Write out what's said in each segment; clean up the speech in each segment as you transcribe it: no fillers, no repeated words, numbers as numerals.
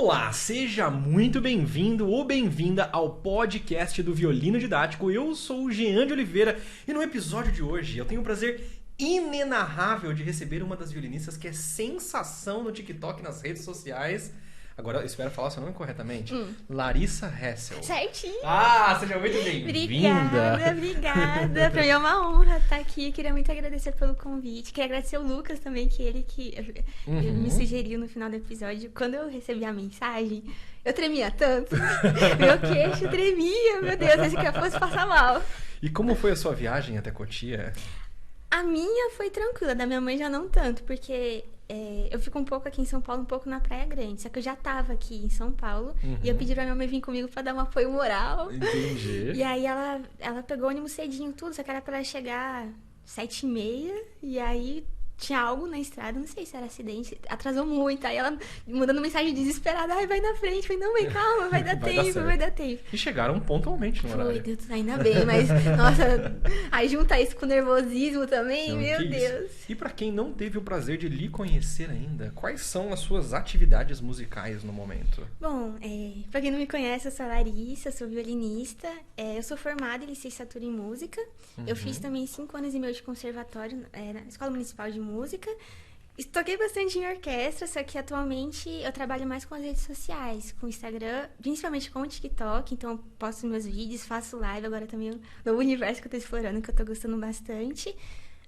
Olá, seja muito bem-vindo ou bem-vinda ao podcast do Violino Didático. Eu sou o Jean de Oliveira e no episódio de hoje eu tenho o prazer inenarrável de receber uma das violinistas que é sensação no TikTok e nas redes sociais. Agora, eu espero falar o seu nome corretamente. Larissa Hessel. Certinho. Ah, seja muito bem-vinda. Obrigada. Pra mim é uma honra estar aqui. Queria muito agradecer pelo convite. Queria agradecer o Lucas também, que ele que me sugeriu no final do episódio. Quando eu recebi a mensagem, eu tremia tanto. Meu queixo tremia. Meu Deus, achei que eu fosse passar mal. E como foi a sua viagem até Cotia? A minha foi tranquila, da minha mãe já não tanto, porque eu fico um pouco aqui em São Paulo, um pouco na Praia Grande. Só que eu já tava aqui em São Paulo e eu pedi pra minha mãe vir comigo pra dar um apoio moral. Entendi. E aí ela pegou o ônibus cedinho tudo, só que era pra ela chegar 7h30, e aí tinha algo na estrada, não sei se era acidente, atrasou muito. Aí ela mandando mensagem desesperada, ai, vai na frente. Falei, não, mãe, calma, vai dar tempo, vai dar tempo. E chegaram pontualmente no horário. Foi, Deus, ainda bem, mas, nossa, aí juntar isso com nervosismo também, Não, meu que Deus. isso. E pra quem não teve o prazer de lhe conhecer ainda, quais são as suas atividades musicais no momento? Bom, pra quem não me conhece, eu sou a Larissa, sou violinista, eu sou formada em licenciatura em música, eu fiz também 5 anos e meio de conservatório na Escola Municipal de Música. Toquei bastante em orquestra, só que atualmente eu trabalho mais com as redes sociais, com o Instagram, principalmente com o TikTok, então eu posto meus vídeos, faço live, agora também um novo universo que eu tô explorando, que eu tô gostando bastante.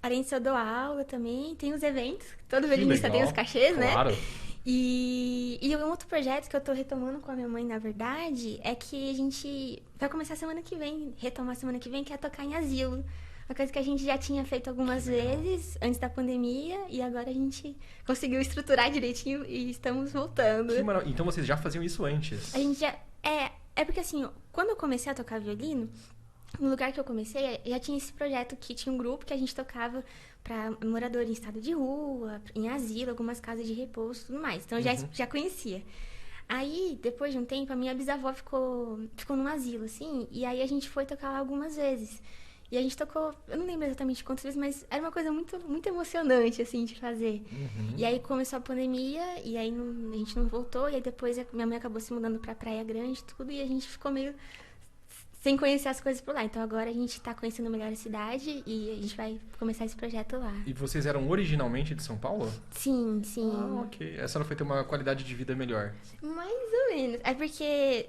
Além disso, eu dou aula também, tem os eventos, todo violinista tem os cachês, claro. né? E um outro projeto que eu tô retomando com a minha mãe, na verdade, é que a gente vai começar semana que vem, retomar semana que vem, que é tocar em asilo. Uma coisa que a gente já tinha feito algumas vezes antes da pandemia e agora a gente conseguiu estruturar direitinho e estamos voltando. Então vocês já faziam isso antes? A gente já... É porque assim, quando eu comecei a tocar violino, no lugar que eu comecei, já tinha esse projeto que tinha um grupo que a gente tocava para moradores em estado de rua, em asilo, algumas casas de repouso e tudo mais. Então eu já conhecia. Aí, depois de um tempo, a minha bisavó ficou num asilo, assim, e aí a gente foi tocar lá algumas vezes. E a gente tocou, eu não lembro exatamente quantas vezes, mas era uma coisa muito, muito emocionante, assim, de fazer. E aí começou a pandemia, e aí a gente não voltou, e aí depois minha mãe acabou se mudando pra Praia Grande, tudo, e a gente ficou meio sem conhecer as coisas por lá. Então agora a gente tá conhecendo melhor a cidade e a gente vai começar esse projeto lá. E vocês eram originalmente de São Paulo? Sim, sim. Ah, ok. Essa não foi ter uma qualidade de vida melhor? Mais ou menos. É porque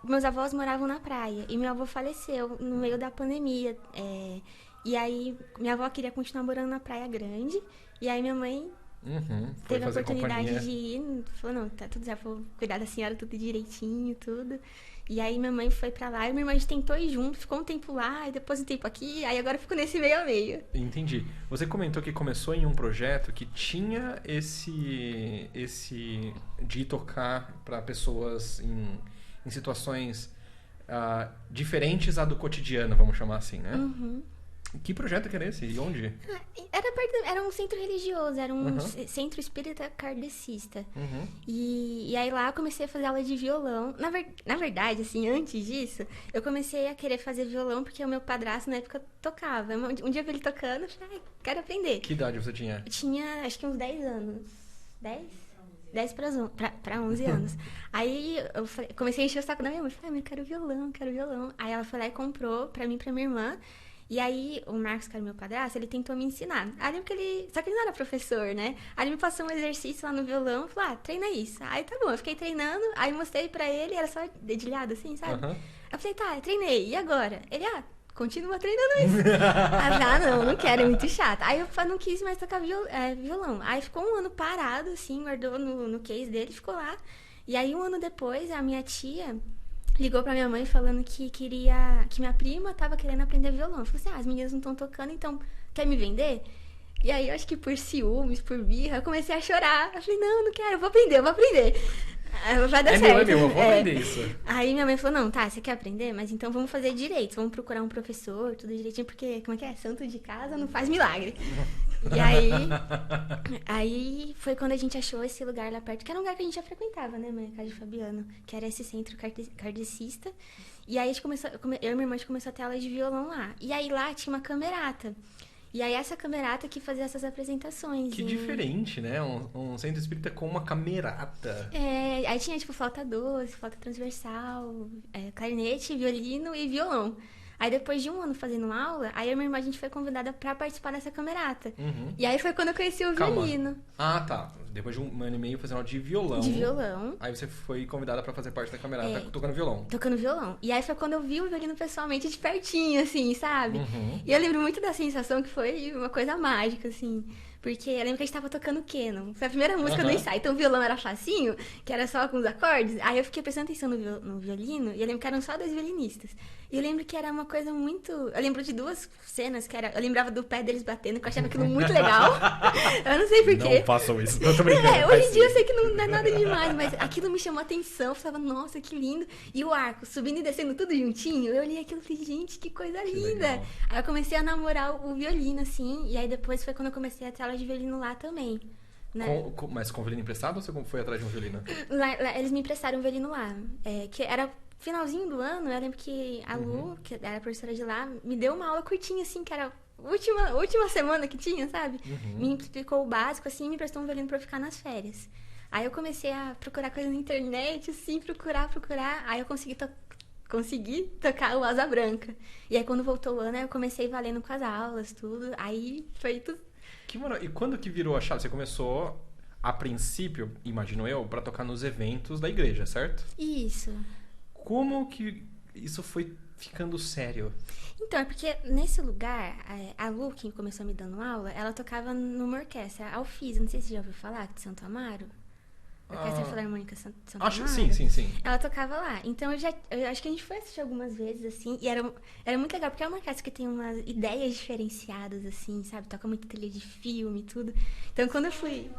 meus avós moravam na praia e meu avô faleceu no meio da pandemia. E aí minha avó queria continuar morando na Praia Grande e aí minha mãe teve a oportunidade de ir, falou, não, tá tudo certo, vou cuidar da senhora tudo direitinho, tudo. E aí minha mãe foi pra lá e minha irmã, a gente tentou ir junto, ficou um tempo lá e depois um tempo aqui, aí agora eu fico nesse meio a meio. Entendi. Você comentou que começou em um projeto que tinha esse de ir tocar para pessoas em situações diferentes do cotidiano, vamos chamar assim, né? Que projeto que era esse? E onde? Era um centro religioso, era um centro espírita kardecista. E aí lá eu comecei a fazer aula de violão. Na verdade, assim, antes disso, eu comecei a querer fazer violão porque o meu padrasto na época tocava. Um dia eu vi ele tocando, eu falei, quero aprender. Que idade você tinha? Eu tinha, acho que uns 10 anos. 10 para 11 anos. Aí eu comecei a encher o saco da minha mãe. Falei, eu quero violão. Aí ela foi lá e comprou pra mim e pra minha irmã. E aí, o Marcos, que era meu padrasto, ele tentou me ensinar. Aí lembro que só que ele não era professor, né? Aí ele me passou um exercício lá no violão e falou, treina isso. Aí tá bom, eu fiquei treinando, aí mostrei pra ele, era só dedilhado assim, sabe? Aí eu falei, tá, treinei, e agora? Ele, continua treinando isso. Aí não quero, é muito chato. Aí eu não quis mais tocar violão. Aí ficou um ano parado, assim, guardou no case dele, ficou lá. E aí, um ano depois, a minha tia ligou pra minha mãe falando que minha prima tava querendo aprender violão. Eu falei assim, as meninas não estão tocando, então quer me vender? E aí, eu acho que por ciúmes, por birra, eu comecei a chorar. Eu falei, não quero, eu vou aprender. Vai dar certo. Eu vou aprender isso. Aí minha mãe falou, não, tá, você quer aprender? Mas então vamos fazer direito, vamos procurar um professor, tudo direitinho, porque, como é que é? Santo de casa não faz milagre. E aí foi quando a gente achou esse lugar lá perto, que era um lugar que a gente já frequentava, né, mãe? Casa de Fabiano, que era esse centro kardecista. E aí a gente começou, eu e minha irmã, a gente começou a ter aula de violão lá. E aí lá tinha uma camerata. E aí essa camerata que fazia essas apresentações. Que diferente, né? Um centro espírita com uma camerata. Aí tinha, tipo, flauta doce, flauta transversal, clarinete, violino e violão. Aí depois de um ano fazendo aula, aí a minha irmã, a gente foi convidada pra participar dessa camerata. Uhum. E aí foi quando eu conheci o violino. Ah, tá. Depois de um ano e meio fazendo aula de violão. De violão. Aí você foi convidada pra fazer parte da camerata tocando violão. Tocando violão. E aí foi quando eu vi o violino pessoalmente de pertinho, assim, sabe? Uhum. E eu lembro muito da sensação que foi uma coisa mágica, assim. Porque eu lembro que a gente tava tocando Canon. Foi a primeira música do ensaio. Então o violão era facinho, que era só com os acordes. Aí eu fiquei prestando atenção no violino. E eu lembro que eram só 2 violinistas. E eu lembro que era uma coisa muito... Eu lembro de 2 cenas que era... Eu lembrava do pé deles batendo, que eu achava aquilo muito legal. Eu não sei porquê. Não façam isso. Eu também Hoje em dia eu sei que não é nada demais, mas aquilo me chamou a atenção. Eu falava, nossa, que lindo. E o arco subindo e descendo tudo juntinho. Eu olhei aquilo e falei, gente, que coisa linda. Legal. Aí eu comecei a namorar o violino, assim. E aí depois foi quando eu comecei a ter aula de violino lá também. Né? Mas com violino emprestado ou você foi atrás de um violino? Lá, eles me emprestaram um violino lá. Que era finalzinho do ano, eu lembro que a Lu, que era a professora de lá, me deu uma aula curtinha, assim, que era a última semana que tinha, sabe? Me explicou o básico, assim, e me prestou um violino pra eu ficar nas férias. Aí eu comecei a procurar coisa na internet, assim, procurar. Aí eu consegui tocar o Asa Branca. E aí quando voltou o ano, eu comecei valendo com as aulas, tudo. Aí foi tudo. E quando que virou a chave? Você começou, a princípio, imagino eu, pra tocar nos eventos da igreja, certo? Isso. Como que isso foi ficando sério? Então, é porque nesse lugar, a Lu, que começou me dando aula, ela tocava numa orquestra, a Alfisa, não sei se você já ouviu falar, de Santo Amaro. Orquestra Filarmônica Santo Amaro. Sim. Ela tocava lá. Então, eu acho que a gente foi assistir algumas vezes, assim, e era muito legal, porque é uma orquestra que tem umas ideias diferenciadas, assim, sabe? Toca muito trilha de filme e tudo. Então, quando eu fui...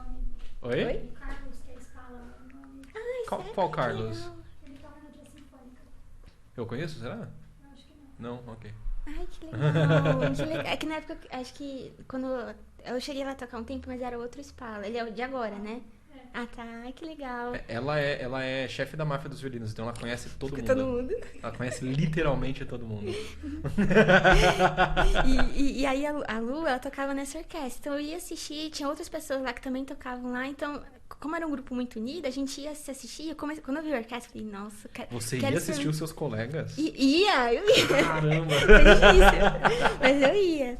Oi? O Carlos, que eles falam o nome. Qual Carlos? Ele toca na Dia Sinfônica. Eu conheço, será? Eu acho que não. Não? Ok. Ai, que legal, que legal. É que na época, acho que quando eu cheguei lá a tocar um tempo, mas era outro Spala. Ele é o de agora, né? Ah, tá. Ai, que legal. Ela é chefe da máfia dos violinos, então ela conhece todo mundo. Todo mundo. Ela conhece literalmente todo mundo. E aí a Lu, ela tocava nessa orquestra. Então eu ia assistir, tinha outras pessoas lá que também tocavam lá. Então, como era um grupo muito unido, a gente ia se assistir. Quando eu vi a orquestra, eu falei, nossa, Você quero ia assistir os seus colegas? Eu ia. Caramba! Foi difícil, mas eu ia.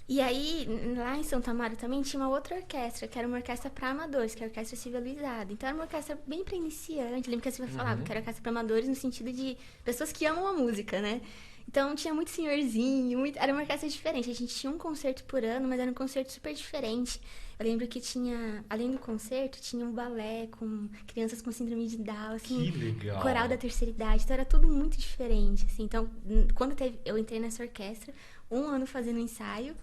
E aí, lá em Santo Amaro também tinha uma outra orquestra, que era uma orquestra para amadores, que é a Orquestra Civilizada. Então era uma orquestra bem para iniciante. Lembro que a Silvia falava que era orquestra para amadores no sentido de pessoas que amam a música, né? Então tinha muito senhorzinho, era uma orquestra diferente. A gente tinha um concerto por ano, mas era um concerto super diferente. Eu lembro que tinha, além do concerto, tinha um balé com crianças com síndrome de Down, assim, Que legal. coral da terceira idade. Então era tudo muito diferente, assim. Então, quando eu entrei nessa orquestra, um ano fazendo ensaio.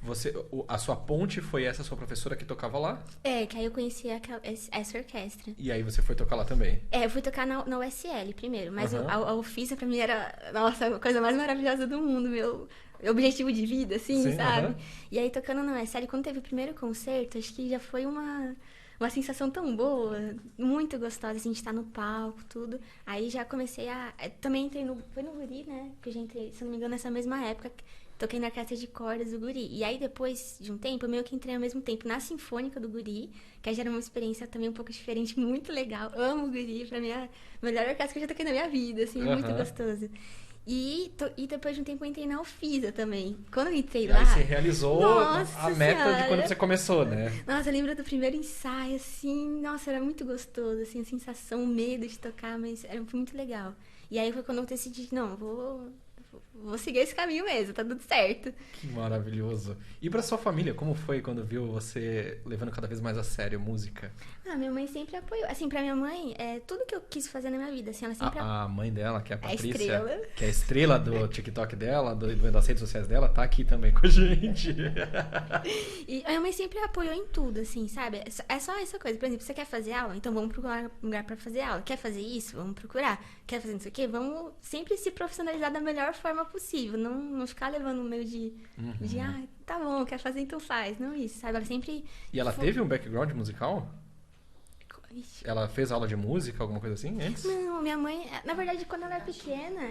A sua ponte foi essa sua professora que tocava lá? Que aí eu conheci essa orquestra. E aí você foi tocar lá também? Eu fui tocar na USL primeiro, mas a Ufisa pra mim era, nossa, a coisa mais maravilhosa do mundo, meu objetivo de vida, assim, Sim, sabe? E aí tocando na USL, quando teve o primeiro concerto, acho que já foi uma sensação tão boa, muito gostosa, assim, de estar no palco, tudo. Aí já comecei também entrei foi no Guri, né? Que eu já entrei, se não me engano, nessa mesma época. Toquei na orquestra de cordas do Guri. E aí, depois de um tempo, eu meio que entrei ao mesmo tempo na Sinfônica do Guri, que aí já era uma experiência também um pouco diferente, muito legal. Amo o Guri, pra mim é a melhor orquestra que eu já toquei na minha vida, assim, muito gostoso. E depois de um tempo eu entrei na Ufisa também. Quando eu entrei lá... Aí você realizou nossa a meta senhora. de quando você começou, né? Nossa, eu lembro do primeiro ensaio, assim... Nossa, era muito gostoso, assim, a sensação, o medo de tocar, mas era muito legal. E aí foi quando eu decidi, não, vou seguir esse caminho mesmo, tá tudo certo. Que maravilhoso. E pra sua família, como foi quando viu você levando cada vez mais a sério música? Minha mãe sempre apoiou. Assim, pra minha mãe, tudo que eu quis fazer na minha vida, assim, ela sempre A mãe dela, que é a Patrícia, estrela. que é a estrela do TikTok dela, das redes sociais dela, tá aqui também com a gente. E a minha mãe sempre apoiou em tudo, assim, sabe? É só essa coisa. Por exemplo, você quer fazer aula? Então vamos procurar um lugar pra fazer aula. Quer fazer isso? Vamos procurar. Quer fazer não sei o quê? Vamos sempre se profissionalizar da melhor forma possível. Não ficar levando o meio de tá bom, quer fazer, então faz. Não isso, sabe? Ela sempre... E ela teve um background musical? Ixi. Ela fez aula de música, alguma coisa assim, antes? Não, minha mãe, na verdade, quando ela era pequena,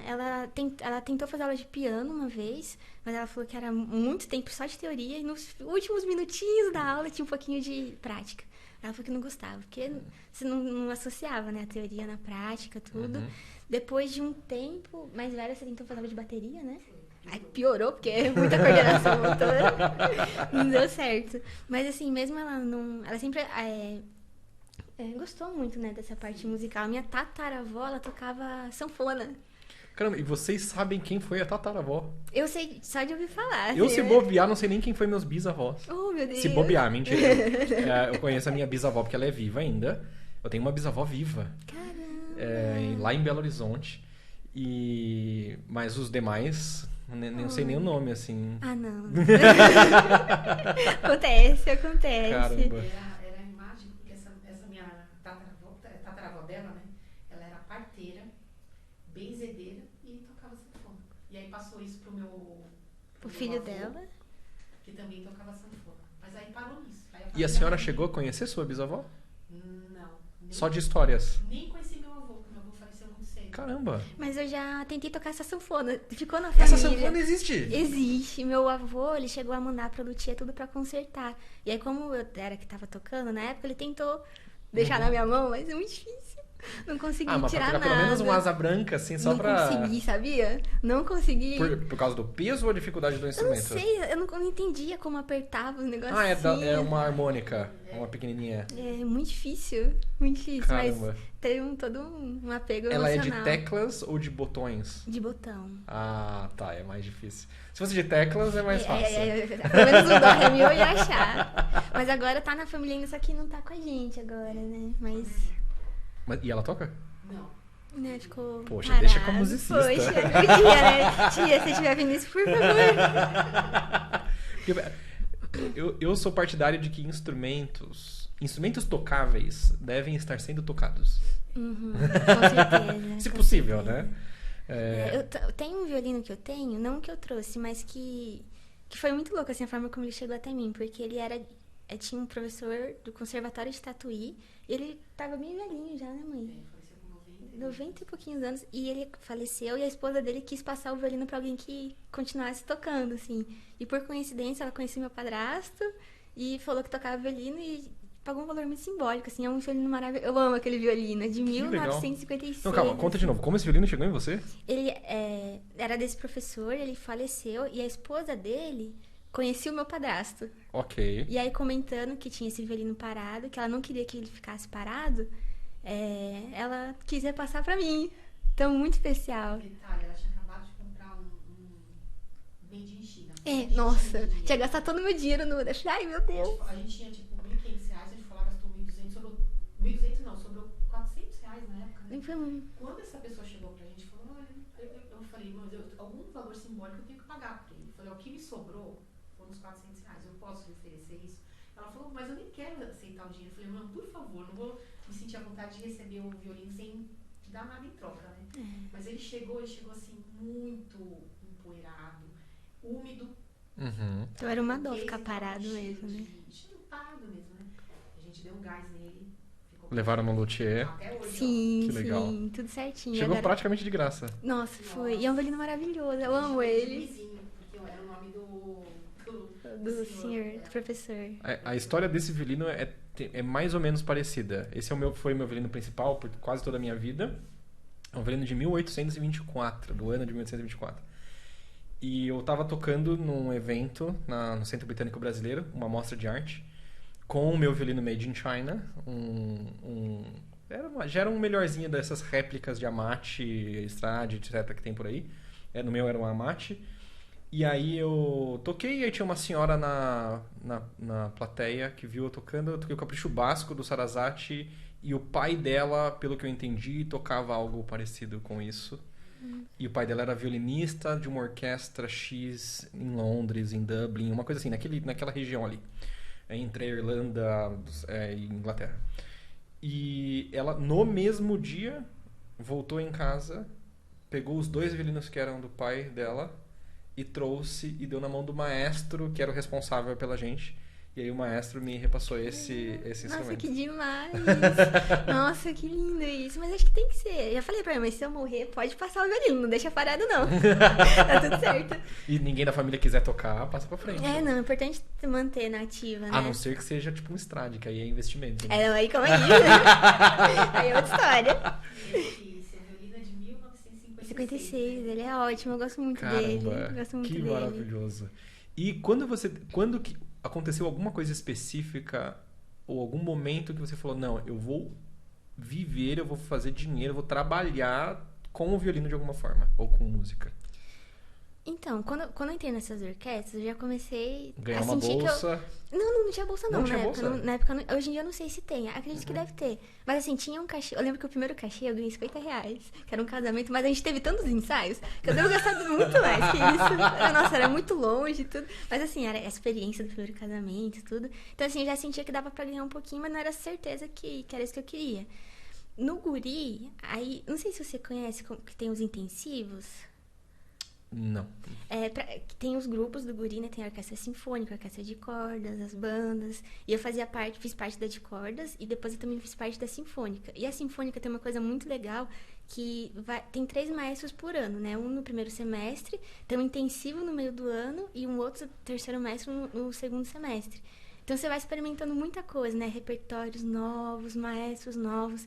ela tentou fazer aula de piano uma vez, mas ela falou que era muito tempo só de teoria e nos últimos minutinhos da aula tinha um pouquinho de prática. Ela falou que não gostava, porque você não associava, né, a teoria na prática, tudo. Uhum. Depois de um tempo mais velha, você tentou fazer aula de bateria, né? Aí piorou, porque é muita coordenação motora. Não deu certo. Mas assim, mesmo ela não... Ela sempre gostou muito, né, dessa parte musical. Minha tataravó, ela tocava sanfona. Caramba, e vocês sabem quem foi a tataravó? Eu sei só de ouvir falar. Eu, assim, se né? bobear, não sei nem quem foi meus bisavós. Oh, meu Deus. Se bobear, mentira. Eu conheço a minha bisavó porque ela é viva ainda. Eu tenho uma bisavó viva. Caramba. Lá em Belo Horizonte. Mas os demais, não sei nem o nome, assim. Ah, não. Acontece. Caramba. Era mágico, porque essa minha tataravó dela, né? Ela era parteira, benzedeira e tocava sanfona. E aí passou isso pro meu filho avô, dela. que também tocava sanfona. Mas aí parou nisso. Aí E a família senhora dela- chegou a conhecer sua bisavó? Não. Só de histórias. Nem conheci meu avô, porque meu avô faleceu muito cedo. Caramba. Mas eu já tentei tocar essa sanfona. Ficou na Essa família. sanfona existe? Existe. Meu avô, ele chegou a mandar pra luthier tudo pra consertar. E aí, como eu era que tava tocando, na época, ele tentou deixar na minha mão, mas é muito difícil. Não consegui Mas pra tirar pegar nada. pelo menos uma asa branca, assim, só não pra... consegui, sabia? Não consegui. Por causa do peso ou a dificuldade do Eu não instrumento? sei, eu não entendia como apertava os negócios. É uma harmônica, uma pequenininha. É muito difícil, Caramba. mas teve todo um apego Ela é emocional. de teclas ou de botões? De botão. Ah, tá, é mais difícil. Se fosse de teclas, é mais fácil. Pelo menos o dó, ré, mi, eu ia achar. Mas agora tá na família ainda, só que não tá com a gente agora, né? Mas, E ela toca? Não. né, ficou Poxa, parado. deixa como musicista. Poxa, podia, né? Tia, se estiver vendo isso, por favor. Eu sou partidário de que instrumentos tocáveis devem estar sendo tocados. Uhum, com certeza. Se com possível, certeza. né? Eu tenho um violino que eu tenho, não que eu trouxe, mas que foi muito louco, assim, a forma como ele chegou até mim, porque ele tinha um professor do Conservatório de Tatuí, e ele tava bem velhinho já, né, mãe? Ele faleceu com 90 e pouquinhos anos, e ele faleceu, e a esposa dele quis passar o violino pra alguém que continuasse tocando, assim. E por coincidência, ela conhecia meu padrasto, e falou que tocava violino, e pagou um valor muito simbólico, assim, é um violino maravilhoso. Eu amo aquele violino, é de legal. 1956. Não, calma, conta de novo. Como esse violino chegou em você? Ele era desse professor, ele faleceu, e a esposa dele conhecia o meu padrasto. Ok. E aí, comentando que tinha esse violino parado, que ela não queria que ele ficasse parado, ela quis repassar pra mim. Então, muito especial. Detalhe, ela tinha acabado de comprar um bem de enchida. Nossa, tinha gastado todo o meu dinheiro no... Eu falei, ai, meu Deus. A gente tinha, tipo, R$1.500, a gente foi lá, gastou 1.200, sobrou... 1.200 não, sobrou R$400 na época, né? Nem foi um... Quando essa pessoa chegou pra gente e falou, olha, eu falei, mas algum valor simbólico eu tenho que pagar pra ele. Eu falei, o que me sobrou foram uns R$400, eu posso lhe oferecer isso? Ela falou, mas eu nem quero aceitar o dinheiro. Eu falei, mano, por favor, não vou me sentir à vontade de receber o violino sem dar nada em troca, né? Mas ele chegou assim, muito empoeirado, úmido. Uhum. Então, era uma dor Porque ficar ele tava parado cheio mesmo, né? parado mesmo, né? A gente deu um gás nele. Ficou Levaram no luthier. até hoje, Sim, Que legal. sim, tudo certinho. Chegou Agora- praticamente de graça. Nossa, foi. E é um violino maravilhoso, eu amo ó. ele. Vizinho, porque era o nome Do senhor, do professor. A história desse violino é mais ou menos parecida. Esse foi o meu violino principal por quase toda a minha vida. É um violino de 1824, do ano de 1824. E eu tava tocando num evento no Centro Britânico Brasileiro, uma mostra de arte, com o meu violino Made in China. Já era um melhorzinho dessas réplicas de Amati, Strade, etc. que tem por aí. No meu era um Amati. E aí eu toquei, e aí tinha uma senhora na plateia que viu eu tocando. Eu toquei o Capricho Basco do Sarasate, e o pai dela, pelo que eu entendi, tocava algo parecido com isso. E o pai dela era violinista de uma orquestra X em Londres, em Dublin, uma coisa assim, naquela região ali, entre a Irlanda e Inglaterra. E ela, no mesmo dia, voltou em casa, pegou os 2 violinos que eram do pai dela e trouxe e deu na mão do maestro, que era o responsável pela gente. E aí o maestro me repassou esse Nossa, instrumento. que demais! Nossa, que lindo isso. Mas acho que tem que ser. Eu já falei pra minha mãe, se eu morrer, pode passar o violino, não deixa parado, não. Tá tudo certo. E ninguém da família quiser tocar, passa pra frente. É, não, é importante manter na ativa, né? A não ser que seja tipo um estrade, que aí é investimento. Né? É, não, aí calma aí. Aí é outra história. Esse violino é de 1956. 56, ele é ótimo, eu gosto muito dele. Caramba, Eu gosto muito que dele. maravilhoso. E quando que aconteceu alguma coisa específica ou algum momento que você falou, não, eu vou viver, eu vou fazer dinheiro, eu vou trabalhar com o violino de alguma forma, ou com música? Então, quando eu entrei nessas orquestras, eu já comecei Ganhar a uma sentir bolsa. que eu... Não tinha bolsa não, Não tinha na bolsa? época. Na época hoje em dia eu não sei se tem. Acredito que deve ter. Mas assim, tinha um cachê. Eu lembro que o primeiro cachê eu ganhei R$50, que era um casamento, mas a gente teve tantos ensaios que eu devo gastado muito mais que isso. Nossa, era muito longe e tudo. Mas assim, era a experiência do primeiro casamento e tudo. Então assim, eu já sentia que dava pra ganhar um pouquinho, mas não era certeza que era isso que eu queria. No Guri, aí, não sei se você conhece, que tem os intensivos. Não. Tem os grupos do Guri, né? Tem a orquestra sinfônica, a orquestra de cordas, as bandas. E eu fiz parte da de cordas e depois eu também fiz parte da sinfônica. E a sinfônica tem uma coisa muito legal que tem 3 maestros por ano, né? Um no primeiro semestre, tem um intensivo no meio do ano e um outro terceiro maestro no segundo semestre. Então você vai experimentando muita coisa, né? Repertórios novos, maestros novos.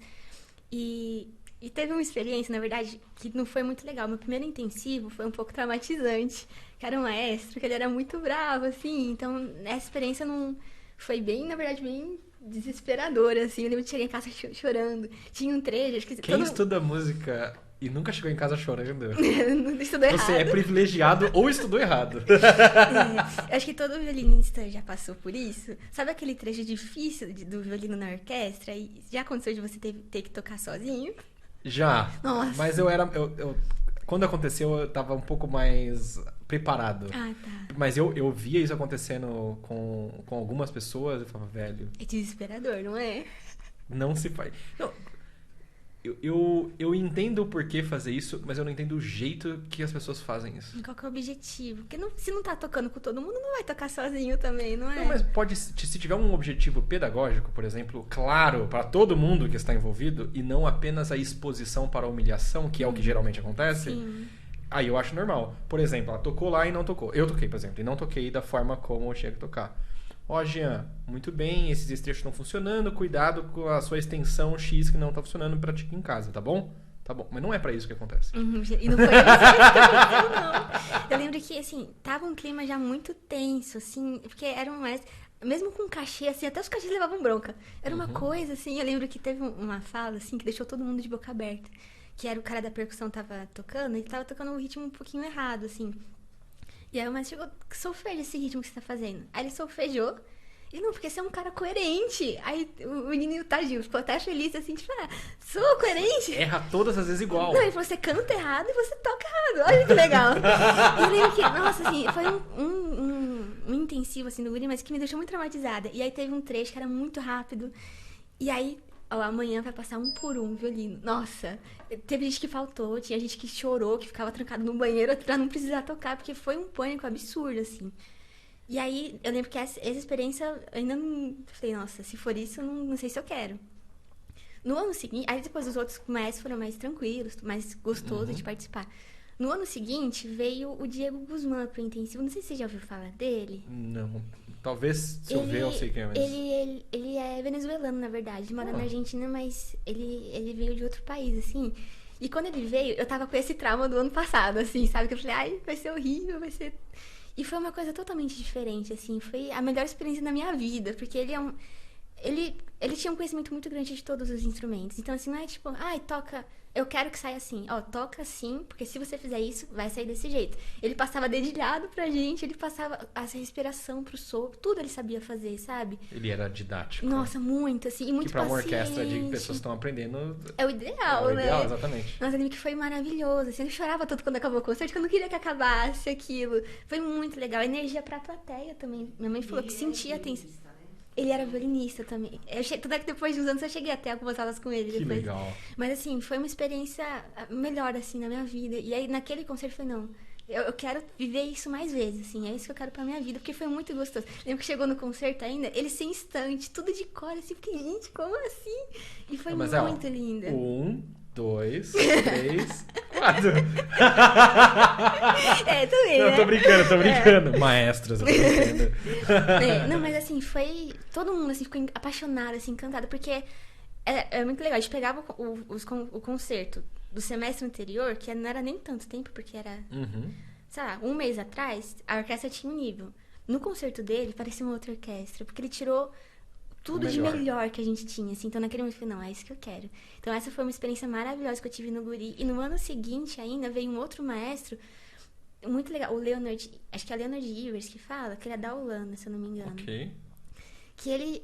E teve uma experiência, na verdade, que não foi muito legal. Meu primeiro intensivo foi um pouco traumatizante. Que era um maestro, que ele era muito bravo, assim. Então, essa experiência não foi bem, na verdade, bem desesperadora, assim. Eu lembro de chegar em casa chorando. Tinha um trecho, acho que... Quem estuda música e nunca chegou em casa chorando, não estudou errado. você é privilegiado ou estudou errado. Eu acho que todo violinista já passou por isso. Sabe aquele trecho difícil do violino na orquestra? E já aconteceu de você ter que tocar sozinho? Já. Nossa. Mas quando aconteceu, eu tava um pouco mais preparado. Ah, tá. Mas eu via isso acontecendo com algumas pessoas e falava, velho, É desesperador, não é? não se faz. Não, eu entendo o porquê fazer isso, mas eu não entendo o jeito que as pessoas fazem isso. Qual que é o objetivo? Porque se não tá tocando com todo mundo, não vai tocar sozinho também, não é? Não, mas se tiver um objetivo pedagógico, por exemplo, claro, para todo mundo que está envolvido, e não apenas a exposição para a humilhação, que é o que geralmente acontece, Sim. aí eu acho normal. Por exemplo, ela tocou lá e não tocou. Eu toquei, por exemplo, e não toquei da forma como eu tinha que tocar. Ó, Jean, muito bem, esses trechos estão funcionando, cuidado com a sua extensão X que não tá funcionando, pratique em casa, tá bom? Tá bom, mas não é pra isso que acontece. E não foi isso que aconteceu, não. Eu lembro que, assim, tava um clima já muito tenso, assim, porque era um mestre... Mesmo com cachê, assim, até os cachês levavam bronca. Era uma coisa, assim, eu lembro que teve uma fala, assim, que deixou todo mundo de boca aberta. Que era o cara da percussão tava tocando, e tava tocando um ritmo um pouquinho errado, assim. E aí o mestre chegou, solfeja esse ritmo que você tá fazendo. Aí ele solfejou. E não, porque você é um cara coerente. Aí o menino tadinho ficou até feliz, assim, tipo, sou coerente? Erra todas as vezes igual. Não, ele falou, você canta errado e você toca errado. Olha que legal. E eu lembro que, nossa, assim, foi um intensivo, assim, do Guri, mas que me deixou muito traumatizada. E aí teve um trecho que era muito rápido. E aí, amanhã vai passar um por um violino. Nossa, teve gente que faltou, tinha gente que chorou, que ficava trancado no banheiro pra não precisar tocar, porque foi um pânico absurdo, assim. E aí, eu lembro que essa experiência, eu ainda não... Falei, nossa, se for isso, eu não sei se eu quero. No ano seguinte... Aí depois os outros maestros foram mais tranquilos, mais gostosos de participar. No ano seguinte, veio o Diego Guzmán pro intensivo. Não sei se você já ouviu falar dele. Não. Talvez, se eu ver, eu sei quem é. Mas... Ele é venezuelano, na verdade. Mora na Argentina, mas ele veio de outro país, assim. E quando ele veio, eu tava com esse trauma do ano passado, assim, sabe? Que eu falei, ai, vai ser horrível, vai ser... E foi uma coisa totalmente diferente, assim. Foi a melhor experiência da minha vida, porque ele tinha um conhecimento muito grande de todos os instrumentos. Então, assim, não é tipo, ai, toca... Eu quero que saia assim. Ó, toca assim, porque se você fizer isso, vai sair desse jeito. Ele passava dedilhado pra gente, ele passava a respiração pro sopro, tudo ele sabia fazer, sabe? Ele era didático. Nossa, muito, assim, e muito que pra uma paciente. orquestra de pessoas que estão aprendendo... É o ideal, é o né? ideal, exatamente. Nossa, eu lembro que foi maravilhoso, assim, eu chorava tanto quando acabou o concerto, que eu não queria que acabasse aquilo. Foi muito legal, a energia pra plateia também. Minha mãe falou que sentia a tensão. Ele era violinista também. Tudo é que depois de uns anos eu cheguei até algumas aulas com ele. Que depois. legal. Mas assim, foi uma experiência melhor, assim, na minha vida. E aí, naquele concerto, eu falei, não, eu quero viver isso mais vezes, assim. É isso que eu quero pra minha vida, porque foi muito gostoso. Lembro que chegou no concerto ainda, ele sem instante, tudo de cor, assim. Fiquei, gente, como assim? E foi muito linda. 1, 2, 3, 4. Também, Não, né? tô brincando. Maestras, eu tô brincando. Não, mas assim, foi... Todo mundo, assim, ficou apaixonado, assim, encantado, porque é muito legal. A gente pegava o concerto do semestre anterior, que não era nem tanto tempo, porque era, sei lá, um mês atrás, a orquestra tinha um nível. No concerto dele, parecia uma outra orquestra, porque ele tirou tudo de melhor que a gente tinha, assim. Então, naquele momento, eu falei, não, é isso que eu quero. Então, essa foi uma experiência maravilhosa que eu tive no Guri. E no ano seguinte, ainda, veio um outro maestro, muito legal, o Leonard, acho que é o Leonard Ivers que fala, que ele é da Holanda, se eu não me engano. Ok. Que ele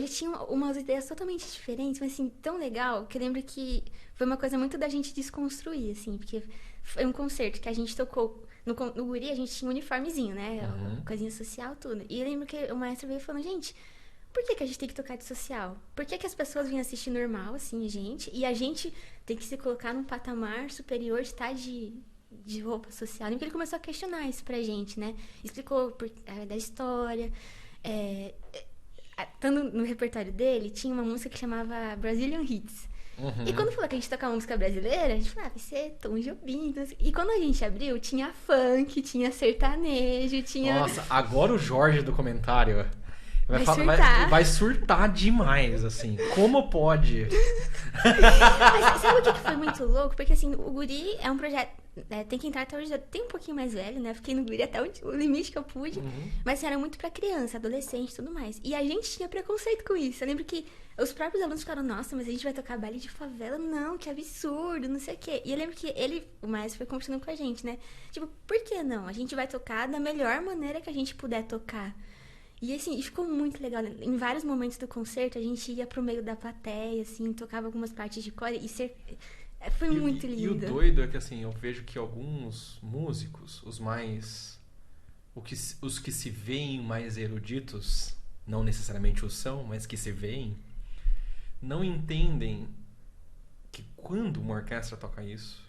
tinha umas ideias totalmente diferentes, mas assim, tão legal, que eu lembro que foi uma coisa muito da gente desconstruir, assim, porque foi um concerto que a gente tocou, no Guri a gente tinha um uniformezinho, né, coisinha social, tudo, e eu lembro que o maestro veio falando, gente, por que a gente tem que tocar de social? Por que as pessoas vêm assistir normal, assim, e a gente tem que se colocar num patamar superior de estar de roupa social? Porque ele começou a questionar isso pra gente, né, explicou da história, estando no repertório dele, tinha uma música que chamava Brazilian Hits. E quando falou que a gente tocava música brasileira, a gente falou, vai ser Tom Jobim. E quando a gente abriu, tinha funk, tinha sertanejo, tinha... Nossa, agora o Jorge do comentário Vai vai surtar demais, assim. Como pode? Mas sabe o que foi muito louco? Porque assim, o Guri é um projeto... tem que entrar até hoje, tem um pouquinho mais velho, né? Fiquei no Guri até o limite que eu pude. Mas assim, era muito pra criança, adolescente e tudo mais. E a gente tinha preconceito com isso. Eu lembro que os próprios alunos ficaram, nossa, mas a gente vai tocar baile de favela? Não, que absurdo, não sei o quê. E eu lembro que o maestro foi conversando com a gente, né? Tipo, por que não? A gente vai tocar da melhor maneira que a gente puder tocar. E assim, ficou muito legal. Em vários momentos do concerto, a gente ia pro meio da plateia, assim, tocava algumas partes de core e foi muito lindo. E o doido é que, assim, eu vejo que alguns músicos, os que se veem mais eruditos, não necessariamente o são, mas que se veem, não entendem que quando uma orquestra toca isso,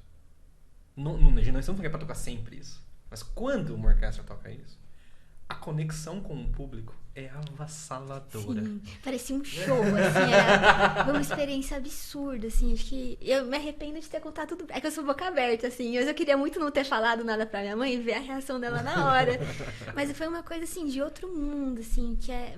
não estamos falando que é pra tocar sempre isso, mas quando uma orquestra toca isso, a conexão com o público é avassaladora. Sim, parecia um show, assim, era uma experiência absurda, assim, acho que eu me arrependo de ter contado tudo, é que eu sou boca aberta, assim, mas eu queria muito não ter falado nada pra minha mãe e ver a reação dela na hora, mas foi uma coisa, assim, de outro mundo, assim, que é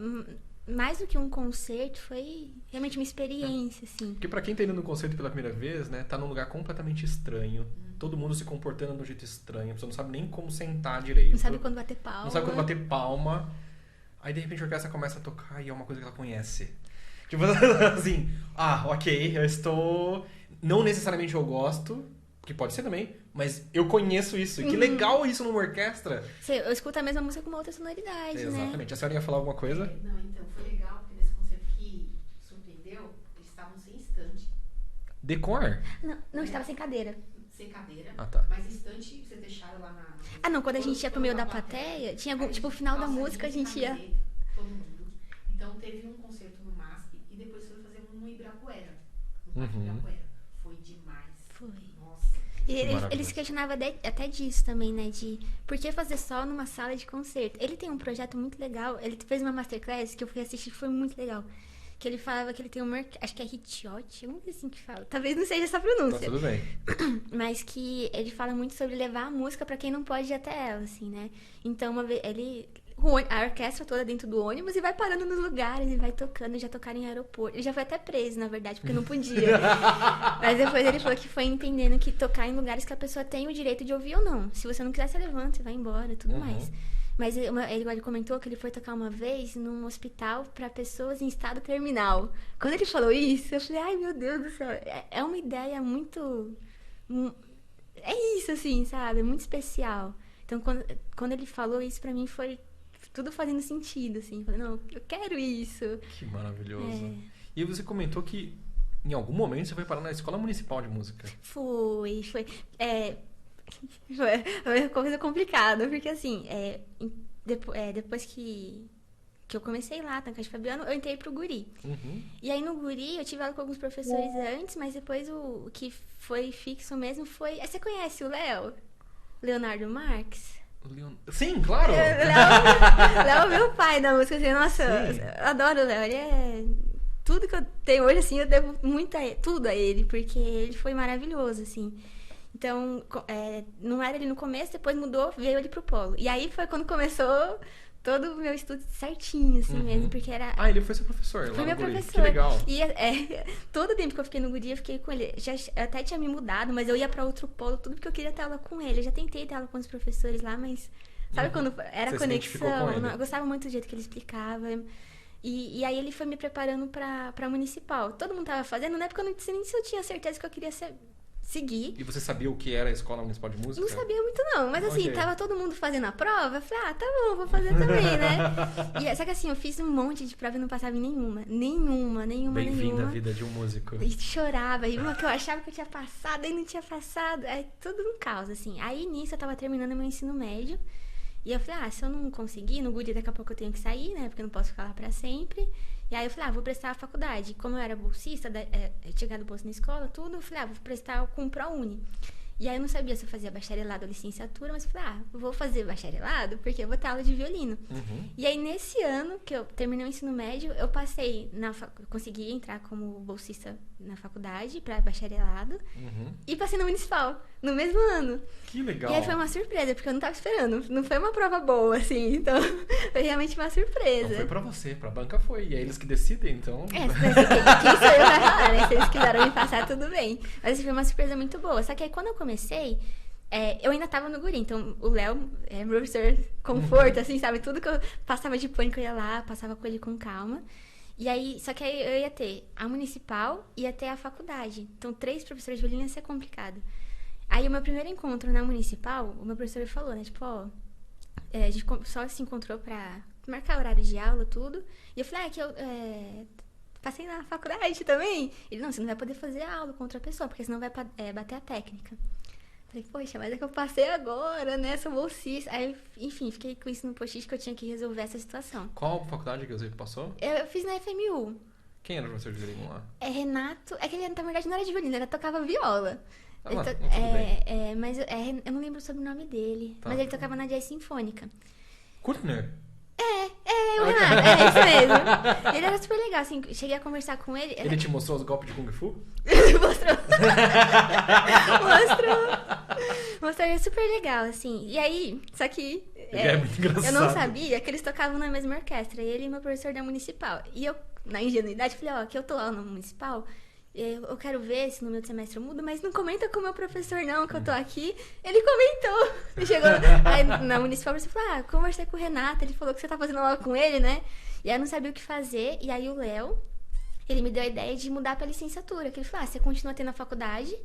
mais do que um concerto, foi realmente uma experiência, assim. Porque pra quem tá indo no concerto pela primeira vez, né, tá num lugar completamente estranho, todo mundo se comportando de um jeito estranho, a pessoa não sabe nem como sentar direito. Não sabe quando bater palma. Não sabe quando bater palma. Aí, de repente, a orquestra começa a tocar e é uma coisa que ela conhece. Tipo, assim, ok, eu estou... Não necessariamente eu gosto, que pode ser também, mas eu conheço isso. E que legal isso numa orquestra. Eu escuto a mesma música com uma outra sonoridade, né? Exatamente. A senhora ia falar alguma coisa? Não, então, foi legal, porque nesse concerto que surpreendeu, eles estavam sem estante. Decor? Não, estava sem cadeira. Sem cadeira. Ah, tá. Mas estante, vocês deixaram lá na... Não, quando a gente ia pro meio da plateia, tinha algum, tipo, o final da música a gente ia... Todo mundo. Então teve um concerto no MASP e depois foi fazer um no Ibirapuera. No Parque Ibirapuera. Foi demais. Foi. Nossa. E ele se questionava até disso também, né? De por que fazer só numa sala de concerto? Ele tem um projeto muito legal. Ele fez uma masterclass que eu fui assistir, foi muito legal. Que ele falava que ele tem uma... Acho que é Hitchot, alguma coisa assim que fala. Talvez não seja essa pronúncia. Tá tudo bem. Mas que ele fala muito sobre levar a música pra quem não pode ir até ela, assim, né? Então, uma vez, a orquestra toda dentro do ônibus e vai parando nos lugares e vai tocando. Já tocaram em aeroporto. Ele já foi até preso, na verdade, porque não podia. Mas depois ele falou que foi entendendo que tocar em lugares que a pessoa tem o direito de ouvir ou não. Se você não quiser, você levanta, você vai embora, tudo mais. Mas ele comentou que ele foi tocar uma vez num hospital pra pessoas em estado terminal. Quando ele falou isso, eu falei, ai, meu Deus do céu. É uma ideia muito... É isso, assim, sabe? É muito especial. Então, quando ele falou isso, pra mim foi tudo fazendo sentido, assim. Eu falei, não, eu quero isso. Que maravilhoso. E você comentou que em algum momento você foi parar na Escola Municipal de Música. Foi uma coisa complicada, porque assim, depois que eu comecei lá, na Casa de Fabiano, eu entrei pro Guri. E aí no Guri eu tive aula com alguns professores antes, mas depois o que foi fixo mesmo foi... Você conhece o Léo? Leonardo Marques. Sim, claro! Léo é meu pai da música, assim, nossa, Sim. eu adoro o Léo. Ele é... Tudo que eu tenho hoje, assim, eu devo muito tudo a ele, porque ele foi maravilhoso, assim. Então, não era ele no começo, depois mudou, veio ele pro polo. E aí foi quando começou todo o meu estudo certinho, assim mesmo, porque era... Ah, ele foi seu professor lá Foi no meu Guri. professor. Que legal. E todo o tempo que eu fiquei no Guri, eu fiquei com ele. Eu até tinha me mudado, mas eu ia pra outro polo, tudo porque eu queria ter aula com ele. Eu já tentei ter aula com os professores lá, mas... Sabe quando era Você se identificou com conexão? ele. Eu gostava muito do jeito que ele explicava. E aí ele foi me preparando pra municipal. Todo mundo tava fazendo, na época eu não sei nem se eu tinha certeza que eu queria seguir. E você sabia o que era a Escola Municipal de Música? Não sabia muito não, mas assim, Ok. tava todo mundo fazendo a prova, eu falei, tá bom, vou fazer também, né? Só que assim, eu fiz um monte de prova e não passava em nenhuma. Bem-vindo à vida de um músico. E chorava, e uma que eu achava que eu tinha passado, aí não tinha passado, é tudo um caos, assim. Aí nisso eu tava terminando meu ensino médio, e eu falei, se eu não conseguir, no Guri daqui a pouco eu tenho que sair, né, porque eu não posso ficar lá pra sempre. E aí eu falei, vou prestar a faculdade. Como eu era bolsista, eu tinha ganhado bolsa na escola, tudo, eu falei, vou prestar com o ProUni. E aí eu não sabia se eu fazia bacharelado ou licenciatura, mas eu falei, vou fazer bacharelado porque eu vou ter aula de violino. E aí nesse ano que eu terminei o ensino médio, eu passei consegui entrar como bolsista na faculdade para bacharelado e passei na municipal no mesmo ano. Que legal. E aí foi uma surpresa, porque eu não tava esperando. Não foi uma prova boa, assim, então foi realmente uma surpresa. Não foi pra você, pra banca foi. E é eles que decidem, então... Quem sou eu pra falar, né? Se eles quiseram me passar, tudo bem. Mas assim, foi uma surpresa muito boa. Só que aí quando eu comecei, eu ainda tava no Guri. Então o Léo é meu professor conforto, assim, sabe? Tudo que eu passava de pânico, eu ia lá, passava com ele com calma. E aí, só que aí eu ia ter a municipal e ia ter a faculdade. Então 3 professores de violino ia ser complicado. Aí o meu primeiro encontro na municipal, o meu professor falou, né? Tipo, a gente só se encontrou pra marcar horário de aula, tudo. E eu falei, que eu passei na faculdade também. Ele, não, você não vai poder fazer aula com outra pessoa, porque senão vai bater a técnica. Falei, poxa, mas é que eu passei agora, né? Sou bolsista. Aí, enfim, fiquei com isso no post-it que eu tinha que resolver essa situação. Qual faculdade que você passou? Eu fiz na FMU. Quem era o professor de violino lá? Renato. É que ele, na verdade, não era de violino, ele tocava viola. Tudo bem. Mas eu não lembro o sobrenome dele. Tá. Mas ele tocava na Jazz Sinfônica. Kurtner? O Renato, isso mesmo. Ele era super legal, assim, cheguei a conversar com ele. Ele te mostrou os golpes de Kung Fu? Mostrou, ele é super legal, assim. E aí, só que Ele é muito engraçado. eu não sabia que eles tocavam na mesma orquestra. Ele e meu professor da municipal. E eu, na ingenuidade, falei, que eu tô lá na municipal, eu quero ver se no meu semestre eu mudo, mas não comenta com o meu professor não, que eu tô aqui. Ele comentou. Ele chegou aí na municipal e falou, conversei com o Renato, ele falou que você tá fazendo aula com ele, né? E aí eu não sabia o que fazer. E aí o Léo, ele me deu a ideia de mudar pra licenciatura. Que ele falou, você continua tendo a faculdade,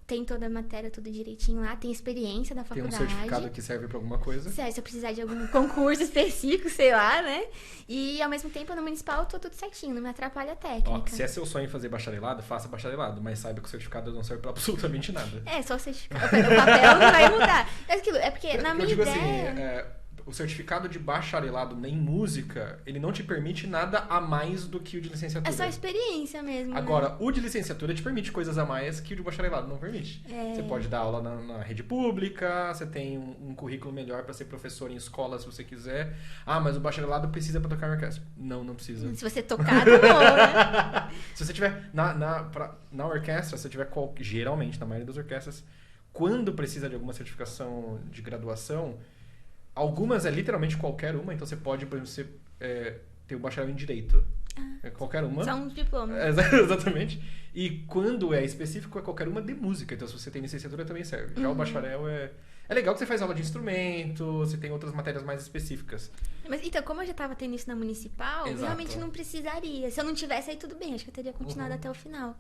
tem toda a matéria, tudo direitinho lá, tem experiência da Tem faculdade. um certificado que serve pra alguma coisa. Se eu precisar de algum concurso específico, sei lá, né? E ao mesmo tempo, no municipal, eu tô tudo certinho, não me atrapalha a técnica. Se é seu sonho fazer bacharelado, faça bacharelado, mas saiba que o certificado não serve pra absolutamente nada. Só o certificado. O papel não vai mudar. É porque na minha Eu digo ideia... assim, o certificado de bacharelado em música, ele não te permite nada a mais do que o de licenciatura. É só experiência mesmo. Agora, o de licenciatura te permite coisas a mais que o de bacharelado não permite. Você pode dar aula na rede pública, você tem um currículo melhor pra ser professor em escola se você quiser. Mas o bacharelado precisa pra tocar em orquestra. Não precisa. Se você tocar, tá bom, né? Se você tiver na orquestra, se você tiver geralmente, na maioria das orquestras, quando precisa de alguma certificação de graduação, algumas é literalmente qualquer uma, então você pode, por exemplo, ter o bacharel em Direito. É qualquer uma. Só um diploma. Exatamente. E quando é específico, é qualquer uma de música. Então, se você tem licenciatura, também serve. Já o bacharel é legal que você faz aula de instrumento, você tem outras matérias mais específicas. Mas então, como eu já tava tendo isso na municipal, Exato. realmente não precisaria. Se eu não tivesse, aí tudo bem. Acho que eu teria continuado até o final.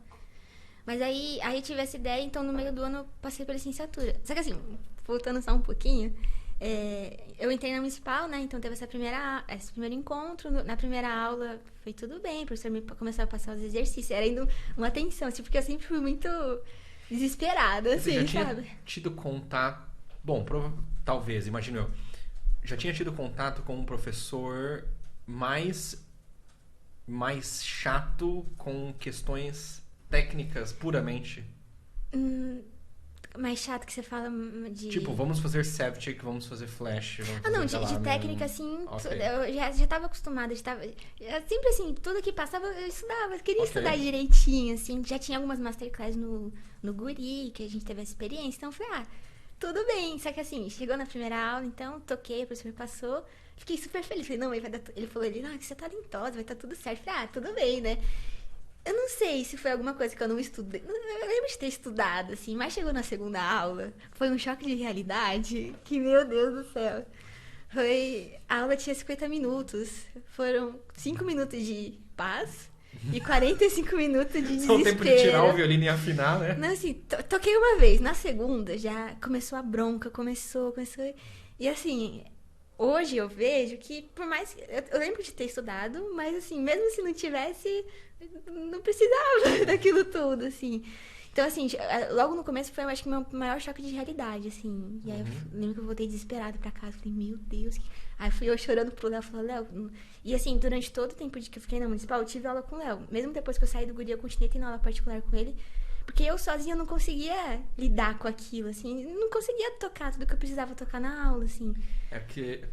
Mas aí eu tive essa ideia, então no meio do ano eu passei pela licenciatura. Só que assim, voltando só um pouquinho, eu entrei na municipal, né? Então teve esse primeiro encontro. Na primeira aula foi tudo bem, o professor começou a passar os exercícios. Era ainda uma tensão, assim, porque eu sempre fui muito desesperada, assim, Você já sabe? tinha tido contato... Bom, talvez, imagino eu. Já tinha tido contato com um professor mais chato com questões técnicas puramente? mais chato que você fala de... Tipo, vamos fazer septic, vamos fazer flash, vamos Ah, não, fazer de galame. técnica, assim, Ok. eu já tava acostumada, sempre assim, tudo que passava eu estudava, eu queria Ok. estudar direitinho, assim, já tinha algumas masterclass no Guri, que a gente teve essa experiência, então eu falei, tudo bem, só que assim, chegou na primeira aula, então, toquei, o professor passou, fiquei super feliz, falei, não, ele falou ali, não, você tá talentosa, vai estar tudo certo, falei, tudo bem, né? Eu não sei se foi alguma coisa que eu não estudei. Eu lembro de ter estudado, assim, mas chegou na segunda aula, foi um choque de realidade que, meu Deus do céu. A aula tinha 50 minutos. Foram 5 minutos de paz e 45 minutos de desespero. Só o tempo de tirar o violino e afinar, né? Não, assim, toquei uma vez. Na segunda, já começou a bronca, começou. E assim, hoje eu vejo que, por mais... Eu lembro de ter estudado, mas assim, mesmo se não tivesse, não precisava daquilo tudo, assim. Então, assim, logo no começo foi, eu acho que, meu maior choque de realidade, assim. E aí eu lembro que eu voltei desesperada pra casa. Falei, meu Deus. Aí fui eu chorando pro Léo, falei, Léo... E assim, durante todo o tempo de que eu fiquei na municipal, eu tive aula com o Léo. Mesmo depois que eu saí do Guri, eu continuei tendo aula particular com ele. Porque eu sozinha não conseguia lidar com aquilo, assim. Não conseguia tocar tudo que eu precisava tocar na aula, assim. É porque...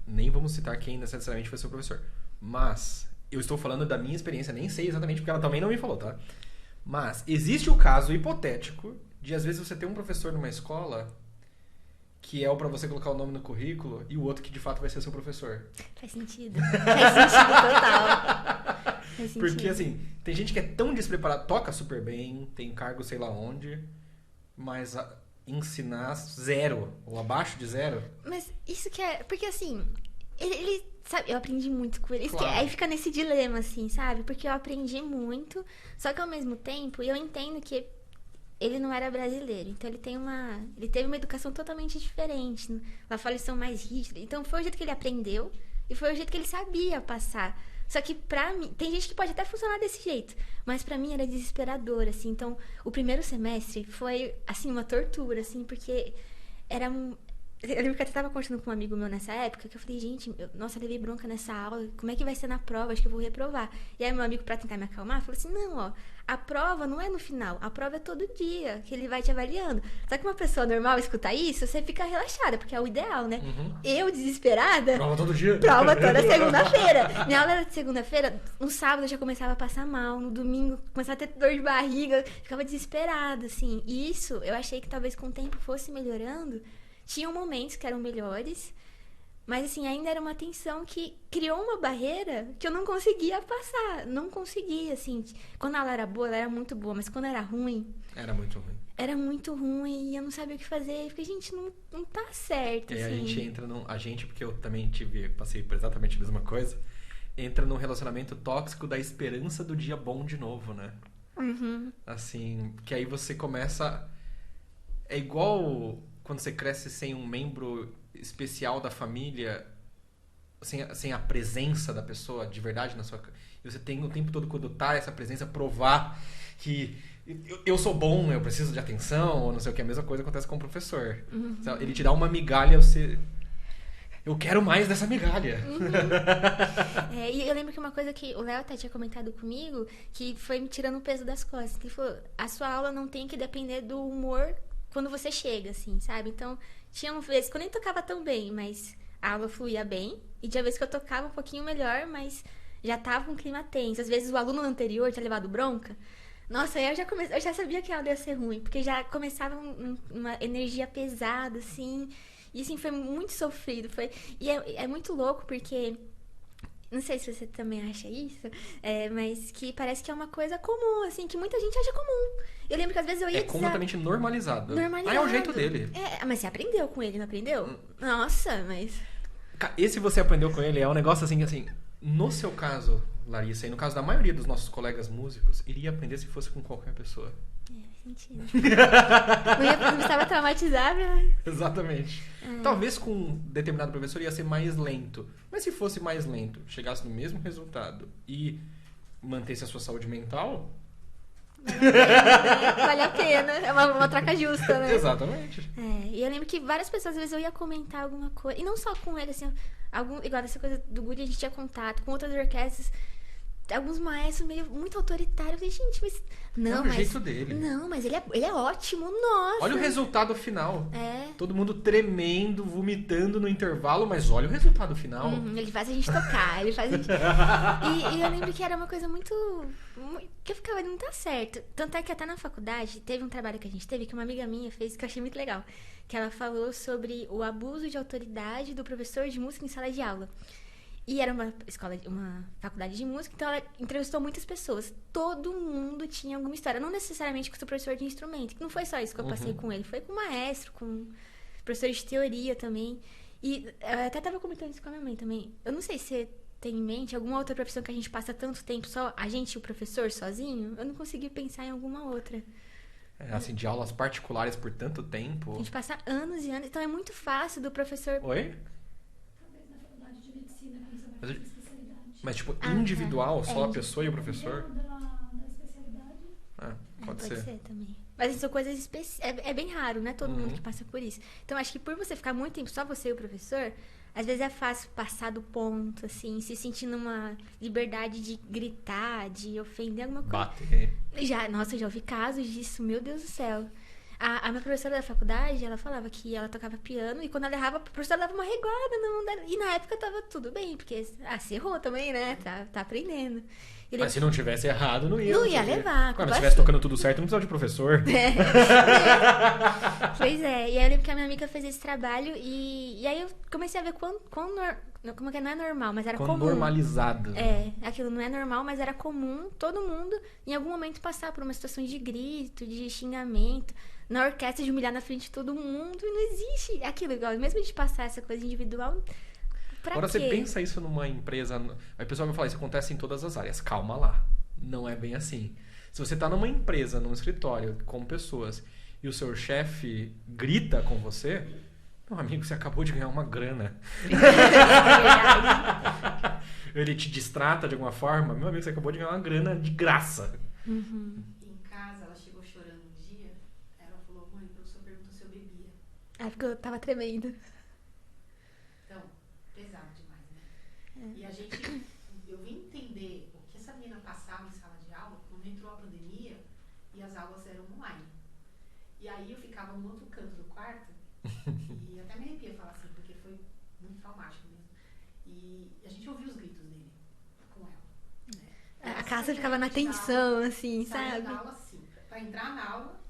Nem vamos citar quem necessariamente foi seu professor. Mas, eu estou falando da minha experiência, nem sei exatamente, porque ela também não me falou, tá? Mas, existe o caso hipotético de, às vezes, você ter um professor numa escola que é o pra você colocar o nome no currículo e o outro que, de fato, vai ser seu professor. Faz sentido. Faz sentido total. Faz sentido. Porque, assim, tem gente que é tão despreparada, toca super bem, tem cargo sei lá onde, mas ensinar zero, ou abaixo de zero... Mas isso que é... Porque, assim, ele sabe, eu aprendi muito com ele. Isso Claro. aí fica nesse dilema, assim, sabe? Porque eu aprendi muito, só que ao mesmo tempo, eu entendo que ele não era brasileiro. Então, ele teve uma educação totalmente diferente. Lá fora eles são mais rígidos. Então, foi o jeito que ele aprendeu e foi o jeito que ele sabia passar. Só que pra mim, tem gente que pode até funcionar desse jeito, mas pra mim era desesperador, assim. Então, o primeiro semestre foi, assim, uma tortura, assim, porque era... Eu lembro que eu até tava conversando com um amigo meu nessa época, que eu falei, gente, nossa, eu levei bronca nessa aula, como é que vai ser na prova? Acho que eu vou reprovar. E aí meu amigo, pra tentar me acalmar, falou assim, não, ó, a prova não é no final, a prova é todo dia, que ele vai te avaliando. Só que uma pessoa normal escutar isso, você fica relaxada, porque é o ideal, né? Eu, desesperada... Prova todo dia. Prova toda segunda-feira. Minha aula era de segunda-feira, no sábado eu já começava a passar mal, no domingo começava a ter dor de barriga, ficava desesperada, assim. E isso, eu achei que talvez com o tempo fosse melhorando. Tinham momentos que eram melhores, mas assim, ainda era uma tensão que criou uma barreira que eu não conseguia passar. Não conseguia, assim. Quando a aula era boa, ela era muito boa, mas quando era ruim... Era muito ruim. Era muito ruim e eu não sabia o que fazer. Eu fiquei, gente, não tá certo, E aí assim. a gente entra porque eu também passei por exatamente a mesma coisa, entra num relacionamento tóxico da esperança do dia bom de novo, né? Assim, que aí você começa... É igual quando você cresce sem um membro especial da família, sem a presença da pessoa de verdade na sua... E você tem o tempo todo, quando tá essa presença, provar que eu sou bom, eu preciso de atenção, ou não sei o que. A mesma coisa acontece com o professor. Ele te dá uma migalha, você... Eu quero mais dessa migalha. E eu lembro que uma coisa que o Léo até tinha comentado comigo, que foi me tirando o peso das costas. Ele falou, a sua aula não tem que depender do humor quando você chega, assim, sabe? Então, tinha vezes que eu nem tocava tão bem, mas a aula fluía bem. E tinha vezes que eu tocava um pouquinho melhor, mas já tava um clima tenso. Às vezes o aluno anterior tinha levado bronca. Nossa, aí eu já sabia que a aula ia ser ruim, porque já começava uma energia pesada, assim. E assim, foi muito sofrido. E é muito louco, porque... Não sei se você também acha isso, mas que parece que é uma coisa comum, assim, que muita gente acha comum. Eu lembro que às vezes eu ia... É completamente normalizado. Normalizado. É o jeito dele. Mas você aprendeu com ele, não aprendeu? Nossa, mas... Esse você aprendeu com ele é um negócio assim, no seu caso, Larissa, e no caso da maioria dos nossos colegas músicos, iria aprender se fosse com qualquer pessoa. Faz sentido. Não precisava traumatizar, né? Exatamente. Talvez com um determinado professor ia ser mais lento. Mas se fosse mais lento, chegasse no mesmo resultado e mantesse a sua saúde mental... Vale a pena. É uma troca justa, né? Exatamente. E eu lembro que várias pessoas, às vezes, eu ia comentar alguma coisa. E não só com ele, assim, igual essa coisa do Guri, a gente tinha contato com outras orquestras. alguns maestros meio muito autoritários. Eu falei, gente, mas... Não, o mas... jeito dele. Não, mas ele é ótimo, nossa. Olha o resultado final. É. Todo mundo tremendo, vomitando no intervalo, mas olha o resultado final. Ele faz a gente tocar, ele faz a gente... E eu lembro que era uma coisa muito... que eu ficava, não tá certo. Tanto é que até na faculdade, teve um trabalho que a gente teve, que uma amiga minha fez, que eu achei muito legal. Que ela falou sobre o abuso de autoridade do professor de música em sala de aula. E era uma faculdade de música, então ela entrevistou muitas pessoas. Todo mundo tinha alguma história. Não necessariamente com o seu professor de instrumento, que não foi só isso que eu passei com ele. Foi com o maestro, com professor de teoria também. E eu até tava comentando isso com a minha mãe também. Eu não sei se você tem em mente alguma outra profissão que a gente passa tanto tempo só, a gente e o professor sozinho. Eu não consegui pensar em alguma outra. Assim, de aulas particulares por tanto tempo. A gente passa anos e anos, então é muito fácil do professor... Oi? Talvez na faculdade de medicina, quando você vai fazer especialidade. Mas, tipo, individual, só a É. pessoa e o professor? Da especialidade. Pode ser. também. Mas são coisas específicas. É bem raro, né? Todo mundo que passa por isso. Então, acho que por você ficar muito tempo só você e o professor, às vezes é fácil passar do ponto, assim, se sentir numa liberdade de gritar, de ofender alguma coisa. Bater. Nossa, eu já ouvi casos disso, meu Deus do céu. A minha professora da faculdade, ela falava que ela tocava piano e quando ela errava, a professora dava uma reguada na mão dela. E na época tava tudo bem, porque se errou também, né? Tá aprendendo. Mas se não tivesse errado, não ia. Não ia levar. Quando estivesse tocando tudo certo, não precisava de professor. Pois é. E aí eu lembro que a minha amiga fez esse trabalho e aí eu comecei a ver como que não é normal, mas era Quão comum. normalizado. Aquilo não é normal, mas era comum todo mundo em algum momento passar por uma situação de grito, de xingamento, na orquestra de humilhar na frente de todo mundo e não existe aquilo igual. Mesmo de passar essa coisa individual, pra Agora quê? você pensa isso numa empresa. Aí o pessoal vai falar, isso acontece em todas as áreas. Calma lá. Não é bem assim. Se você tá numa empresa, num escritório, com pessoas, e o seu chefe grita com você, meu amigo, você acabou de ganhar uma grana. Ele te distrata de alguma forma, meu amigo, você acabou de ganhar uma grana de graça. Uhum. Em casa, ela chegou chorando um dia. Ela falou, mãe, o professor perguntou se eu bebia. Porque eu tava tremendo. Então, pesado demais, né? E a gente, eu vim entender o que essa menina passava em sala de aula quando entrou a pandemia e as aulas eram online. E aí eu ficava no outro canto do quarto e até me arrepia falar assim, porque foi muito traumático mesmo. E a gente ouvia os gritos dele com ela. A casa ficava na tensão, assim, Saía sabe? da aula assim, pra entrar na aula,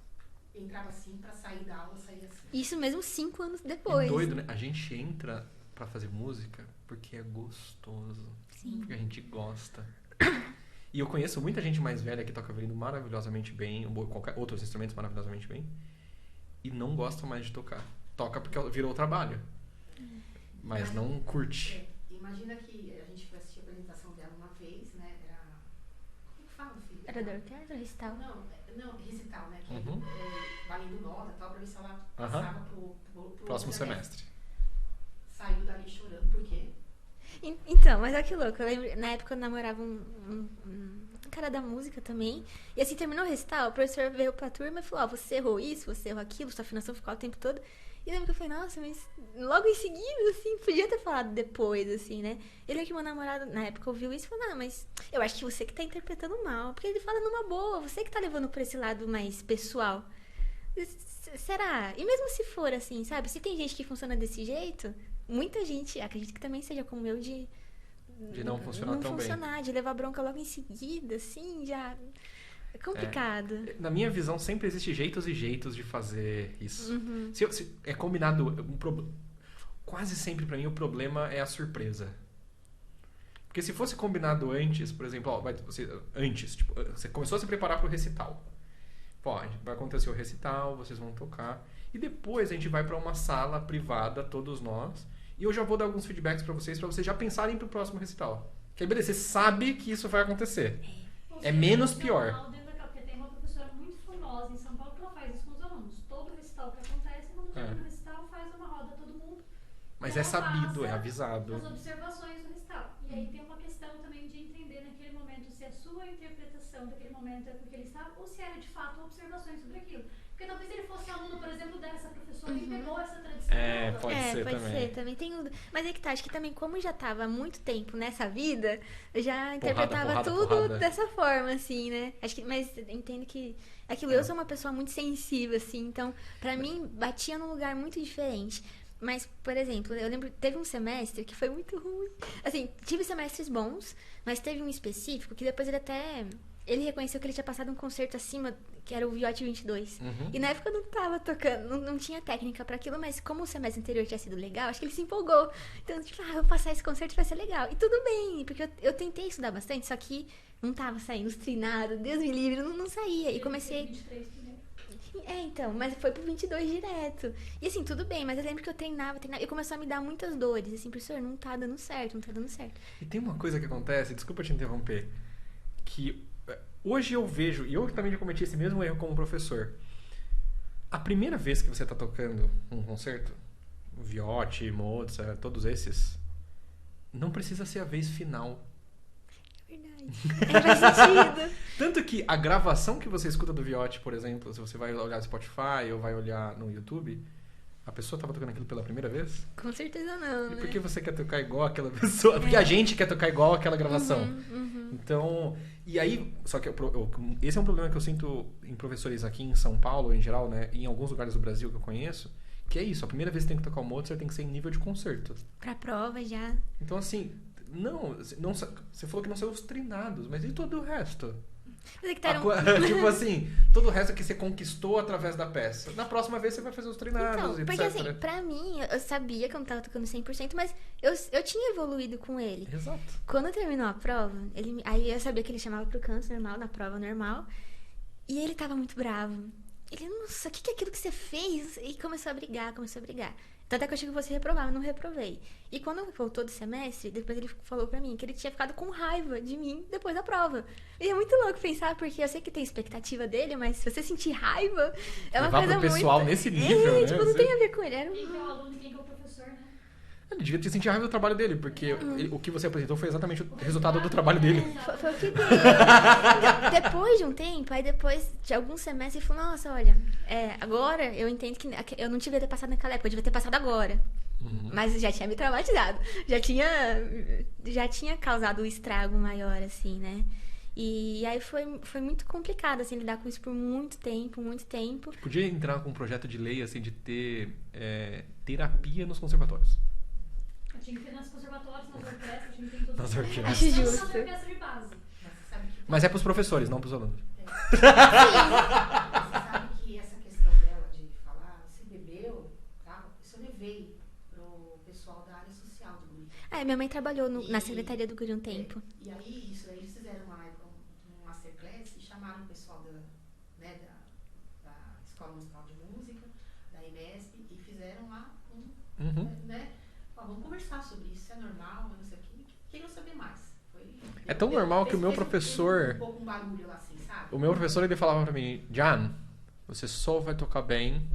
entrava assim, pra sair da aula, saía assim. Isso mesmo 5 anos É depois. doido, né? A gente entra pra fazer música porque é gostoso. Sim. Porque a gente gosta. E eu conheço muita gente mais velha que toca violino maravilhosamente bem, ou qualquer outros instrumentos maravilhosamente bem, e não gosta mais de tocar. Toca porque virou trabalho. Mas não curte. Imagina que a gente foi assistir a apresentação dela uma vez, né? Era. Como que fala, filho? Era da orquestra ou recital? Não, recital, né? Que Uhum. é valendo nota e tal, pra ver se ela passava pro Próximo outro semestre. Saiu dali chorando, por quê? Então, mas olha que louco. Eu lembro, na época eu namorava um cara da música também. E assim, terminou o recital, o professor veio pra turma e falou, você errou isso, você errou aquilo, sua afinação ficou o tempo todo. E eu lembro que eu falei, nossa, mas logo em seguida, assim, podia ter falado depois, assim, né? Ele que meu namorado, na época, ouviu isso e falou, não, mas eu acho que você que tá interpretando mal. Porque ele fala numa boa, você que tá levando pra esse lado mais pessoal. Será? E mesmo se for assim, sabe? Se tem gente que funciona desse jeito, muita gente, acredito que também seja como eu, de não funcionar tão bem. De levar bronca logo em seguida, assim, já... É complicado. Na minha visão, sempre existe jeitos e jeitos de fazer isso. Se é combinado... Quase sempre, pra mim, o problema é a surpresa. Porque se fosse combinado antes, por exemplo, você começou a se preparar pro recital. Vai acontecer o recital, vocês vão tocar. E depois a gente vai pra uma sala privada, todos nós. E eu já vou dar alguns feedbacks pra vocês já pensarem pro próximo recital. Que aí, beleza, você sabe que isso vai acontecer. É menos pior. Porque tem uma professora muito famosa em São Paulo que ela faz isso com os alunos. Todo recital que acontece, quando termina o recital, faz uma roda todo mundo. Mas E é ela sabido, é passa avisado. as observações do recital. E aí tem uma questão também de entender naquele momento se a sua interpretação daquele momento é porque ele estava ou se era de fato observações sobre aquilo. Porque talvez ele fosse aluno, por exemplo, dessa professora e pegou essa tradição. Pode ser pode também. ser também. Mas é que tá, acho que também, como eu já tava há muito tempo nessa vida, eu já interpretava tudo dessa forma, assim, né? Acho que, mas entendo que aquilo, eu sou uma pessoa muito sensível, assim, então, pra mim, batia num lugar muito diferente. Mas, por exemplo, eu lembro, teve um semestre que foi muito ruim. Assim, tive semestres bons, mas teve um específico que depois ele reconheceu que ele tinha passado um concerto acima, que era o Viotti 22. E na época eu não tava tocando, não tinha técnica pra aquilo, mas como o semestre anterior tinha sido legal, acho que ele se empolgou. Então, tipo, eu vou passar esse concerto, vai ser legal. E tudo bem, porque eu tentei estudar bastante, só que não tava saindo os trinados, Deus me livre, não saía. E comecei... 23 primeiro. Então, mas foi pro 22 direto. E assim, tudo bem, mas eu lembro que eu treinava, e começou a me dar muitas dores. Assim, professor, não tá dando certo. E tem uma coisa que acontece, desculpa te interromper, que hoje eu vejo, e eu também já cometi esse mesmo erro como professor. A primeira vez que você tá tocando um concerto, Viotti, Mozart, todos esses, não precisa ser a vez final. Verdade. Faz sentido. Tanto que a gravação que você escuta do Viotti, por exemplo, se você vai olhar no Spotify ou vai olhar no YouTube, a pessoa tava tocando aquilo pela primeira vez? Com certeza não, E né? por que você quer tocar igual aquela pessoa? Porque a gente quer tocar igual aquela gravação. Uhum. Então, e aí, só que esse é um problema que eu sinto em professores aqui em São Paulo, em geral, né? E em alguns lugares do Brasil que eu conheço, que é isso, a primeira vez que tem que tocar o Mozart tem que ser em nível de concerto. Pra prova já. Então, assim, não você falou que não saiu os treinados, mas e todo o resto? Mas é que tá Tipo assim, todo o resto que você conquistou através da peça. Na próxima vez você vai fazer os treinados, Então, etc. porque assim, pra mim, eu sabia que eu não tava tocando 100%, mas eu tinha evoluído com ele. Exato. Quando terminou a prova, aí eu sabia que ele chamava pro canto normal, na prova normal, e ele tava muito bravo. Ele, nossa, o que é aquilo que você fez? E começou a brigar. Tanto é que eu achei que você reprovava, eu não reprovei. E quando voltou do semestre, depois ele falou pra mim que ele tinha ficado com raiva de mim depois da prova. E é muito louco pensar, porque eu sei que tem expectativa dele, mas se você sentir raiva, é uma Levar coisa pro pessoal muito... nesse nível, né? Tipo, não tem a ver com ele. Era Quem que é o aluno e quem que é o professor, né? Ele devia ter sentido raiva do trabalho dele, porque o que você apresentou foi exatamente o resultado do trabalho dele. Foi o que deu. Depois de um tempo, aí depois de alguns semestres, ele falou, nossa, olha, agora eu entendo que eu não devia ter passado naquela época, eu devia ter passado agora. Mas já tinha me traumatizado. Já tinha causado um estrago maior, assim, né? E aí foi muito complicado, assim, lidar com isso por muito tempo. Podia entrar com um projeto de lei, assim, de ter terapia nos conservatórios. Eu tinha que ter nas conservatórios, nas orquestras, tinha que ter em todas Nas orquestras. Acho Nas justo. orquestras de base. Mas você sabe que Mas é pros professores, não pros alunos. Você sabe que essa questão dela de falar, você bebeu, tá? Isso eu levei pro pessoal da área social do Guri. Minha mãe trabalhou na secretaria do Guri um tempo. E aí, isso aí, eles fizeram uma masterclass e chamaram o pessoal da Escola Municipal de Música, da IMESP, e fizeram lá né? Vamos conversar sobre isso, é normal, não sei o quê. Queriam saber mais. É tão normal que o meu professor... Um pouco um barulho lá, assim, sabe? O meu professor, ele falava pra mim, Jan, você só vai tocar bem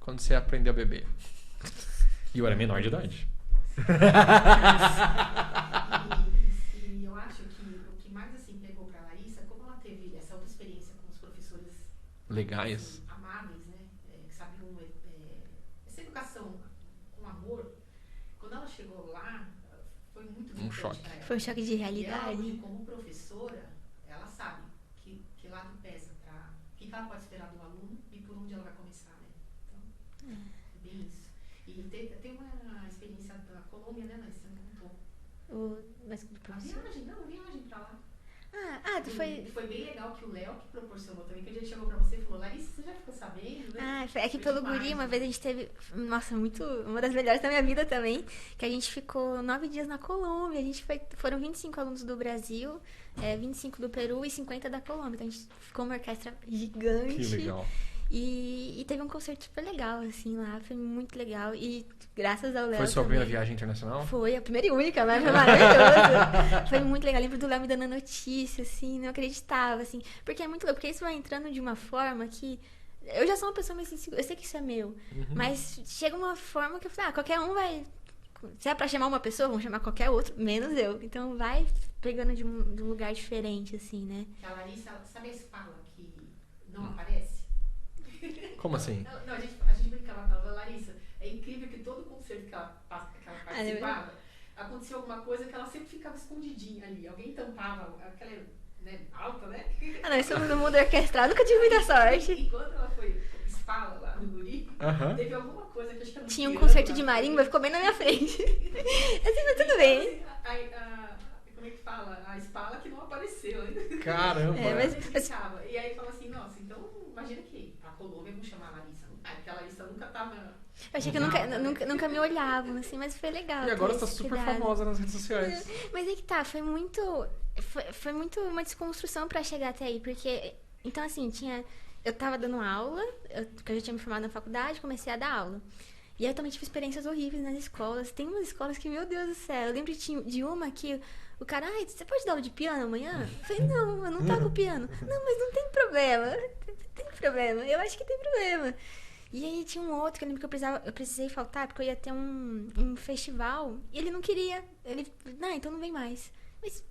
quando você aprender a beber. E eu era menor de idade. E eu acho que o que mais assim pegou pra Larissa, como ela teve essa outra experiência com os professores Legais. assim, amáveis, né? Que sabiam essa educação com amor, quando ela chegou lá, foi muito importante choque. pra ela. Foi um choque de E ela, realidade. hoje, como professora, ela sabe que lado pesa pra... O que ela pode esperar do aluno e por onde ela vai começar, né? Então, é bem isso. E tem uma experiência da Colômbia, né, Larissa? Você não contou. Mas do A professor? viagem pra lá. Tu foi... Foi bem legal que o Léo que proporcionou também, que a gente chegou pra você e falou, Larissa, você já ficou sabendo, né? É que Foi pelo demais, Guri, uma né? vez a gente teve, nossa, uma das melhores da minha vida também, que a gente ficou 9 dias na Colômbia, foram 25 alunos do Brasil, 25 do Peru e 50 da Colômbia, então a gente ficou uma orquestra gigante. Que legal. E teve um concerto super legal, assim, lá, foi muito legal, e graças ao Léo Foi sua também. primeira viagem internacional? Foi, a primeira e única, mas foi maravilhoso. Foi muito legal. Lembro do Léo me dando a notícia, assim, não acreditava, assim. Porque é muito louco, porque isso vai entrando de uma forma que... Eu já sou uma pessoa mais insegura, eu sei que isso é meu. Mas chega uma forma que eu falo, qualquer um vai... Se é pra chamar uma pessoa, vamos chamar qualquer outro, menos eu. Então vai pegando de um lugar diferente, assim, né? Que a Larissa, sabe a espala que não aparece? Como assim? Não, a gente brincava com ela, Larissa, é incrível que todo concerto que ela participava, acontecia alguma coisa que ela sempre ficava escondidinha ali. Alguém tampava, aquela, né, alta, né? Ah, não, isso no mundo orquestral nunca tive muita sorte. E quando ela foi Spala lá no Guri, teve alguma coisa que acho que era tinha um concerto de marimba, ficou bem na minha frente. Assim, mas tudo bem. Como é que fala? A Spala que não apareceu ainda. Caramba! E aí fala assim, nossa, então imagina que a Colômbia vão chamar a Larissa. Porque a Larissa nunca tava... Eu achei que nunca me olhavam, assim, mas foi legal. E agora você tá super famosa nas redes sociais. Mas é que tá, foi muito uma desconstrução pra chegar até aí, porque... Então, assim, eu tava dando aula, porque eu já tinha me formado na faculdade, comecei a dar aula. E aí eu também tive experiências horríveis nas escolas. Tem umas escolas que, meu Deus do céu, eu lembro de uma que o cara, você pode dar aula de piano amanhã? Eu falei, não, eu não toco piano. Não, mas não tem problema. Tem problema, eu acho que tem problema. E aí tinha um outro que eu lembro que eu precisei faltar, porque eu ia ter um festival, e ele não queria. Ele, não, então não vem mais. Mas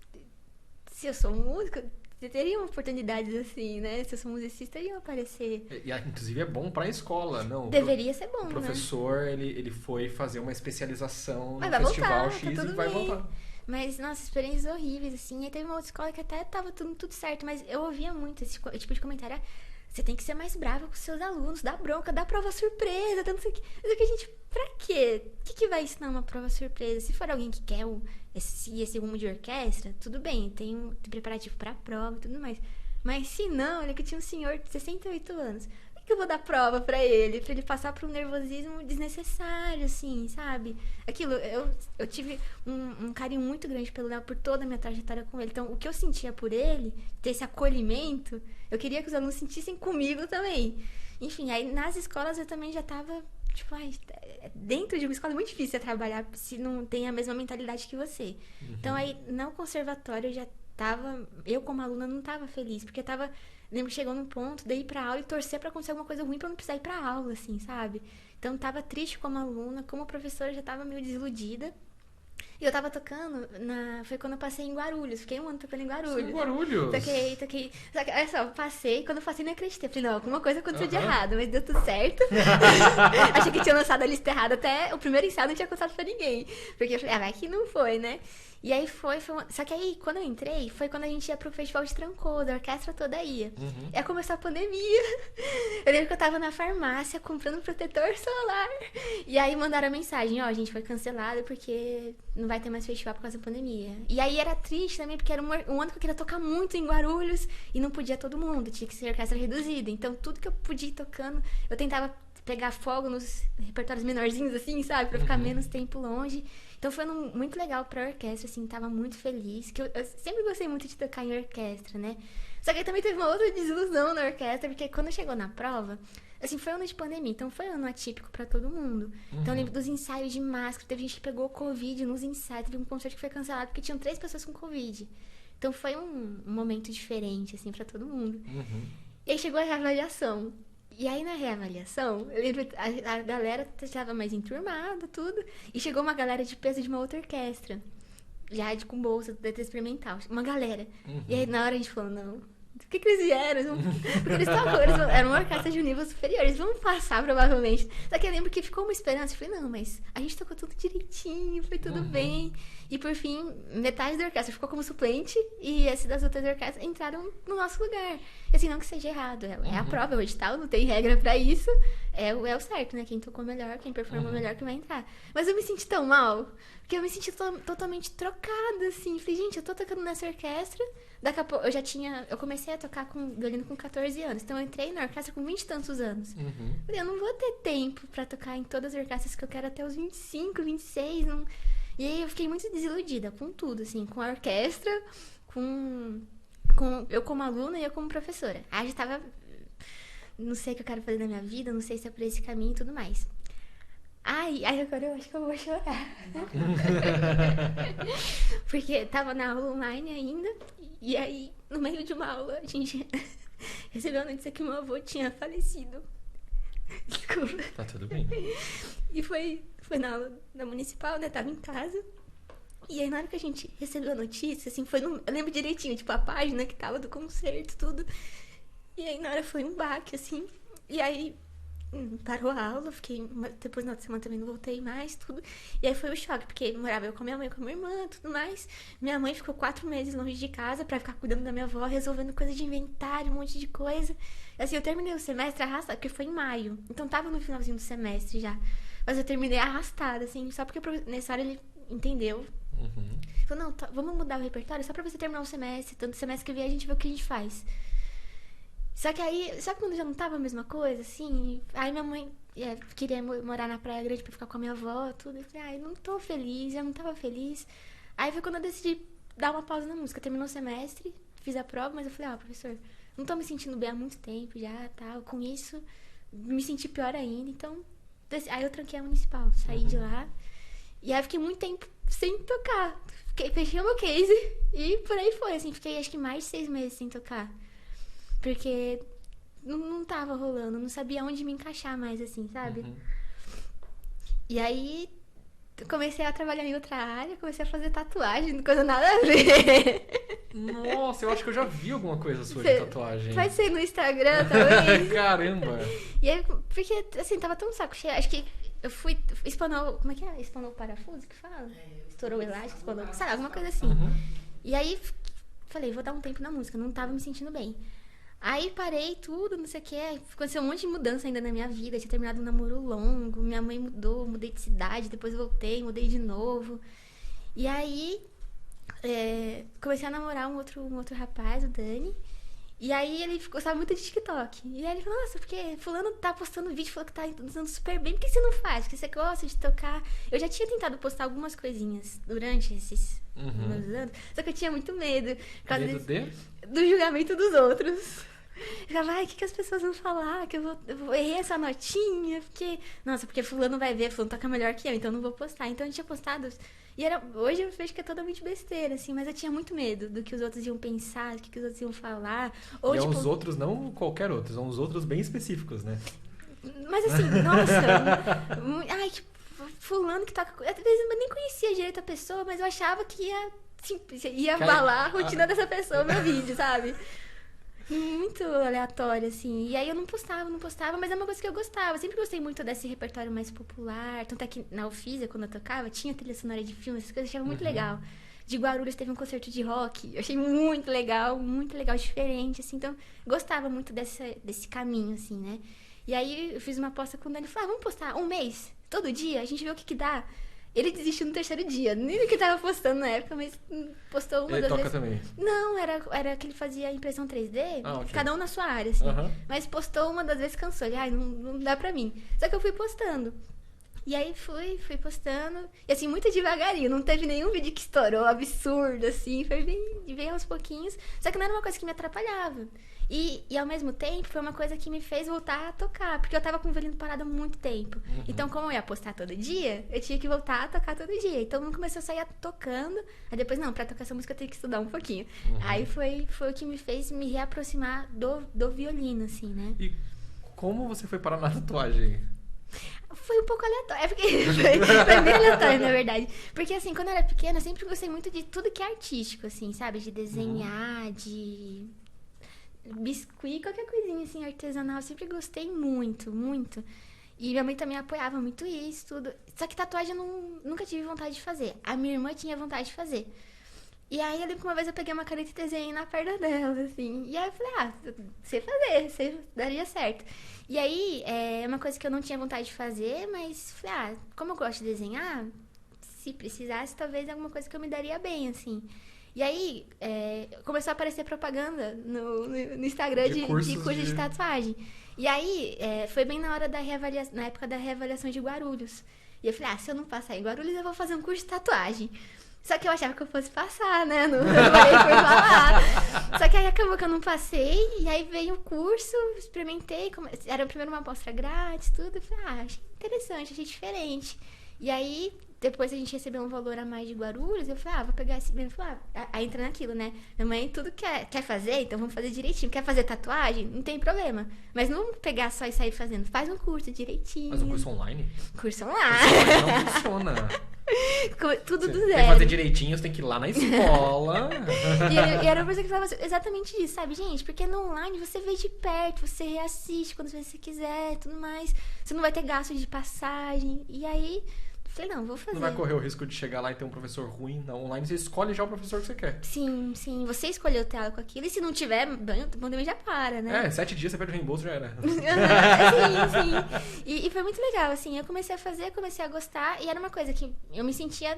se eu sou música, teriam oportunidades assim, né? Se eu sou musicista, iriam aparecer. E inclusive é bom pra escola, não? Deveria ser bom, o professor, né? ele foi fazer uma especialização no festival voltar, X tá e vai voltar. Mas, nossa, experiências horríveis, assim. E teve uma outra escola que até tava tudo certo, mas eu ouvia muito esse tipo de comentário. Você tem que ser mais brava com os seus alunos, dá bronca, dá prova surpresa, não sei o que. Mas que a gente, pra quê? O que vai ensinar uma prova surpresa? Se for alguém que quer esse rumo de orquestra, tudo bem, tem preparativo pra prova e tudo mais. Mas se não, olha que tinha um senhor de 68 anos. Por que eu vou dar prova pra ele passar por um nervosismo desnecessário, assim, sabe? Aquilo, eu tive um carinho muito grande pelo Léo por toda a minha trajetória com ele. Então, o que eu sentia por ele, ter esse acolhimento, eu queria que os alunos sentissem comigo também. Enfim, aí nas escolas eu também já tava, tipo, dentro de uma escola é muito difícil trabalhar se não tem a mesma mentalidade que você. Uhum. Então, aí, no conservatório eu já tava, eu como aluna não tava feliz, porque lembro que chegou num ponto de ir pra aula e torcer pra acontecer alguma coisa ruim pra eu não precisar ir pra aula, assim, sabe? Então, tava triste como aluna, como professora, já tava meio desiludida. E eu tava tocando, foi quando eu passei em Guarulhos, fiquei um ano tocando em Guarulhos. Em Guarulhos? Toquei. Só que, olha só, passei, quando eu passei não acreditei. Falei, não, alguma coisa aconteceu de errado, mas deu tudo certo. Achei que tinha lançado a lista errada, até o primeiro ensaio não tinha contado pra ninguém. Porque eu falei, vai que não foi, né? E aí só que aí, quando eu entrei, foi quando a gente ia pro festival de Trancoso, a orquestra toda ia. Uhum. E aí começou a pandemia. Eu lembro que eu tava na farmácia comprando protetor solar. E aí mandaram a mensagem, a gente foi cancelado porque não vai ter mais festival por causa da pandemia. E aí era triste também, porque era um ano que eu queria tocar muito em Guarulhos e não podia todo mundo, tinha que ser orquestra reduzida. Então tudo que eu podia ir tocando, eu tentava pegar fogo nos repertórios menorzinhos, assim, sabe? Pra ficar menos tempo longe. Então foi muito legal pra orquestra, assim, tava muito feliz. Que eu sempre gostei muito de tocar em orquestra, né? Só que aí também teve uma outra desilusão na orquestra, porque quando chegou na prova, assim, foi ano de pandemia, então foi ano atípico pra todo mundo. Então eu lembro dos ensaios de máscara, teve gente que pegou Covid nos ensaios, teve um concerto que foi cancelado porque tinham 3 pessoas com Covid. Então foi um momento diferente, assim, pra todo mundo. Uhum. E aí chegou a reavaliação. E aí, na reavaliação, eu lembro, a galera estava mais enturmada, tudo. E chegou uma galera de peso de uma outra orquestra. Já com bolsa, letra experimental. Uma galera. Uhum. E aí, na hora, a gente falou, não. Por que eles vieram? Porque eles eram uma orquestra de um nível superior. Eles vão passar, provavelmente. Só que eu lembro que ficou uma esperança. Eu falei, não, mas a gente tocou tudo direitinho, foi tudo bem. E, por fim, metade da orquestra ficou como suplente. E esse das outras orquestras entraram no nosso lugar. E assim, não que seja errado. É a prova, é o edital, não tem regra pra isso. É o certo, né? Quem tocou melhor, quem performou melhor que vai entrar. Mas eu me senti tão mal, porque eu me senti totalmente trocada, assim. Falei, gente, eu tô tocando nessa orquestra. Daqui a pouco, eu comecei a tocar violino com 14 anos. Então eu entrei na orquestra com 20 e tantos anos. Falei, eu não vou ter tempo pra tocar em todas as orquestras que eu quero até os 25, 26. Não... E aí eu fiquei muito desiludida com tudo, assim, com a orquestra, com eu como aluna e eu como professora. Aí eu já tava, não sei o que eu quero fazer na minha vida, não sei se é por esse caminho e tudo mais. Ai, agora eu acho que eu vou chorar. Porque tava na aula online ainda, e aí, no meio de uma aula, a gente recebeu a notícia que meu avô tinha falecido. Desculpa. Tá tudo bem. E foi na aula da municipal, né? Tava em casa. E aí, na hora que a gente recebeu a notícia, assim, eu lembro direitinho, tipo, a página que tava do concerto, tudo. E aí, na hora foi um baque, assim. E aí, parou a aula, depois na outra semana também não voltei mais, tudo. E aí foi o choque, porque morava eu com a minha mãe, com a minha irmã, tudo mais. Minha mãe ficou 4 meses longe de casa pra ficar cuidando da minha avó, resolvendo coisa de inventário, um monte de coisa. Assim, eu terminei o semestre arrastada, porque foi em maio. Então tava no finalzinho do semestre já. Mas eu terminei arrastada, assim, só porque nessa hora ele entendeu. Falou, não, vamos mudar o repertório só pra você terminar o semestre. Tanto semestre que vem a gente vê o que a gente faz. Só que aí, sabe quando já não tava a mesma coisa, assim? Aí minha mãe queria morar na Praia Grande pra ficar com a minha avó, tudo. Eu falei, não tô feliz, já não tava feliz. Aí foi quando eu decidi dar uma pausa na música. Terminou o semestre, fiz a prova, mas eu falei, professor, não tô me sentindo bem há muito tempo já, tal. Com isso, me senti pior ainda, então... Aí eu tranquei a municipal, saí de lá. E aí fiquei muito tempo sem tocar. Fechei o meu case e por aí foi, assim. Fiquei acho que mais de 6 meses sem tocar. Porque não tava rolando, não sabia onde me encaixar mais, assim, sabe? E aí, comecei a trabalhar em outra área, comecei a fazer tatuagem, coisa nada a ver. Nossa, eu acho que eu já vi alguma coisa sua de tatuagem. Vai ser no Instagram também. Caramba! E aí, porque, assim, tava tão saco cheio, acho que eu fui, espanou, como é que é? Espanou o parafuso que fala? Estourou o elástico, espanou, sabe, alguma coisa assim. E aí, falei, vou dar um tempo na música, não tava me sentindo bem. Aí parei tudo, não sei o que. Aconteceu um monte de mudança ainda na minha vida. Tinha terminado um namoro longo. Minha mãe mudou, mudei de cidade. Depois voltei, mudei de novo. E aí comecei a namorar um outro rapaz, o Dani. E aí ele gostava muito de TikTok. E aí ele falou, nossa, porque fulano tá postando vídeo, falou que tá usando super bem. Por que você não faz? Porque você gosta de tocar. Eu já tinha tentado postar algumas coisinhas durante esses meus anos. Só que eu tinha muito medo. Do julgamento dos outros. Eu ficava, o que as pessoas vão falar? Que eu errei essa notinha, porque fulano vai ver, fulano toca melhor que eu, então eu não vou postar. Então eu tinha postado, hoje eu vejo que é totalmente besteira, assim, mas eu tinha muito medo do que os outros iam pensar, do que os outros iam falar. Ou, e os outros, não qualquer outro, são os outros bem específicos, né? Mas assim, nossa, fulano que toca, às vezes eu nem conhecia direito a pessoa, mas eu achava que ia abalar a rotina dessa pessoa, meu vídeo, sabe? Muito aleatório, assim. E aí eu não postava, mas é uma coisa que eu gostava. Eu sempre gostei muito desse repertório mais popular. Tanto é que na Ufísia, quando eu tocava, tinha trilha sonora de filme, essas coisas eu achava muito legal. De Guarulhos teve um concerto de rock. Eu achei muito legal, diferente, assim. Então, gostava muito desse caminho, assim, né? E aí eu fiz uma aposta com o Dani. Falei, vamos postar um mês, todo dia, a gente vê o que dá. Ele desistiu no 3º dia. Nem o que tava postando na época, mas postou uma das vezes. Ele toca também? Não, era que ele fazia impressão 3D, okay. Cada um na sua área, assim. Mas postou uma das vezes, cansou. Ele, não dá pra mim. Só que eu fui postando. E aí fui postando. E assim, muito devagarinho. Não teve nenhum vídeo que estourou, absurdo, assim. Foi bem aos pouquinhos. Só que não era uma coisa que me atrapalhava. E ao mesmo tempo, foi uma coisa que me fez voltar a tocar. Porque eu tava com o violino parado há muito tempo. Então, como eu ia postar todo dia, eu tinha que voltar a tocar todo dia. Então, eu comecei a sair tocando. Aí depois, não, pra tocar essa música eu tenho que estudar um pouquinho. Aí foi o que me fez me reaproximar do violino, assim, né? E como você foi parar na tatuagem? Foi um pouco aleatório. Foi bem aleatório, na verdade. Porque, assim, quando eu era pequena, eu sempre gostei muito de tudo que é artístico, assim, sabe? De desenhar, de... biscuit, qualquer coisinha assim, artesanal, eu sempre gostei muito, muito. E minha mãe também apoiava muito isso, tudo. Só que tatuagem eu nunca tive vontade de fazer. A minha irmã tinha vontade de fazer. E aí, eu lembro que uma vez eu peguei uma caneta e desenhei na perna dela, assim. E aí eu falei, sei fazer, daria certo. E aí, é uma coisa que eu não tinha vontade de fazer, mas falei, como eu gosto de desenhar, se precisasse, talvez alguma coisa que eu me daria bem, assim. E aí, começou a aparecer propaganda no Instagram de curso de tatuagem. E aí, foi bem na hora na época da reavaliação de Guarulhos. E eu falei, se eu não passar em Guarulhos, eu vou fazer um curso de tatuagem. Só que eu achava que eu fosse passar, né? Não falei por falar. Só que aí acabou que eu não passei. E aí veio o curso, experimentei. Era primeiro uma amostra grátis, tudo. Eu falei, achei interessante, achei diferente. E aí... Depois a gente recebeu um valor a mais de Guarulhos, eu falei, vou pegar esse... Aí entra naquilo, né? Minha mãe tudo quer fazer, então vamos fazer direitinho. Quer fazer tatuagem? Não tem problema. Mas não pegar só e sair fazendo. Faz um curso direitinho. Mas um curso online? Curso online. Não funciona. Tudo do Tem que zero. fazer direitinho, você tem que ir lá na escola. E era uma coisa que falava exatamente isso, sabe? Gente, porque no online você vê de perto, você reassiste quando você quiser, tudo mais. Você não vai ter gasto de passagem. E aí, falei, não, vou fazer. Não vai correr o risco de chegar lá e ter um professor ruim. Na online você escolhe já o professor que você quer. Sim, sim. Você escolheu ter aula com aquilo. E se não tiver, bom, também já para, né? 7 dias você perde o reembolso, já era. Sim. E foi muito legal, assim. Eu comecei a fazer, comecei a gostar. E era uma coisa que eu me sentia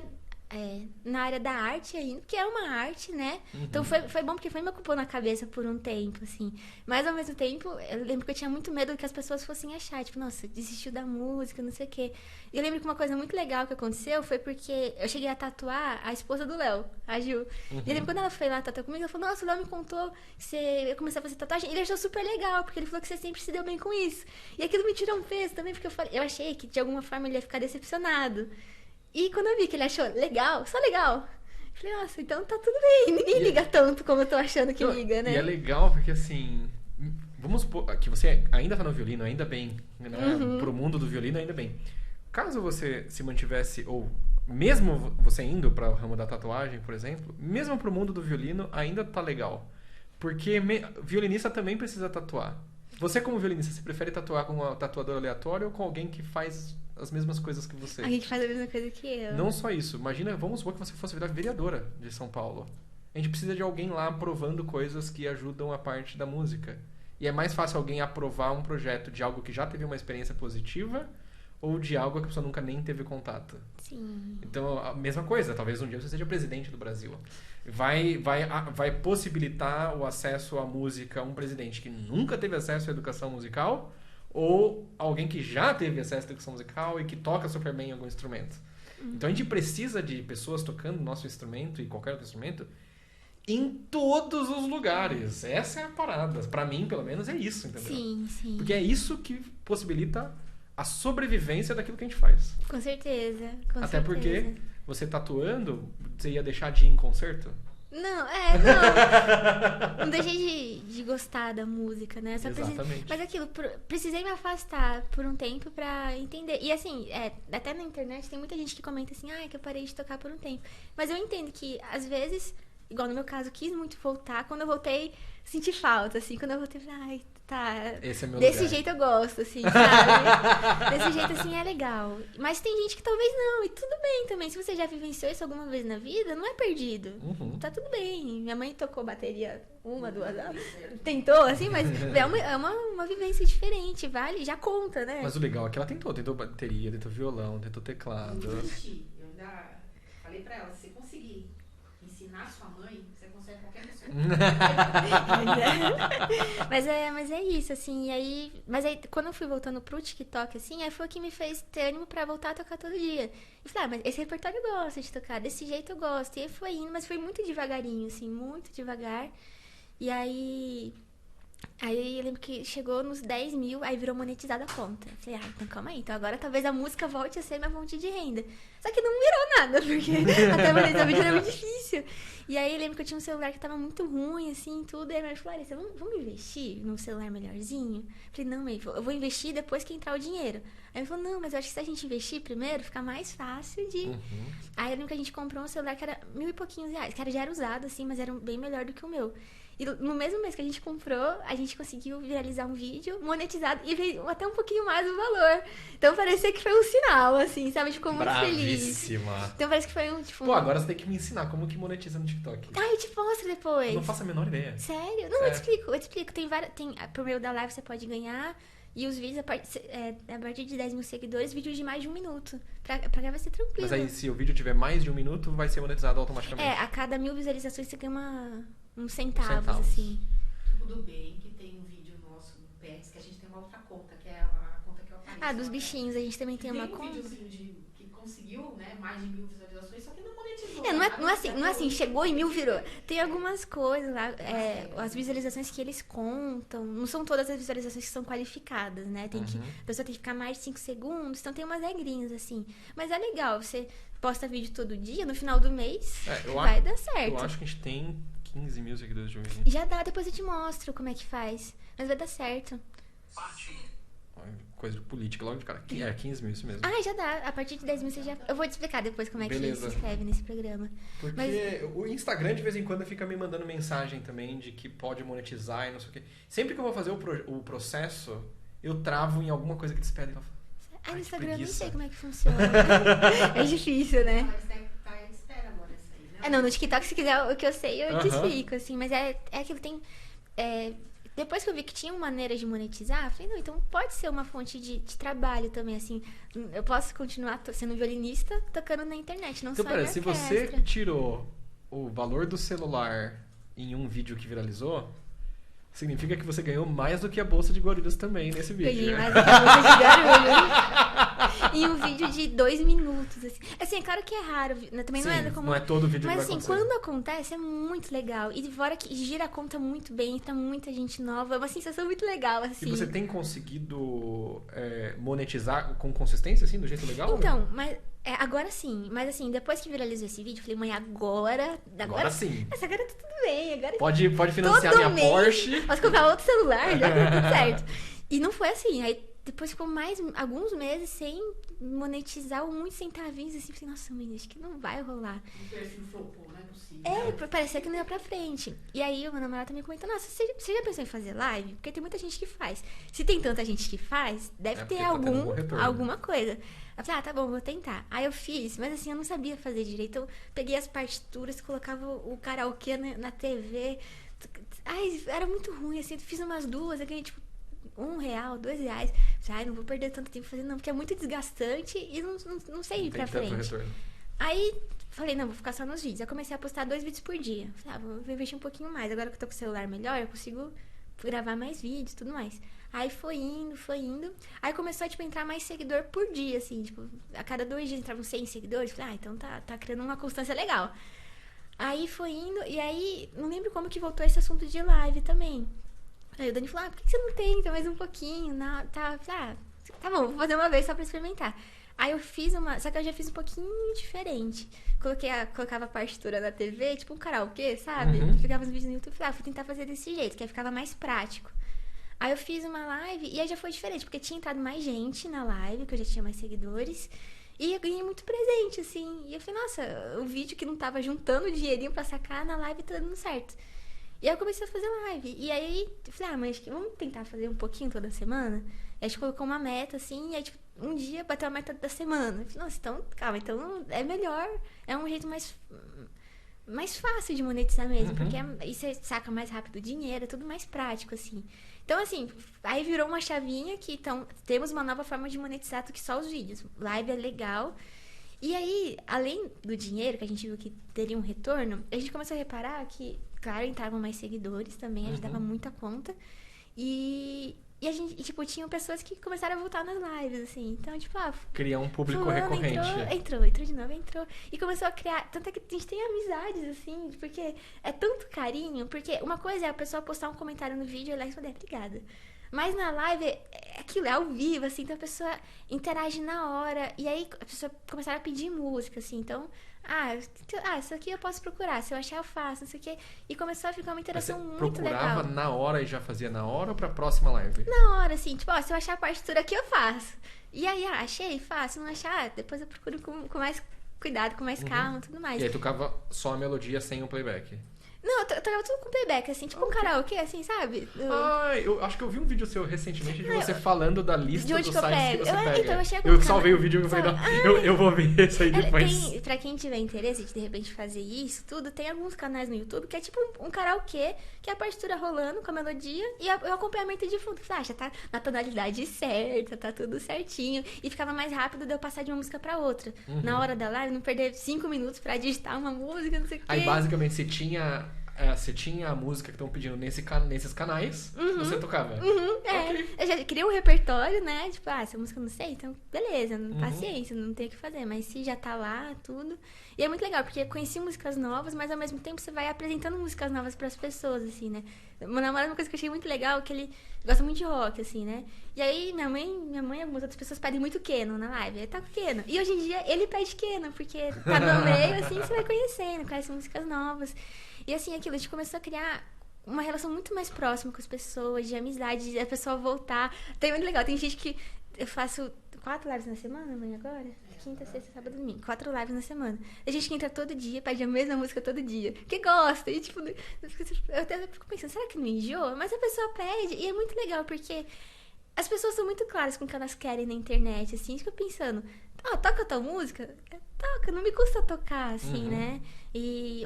na área da arte ainda, porque é uma arte, né? Então foi bom, porque foi me ocupou na cabeça por um tempo, assim. Mas ao mesmo tempo, eu lembro que eu tinha muito medo do que as pessoas fossem achar. Tipo, nossa, desistiu da música, não sei o quê. E eu lembro que uma coisa muito legal que aconteceu foi porque eu cheguei a tatuar a esposa do Léo, a Ju. E eu lembro quando ela foi lá tatuar comigo, ela falou, nossa, o Léo me contou que você começou a fazer tatuagem. Ele achou super legal, porque ele falou que você sempre se deu bem com isso. E aquilo me tirou um peso também, porque eu achei que de alguma forma ele ia ficar decepcionado. E quando eu vi que ele achou legal, só legal, eu falei, nossa, então tá tudo bem. Ninguém liga tanto como eu tô achando que liga, né? E é legal porque, assim, vamos supor que você ainda tá no violino, ainda bem, né? Pro mundo do violino, ainda bem. Caso você se mantivesse, ou mesmo você indo para o ramo da tatuagem, por exemplo, mesmo pro mundo do violino, ainda tá legal. Porque violinista também precisa tatuar. Você, como violinista, você prefere tatuar com um tatuador aleatório ou com alguém que faz as mesmas coisas que você? A gente faz a mesma coisa que eu. Não só isso. Imagina, vamos supor que você fosse virar vereadora de São Paulo. A gente precisa de alguém lá aprovando coisas que ajudam a parte da música. E é mais fácil alguém aprovar um projeto de algo que já teve uma experiência positiva ou de algo que a pessoa nunca nem teve contato. Sim. Então, a mesma coisa. Talvez um dia você seja presidente do Brasil. Vai possibilitar o acesso à música a um presidente que nunca teve acesso à educação musical ou alguém que já teve acesso à educação musical e que toca super bem em algum instrumento. Então, a gente precisa de pessoas tocando nosso instrumento e qualquer outro instrumento em todos os lugares. Essa é a parada. Pra mim, pelo menos, é isso, entendeu? Sim, sim. Porque é isso que possibilita a sobrevivência daquilo que a gente faz. Com certeza. Até porque você tatuando, você ia deixar de ir em concerto? Não. Não deixei de gostar da música, né? Exatamente. Mas aquilo, precisei me afastar por um tempo pra entender. E assim, até na internet tem muita gente que comenta assim, que eu parei de tocar por um tempo. Mas eu entendo que, às vezes, igual no meu caso, quis muito voltar. Quando eu voltei, senti falta, assim. Quando eu voltei, falei, tá. Esse é meu desse lugar. jeito eu gosto, assim, sabe? Desse jeito, assim, é legal. Mas tem gente que talvez não, e tudo bem também. Se você já vivenciou isso alguma vez na vida, não é perdido. Tá tudo bem. Minha mãe tocou bateria 1, 2 anos. Tentou, assim, mas é uma vivência diferente, vale? Já conta, né? Mas o legal é que ela tentou bateria, tentou violão, tentou teclado. Eu ainda falei pra ela, se você conseguir ensinar sua mãe, você consegue qualquer pessoa. Mas é isso, assim, mas aí quando eu fui voltando pro TikTok, assim, aí foi o que me fez ter ânimo pra voltar a tocar todo dia. E falei, mas esse repertório eu gosto de tocar, desse jeito eu gosto. E aí foi indo, mas foi muito devagarinho, assim, muito devagar. E aí eu lembro que chegou nos 10 mil, aí virou monetizada a conta. Eu falei, então calma aí, então agora talvez a música volte a ser minha fonte de renda. Só que não virou nada, porque até monetizar o vídeo era muito difícil. E aí eu lembro que eu tinha um celular que tava muito ruim, assim, tudo. E a minha mãe falou, Larissa, vamos investir num celular melhorzinho? Eu falei, não, mãe, eu vou investir depois que entrar o dinheiro. Aí ela falou, não, mas eu acho que se a gente investir primeiro, fica mais fácil de... Aí eu lembro que a gente comprou um celular que era R$1.000 e pouquinhos, que já era usado, assim, mas era bem melhor do que o meu. E no mesmo mês que a gente comprou, a gente conseguiu viralizar um vídeo monetizado e veio até um pouquinho mais o valor. Então parecia que foi um sinal, assim, sabe? A gente ficou muito feliz. Então parece que foi Pô, agora você tem que me ensinar como que monetiza no TikTok. Eu te mostro depois. Eu não faço a menor ideia. Sério? Não, eu te explico. Tem por meio da live você pode ganhar. E os vídeos, a partir de 10 mil seguidores, vídeos de mais de 1 minuto. Pra gravar vai ser tranquilo. Mas aí, se o vídeo tiver mais de 1 minuto, vai ser monetizado automaticamente. A cada 1.000 visualizações você ganha uns centavos, assim. Tipo do bem, que tem um vídeo nosso no PEX, que a gente tem uma outra conta, que é a conta que eu apareço. Dos bichinhos, a gente também tem uma conta. Tem um vídeo que conseguiu, né, mais de 1.000 visualizações, só que não monetizou. Não é assim, chegou em 1.000, virou. Tem algumas coisas lá, as visualizações que eles contam, não são todas as visualizações que são qualificadas, né? A pessoa tem que ficar mais de 5 segundos, então tem umas regrinhas, assim. Mas é legal, você posta vídeo todo dia, no final do mês, vai dar certo. Eu acho que a gente tem 15 mil seguidores de vídeo. Já dá, depois eu te mostro como é que faz. Mas vai dar certo. coisa de política logo de cara. 15 mil, isso mesmo. Ah, já dá. A partir de 10 mil você já... Eu vou te explicar depois como é que Beleza. se inscreve nesse programa. Porque o Instagram, de vez em quando, fica me mandando mensagem também de que pode monetizar e não sei o quê. Sempre que eu vou fazer o processo, eu travo em alguma coisa que eles pedem. No que Instagram eu nem preguiça. sei como é que funciona. É difícil, né? Mas tá em espera agora isso aí, né? Não, no TikTok, se quiser o que eu sei, eu te Aham. explico, assim. Mas é aquilo tem... depois que eu vi que tinha maneiras de monetizar, eu falei, não, então pode ser uma fonte de trabalho também, assim. Eu posso continuar sendo violinista tocando na internet, não Então, só pera, em se orquestra. você tirou o valor do celular em um vídeo que viralizou, significa que você ganhou mais do que a Bolsa de Guarulhos também nesse vídeo, Ganhei né? mais do que a Bolsa de Guarulhos. Em um vídeo de 2 minutos, assim. Assim, é claro que é raro, né? Também Sim, não é como... não é todo vídeo Mas que vai assim, acontecer. quando acontece, é muito legal. E fora que gira a conta muito bem, tá muita gente nova. É uma sensação muito legal, assim. E você tem conseguido monetizar com consistência, assim, do jeito legal? Então, mas... agora sim. Mas assim, depois que viralizou esse vídeo, eu falei, mãe, agora sim. Essa agora tá tudo bem. Agora Pode financiar todo minha mês, Porsche. posso comprar outro celular, já tá tudo certo. E não foi assim. Aí depois ficou mais alguns meses sem monetizar, ou muitos centavinhos, assim. Falei, nossa, mãe, acho que não vai rolar. O perfil flopou, não é possível. Parecia que não ia pra frente. E aí o meu namorado também comentou, nossa, você já pensou em fazer live? Porque tem muita gente que faz. Se tem tanta gente que faz, deve porque ter tá tendo um bom retorno. alguma coisa. Eu falei, tá bom, vou tentar. Aí eu fiz, mas assim, eu não sabia fazer direito. Eu peguei as partituras, colocava o karaokê na TV. Ai, era muito ruim, assim. Eu fiz umas duas, eu ganhei, tipo, R$1, R$2. Falei, não vou perder tanto tempo fazendo, não, porque é muito desgastante e não sei ir pra frente. Retorno. Aí, falei, não, vou ficar só nos vídeos. Eu comecei a postar 2 vídeos por dia. Falei, vou investir um pouquinho mais. Agora que eu tô com o celular melhor, eu consigo gravar mais vídeos e tudo mais. Aí foi indo. Aí começou a, tipo, entrar mais seguidor por dia, assim. Tipo, a cada 2 dias entravam 100 seguidores. Falei, então tá criando uma constância legal. Aí foi indo, e aí, não lembro como que voltou esse assunto de live também. Aí o Dani falou, por que você não tenta mais um pouquinho? Não, tá bom, vou fazer uma vez só pra experimentar. Aí eu fiz só que eu já fiz um pouquinho diferente. Colocava a partitura na TV, tipo um karaokê, sabe? Uhum. Ficava os vídeos no YouTube e falei, vou tentar fazer desse jeito, que aí ficava mais prático. Aí eu fiz uma live e aí já foi diferente, porque tinha entrado mais gente na live, que eu já tinha mais seguidores. E eu ganhei muito presente, assim. E eu falei, nossa, o vídeo que não tava juntando dinheirinho pra sacar, na live tá dando certo. E aí eu comecei a fazer live. E aí eu falei, mas vamos tentar fazer um pouquinho toda semana? Aí a gente colocou uma meta, assim, e aí, tipo, um dia bateu a meta da semana. Eu falei, nossa, então, calma, então é melhor. É um jeito mais fácil de monetizar mesmo, porque aí você saca mais rápido o dinheiro, é tudo mais prático, assim. Então, assim, aí virou uma chavinha que, então, temos uma nova forma de monetizar do que só os vídeos. Live é legal. E aí, além do dinheiro, que a gente viu que teria um retorno, a gente começou a reparar que, claro, entravam mais seguidores também, ajudava muito a conta. E a gente, tipo, tinham pessoas que começaram a voltar nas lives, assim. Então, tipo, Criar um público fulano recorrente. Entrou de novo. E começou a criar. Tanto é que a gente tem amizades, assim, porque é tanto carinho. Porque uma coisa é a pessoa postar um comentário no vídeo e lá responder, obrigada. Mas na live, é aquilo, é ao vivo, assim, então a pessoa interage na hora. E aí a pessoa começaram a pedir música, assim, então... isso aqui eu posso procurar, se eu achar eu faço, não sei o quê. E começou a ficar uma interação muito legal. Procurava na hora e já fazia na hora ou pra próxima live? Na hora, assim, tipo, se eu achar a partitura aqui, eu faço. E aí, achei, faço. Não achar, depois eu procuro com mais cuidado, com mais calma e tudo mais. E aí tocava só a melodia sem o playback? Não, eu tocava tudo com playback, assim, tipo um karaokê, assim, sabe? Eu acho que eu vi um vídeo seu recentemente de você falando da lista de onde dos que eu sites que pego. você pega. Então, eu achei Eu salvei o vídeo e eu falei, não, eu vou ver isso aí depois. Pra quem tiver interesse de repente fazer isso, tudo, tem alguns canais no YouTube que é tipo um karaokê, que é a partitura rolando com a melodia e o acompanhamento de fundo. Já tá na tonalidade certa, tá tudo certinho. E ficava mais rápido de eu passar de uma música pra outra. Na hora da live, não perder 5 minutos pra digitar uma música, não sei o quê. Aí basicamente você tinha a música que estão pedindo nesses canais, você tocava. Okay. Eu já queria um repertório, né? Tipo, essa música eu não sei, então beleza, paciência, não tem o que fazer. Mas se já tá lá, tudo. E é muito legal, porque eu conheci músicas novas, mas ao mesmo tempo você vai apresentando músicas novas pras pessoas, assim, né? Meu namorado, uma coisa que eu achei muito legal, que ele gosta muito de rock, assim, né? E aí minha mãe e algumas outras pessoas pedem muito Keno na live. Aí tá com Keno. E hoje em dia ele pede Keno, porque tá no meio, assim, você vai conhecendo, conhece músicas novas. E assim, aquilo, a gente começou a criar uma relação muito mais próxima com as pessoas, de amizade, de a pessoa voltar. Tem muito legal, tem gente que eu faço 4 lives na semana, mãe, agora? Quinta, sexta, sábado, domingo. 4 lives na semana. A gente que entra todo dia, pede a mesma música todo dia. Que gosta. E, tipo, eu até fico pensando, será que não enjoa? Mas a pessoa pede. E é muito legal, porque as pessoas são muito claras com o que elas querem na internet, assim. Fico pensando, toca tal música? Toca, não me custa tocar, assim, né?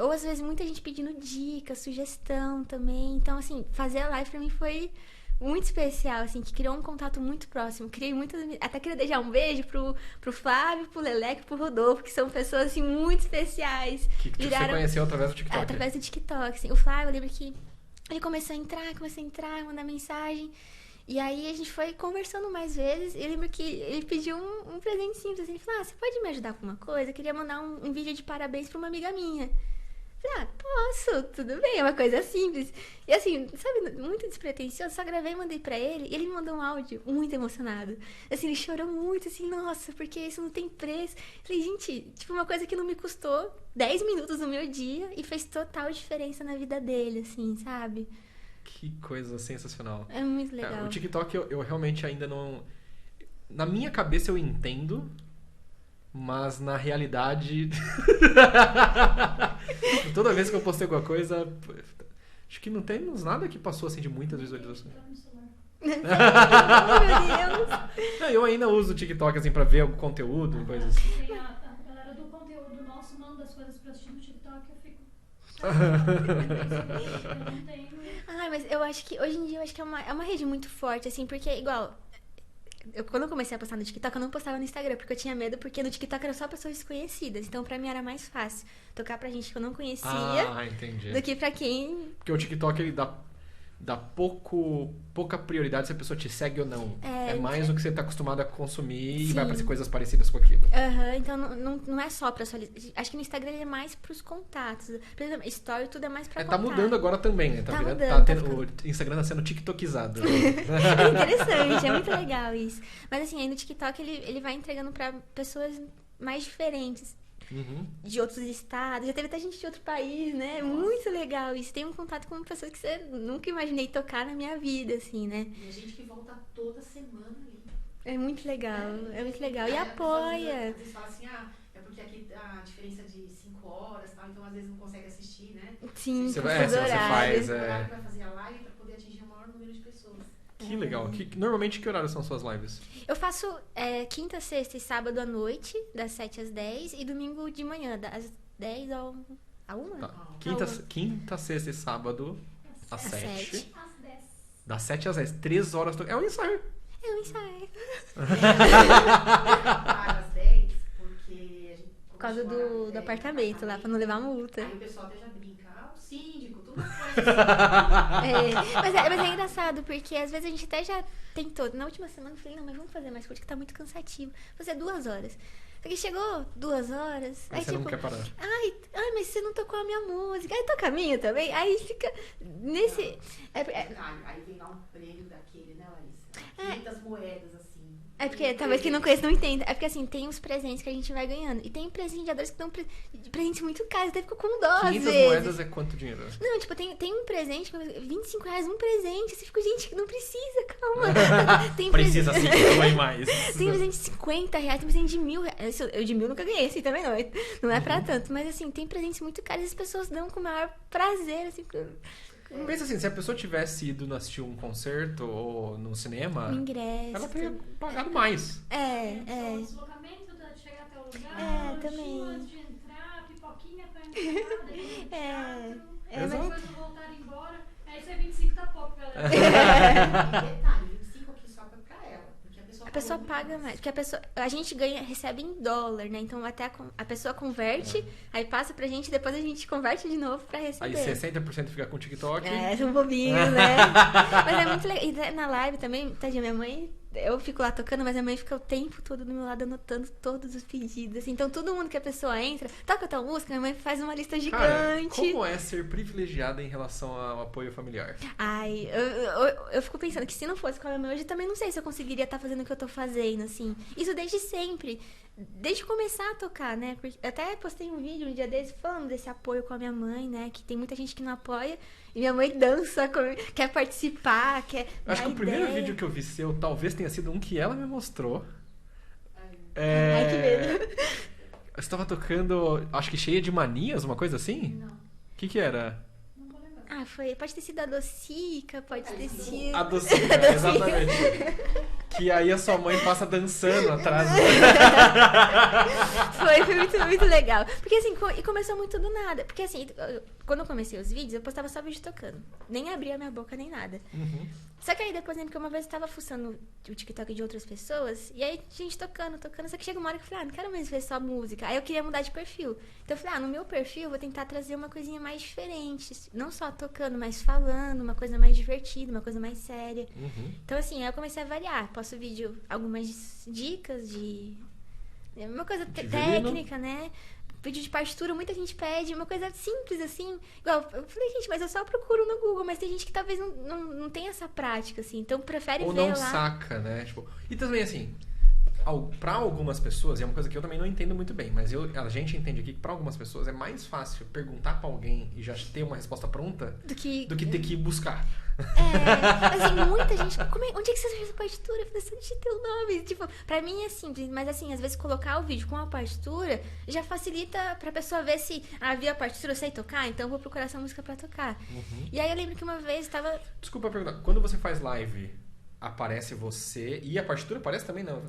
Ou às vezes muita gente pedindo dica, sugestão também. Então, assim, fazer a live pra mim foi muito especial, assim, que criou um contato muito próximo. Criei muitas... Até queria deixar um beijo pro Flávio, pro Leleco e pro Rodolfo, que são pessoas, assim, muito especiais. Que você conheceu através do TikTok. Através do TikTok, assim. O Flávio, eu lembro que ele começou a entrar, mandar mensagem. E aí a gente foi conversando mais vezes. Eu lembro que ele pediu um presente simples, assim. Ele falou, você pode me ajudar com uma coisa? Eu queria mandar um vídeo de parabéns pra uma amiga minha. Falei, posso, tudo bem, é uma coisa simples. E assim, sabe, muito despretensioso, só gravei e mandei pra ele, e ele me mandou um áudio muito emocionado. Assim, ele chorou muito, assim, nossa, porque isso não tem preço. Falei, gente, tipo, uma coisa que não me custou 10 minutos no meu dia e fez total diferença na vida dele, assim, sabe? Que coisa sensacional. É muito legal. O TikTok eu realmente ainda não... Na minha cabeça eu entendo... Mas na realidade, toda vez que eu postei alguma coisa, acho que não temos nada que passou assim de muitas visualizações. Oh, meu Deus! Não, eu ainda uso o TikTok assim pra ver algum conteúdo, coisas assim. Tem a galera do conteúdo nosso manda as coisas pra assistir no TikTok, eu fico... Eu não tenho... Ai, mas eu acho que, hoje em dia, eu acho que é uma rede muito forte, assim, porque, igual... Quando eu comecei a postar no TikTok, eu não postava no Instagram, porque eu tinha medo, porque no TikTok era só pessoas desconhecidas. Então, pra mim, era mais fácil tocar pra gente que eu não conhecia entendi. do que pra quem... Porque o TikTok, ele dá pouca prioridade se a pessoa te segue ou não. É mais o que você tá acostumado a consumir e vai aparecer coisas parecidas com aquilo. Então, não é só pra sua... Acho que no Instagram ele é mais pros contatos. Por exemplo, story, tudo é mais pra Tá contato. mudando agora também, né? Tá mudando, o Instagram tá sendo tiktokizado. É interessante, é muito legal isso. Mas assim, aí no TikTok ele vai entregando pra pessoas mais diferentes. De outros estados, já teve até gente de outro país, né? Muito legal isso. Tem um contato com uma pessoa que você nunca imaginei tocar na minha vida, assim, né? E a gente que volta toda semana ali. É muito legal, é muito legal. E Às apoia. vezes fala assim, é porque aqui a diferença de 5 horas, tal, então às vezes não consegue assistir, né? Sim, Você com vai- os você horários. faz, O horário vai fazer a live para poder atingir o maior número de pessoas. Que legal. Normalmente, que horário são suas lives? Eu faço quinta, sexta e sábado à noite, das 7 às 10, e domingo de manhã, das 10 à 1. Tá. Quinta, sexta e sábado, às 7. Às 10. Das 7 às 10. 3 horas. É um ensaio. É um ensaio. Para às 10, porque a gente... Por causa do apartamento lá, pra não levar multa. Aí o pessoal até já brinca, o síndico, tudo Mas é engraçado, porque às vezes a gente até já tentou. Na última semana eu falei, não, mas vamos fazer mais curto, que tá muito cansativo. Fazer 2 horas. Só que chegou 2 horas. Aí você não quer parar. Ai, mas você não tocou a minha música. Aí toca a minha também. Aí fica nesse... Aí vem lá um prêmio daquele, né, Larissa? 500 moedas, assim. É porque talvez quem não conhece não entenda. É porque assim, tem os presentes que a gente vai ganhando. E tem presenteadores que dão presentes muito caros. Até ficou com dó às 500 vezes. moedas é quanto dinheiro? Não, tipo, tem um presente, R$25 um presente. Você fica, gente, não precisa, calma. Tem Precisa sim, não é mais. Tem presente de R$50, tem presente de R$1.000. Eu de 1.000 nunca ganhei, assim, também não. Não é pra tanto. Mas assim, tem presentes muito caros e as pessoas dão com o maior prazer, assim. Pensa assim, se a pessoa tivesse ido assistir um concerto ou no cinema, Ingresso. ela teria pagado mais. O deslocamento de chegar até o lugar, também. antes de entrar, pipoquinha pra entrar, depois do teatro, Exato. depois voltar embora. Aí isso é 25 tá pouco, galera. Detalhe, 25 aqui só pra ela. Porque A pessoa paga mais. Porque a gente recebe em dólar, né? Então até a pessoa converte, aí passa pra gente, depois a gente converte de novo pra Aí receber. 60% fica com o TikTok. São bobinhos, né? Mas é muito legal. E na live também, tadinha, minha mãe, eu fico lá tocando, mas a mãe fica o tempo todo do meu lado anotando todos os pedidos. Assim. Então todo mundo que a pessoa entra, toca tal música, minha mãe faz uma lista Cara, gigante. como é ser privilegiada em relação ao apoio familiar? Ai, eu fico pensando que se não fosse com a minha mãe hoje, também não sei se eu conseguiria estar fazendo o que eu tô fazendo, assim. Isso desde sempre. desde começar a tocar, né? Porque eu até postei um vídeo um dia desses falando desse apoio com a minha mãe, né? Que tem muita gente que não apoia. E minha mãe dança, quer participar, quer Acho que dar o primeiro ideia. vídeo que eu vi seu talvez tenha sido um que ela me mostrou. Ai, que medo. Você tava tocando, acho que Cheia de Manias, uma coisa assim? Não, O que era? não vou lembrar. Ah, pode ter sido a Docica, pode ter sido... A Docica, exatamente. Que aí a sua mãe passa dançando atrás. Foi muito, muito legal. Porque assim, e começou muito do nada. Porque assim, quando eu comecei os vídeos, eu postava só vídeo tocando. Nem abria minha boca, nem nada. Uhum. Só que aí depois lembro que uma vez eu tava fuçando o TikTok de outras pessoas, e aí gente tocando. Só que chega uma hora que eu falei, não quero mais ver só música. Aí eu queria mudar de perfil. Então eu falei, no meu perfil eu vou tentar trazer uma coisinha mais diferente. Não só tocando, mas falando, uma coisa mais divertida, uma coisa mais séria. Uhum. Então assim, aí eu comecei a variar. Posto vídeo, algumas dicas de... Uma coisa técnica, né? Vídeo de partitura, muita gente pede, uma coisa simples assim. Igual, eu falei, gente, mas eu só procuro no Google, mas tem gente que talvez não tenha essa prática, assim, então prefere Ou ver não lá. saca, né? Tipo, e também assim, pra algumas pessoas, e é uma coisa que eu também não entendo muito bem, mas a gente entende aqui que pra algumas pessoas é mais fácil perguntar pra alguém e já ter uma resposta pronta Do que ter que ir buscar. assim, muita gente. Onde é que você fez a partitura? Eu falei, só digitei o nome. Tipo, pra mim é simples, mas assim, às vezes colocar o vídeo com a partitura já facilita pra pessoa ver se havia a partitura, eu sei tocar, então eu vou procurar essa música pra tocar. Uhum. E aí eu lembro que uma vez tava. Desculpa perguntar, quando você faz live, aparece você e a partitura aparece também? Não,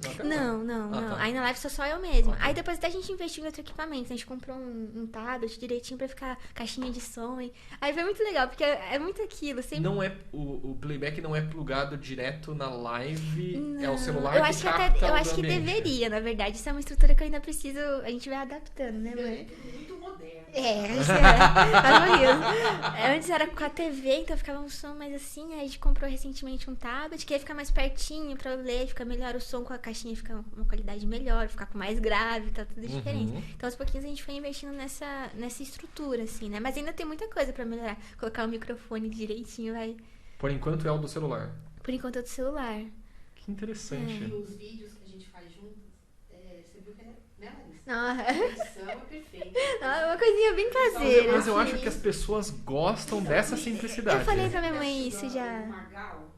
Não. Tá. Aí na live sou só eu mesma. Ok. Aí depois até a gente investiu em outro equipamento. A gente comprou um tablet direitinho pra ficar caixinha de som. Aí foi muito legal, porque é muito aquilo. Sempre... Não é, o playback não é plugado direto na live, é o celular eu que acho capta eu o acho que ambiente. deveria, na verdade. Isso é uma estrutura que eu ainda preciso... A gente vai adaptando, né, mãe? Muito moderno. Antes era. Antes era com a TV, então ficava um som mais assim. Aí a gente comprou recentemente um tablet, que ia ficar mais pertinho pra eu ler, fica melhor o som com a caixinha, fica uma qualidade melhor, ficar com mais grave, tá tudo diferente. Uhum. Então aos pouquinhos a gente foi investindo nessa estrutura, assim, né? Mas ainda tem muita coisa pra melhorar. Colocar o microfone direitinho, vai. Por enquanto é o do celular. Por enquanto é do celular. Que interessante. E os vídeos que a gente faz juntos, você viu que é, né, Larissa? Não, A edição é perfeita. é uma coisinha bem caseira. Mas eu assim. acho que as pessoas gostam dessa simplicidade. Eu falei pra minha mãe isso já. O Margal,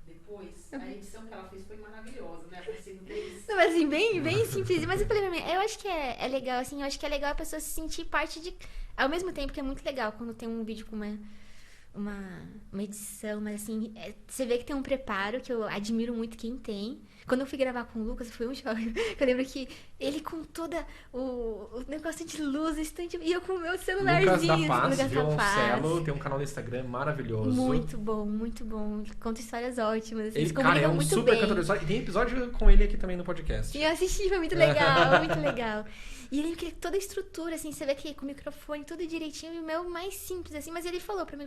depois, a edição que ela fez foi maravilhosa, né? Aparecendo deles. Não, mas assim, bem simples. Mas eu falei pra mim, eu acho que é legal, assim, eu acho que é legal a pessoa se sentir parte de... Ao mesmo tempo que é muito legal quando tem um vídeo com uma edição, mas assim, você vê que tem um preparo, que eu admiro muito quem tem. Quando eu fui gravar com o Lucas, foi um choque. Eu lembro que ele com toda o negócio de luz, estante, e eu com o meu celularzinho. Lucas da Paz, Lucas da violoncelo, Paz. tem um canal no Instagram maravilhoso. Muito bom, muito bom. Ele conta histórias ótimas. Ele, Eles cara, é comunicam um muito super bem. cantor de história. E tem episódio com ele aqui também no podcast. Sim, eu assisti, foi muito legal, muito legal. E ele queria toda a estrutura, assim, você vê que com o microfone, tudo direitinho, e o meu mais simples, assim. Mas ele falou pra mim,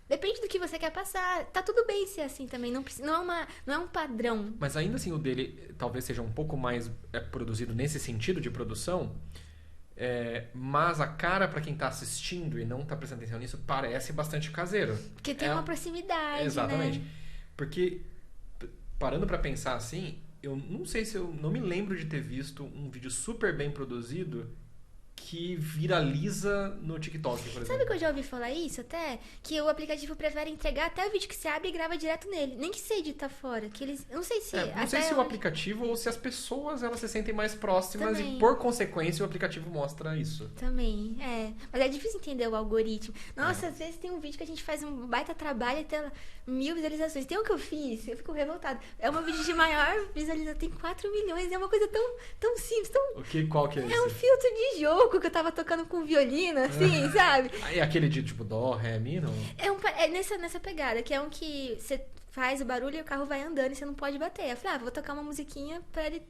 depende do que você quer passar. Tá tudo bem ser assim também, não é um padrão. Mas ainda assim o dele talvez seja um pouco mais produzido nesse sentido de produção. Mas a cara pra quem tá assistindo e não tá prestando atenção nisso parece bastante caseiro. Porque tem uma proximidade, Exatamente. né? Porque, parando pra pensar assim, eu não sei se eu não me lembro de ter visto um vídeo super bem produzido que viraliza no TikTok, por exemplo. Sabe que eu já ouvi falar isso até? Que o aplicativo prefere entregar até o vídeo que você abre e grava direto nele. Nem que você edita fora. Que eles. Eu não sei se. Não sei se o aplicativo ou se as pessoas elas se sentem mais próximas Também. e por consequência o aplicativo mostra isso. Também, Mas é difícil entender o algoritmo. Nossa, às vezes tem um vídeo que a gente faz um baita trabalho e tem 1000 visualizações. Tem um que eu fiz, eu fico revoltada. É um vídeo de maior visualização, tem 4 milhões. É uma coisa tão simples, Qual que é esse? É um filtro de jogo que eu tava tocando com violino, assim, sabe? É aquele de tipo dó, ré, mi, não? É nessa pegada, que é um que você faz o barulho e o carro vai andando e você não pode bater. Eu falei, vou tocar uma musiquinha pra ele...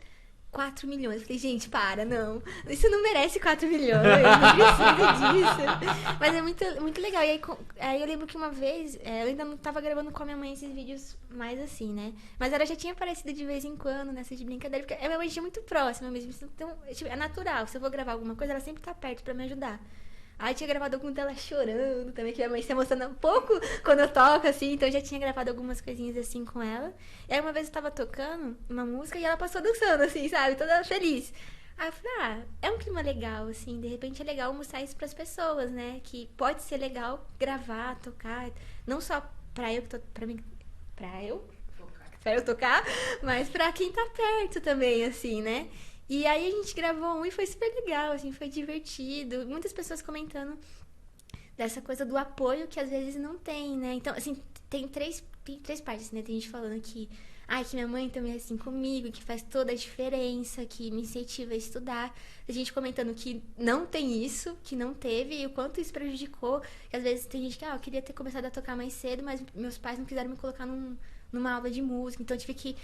4 milhões. Eu falei, gente, não. Isso não merece 4 milhões. Não precisa disso. Mas é muito, muito legal. E aí eu lembro que uma vez, eu ainda não tava gravando com a minha mãe esses vídeos mais assim, né? Mas ela já tinha aparecido de vez em quando nessas de brincadeira, porque a minha mãe é muito próxima mesmo. Então, é natural. Se eu vou gravar alguma coisa, ela sempre tá perto pra me ajudar. Aí tinha gravado algum dela chorando também, que minha mãe se emocionando um pouco quando eu toco, assim. Então eu já tinha gravado algumas coisinhas assim com ela. E aí uma vez eu tava tocando uma música e ela passou dançando, assim, sabe? Toda feliz. Aí eu falei, é um clima legal, assim, de repente é legal mostrar isso pras pessoas, né? Que pode ser legal gravar, tocar, não só pra eu, pra eu tocar, mas pra quem tá perto também, assim, né? E aí a gente gravou um e foi super legal, assim, foi divertido. Muitas pessoas comentando dessa coisa do apoio que às vezes não tem, né? Então, assim, tem três partes, né? Tem gente falando que que minha mãe também é assim comigo, que faz toda a diferença, que me incentiva a estudar. Tem gente comentando que não tem isso, que não teve, e o quanto isso prejudicou. Que às vezes tem gente que, eu queria ter começado a tocar mais cedo, mas meus pais não quiseram me colocar numa aula de música. Então eu tive que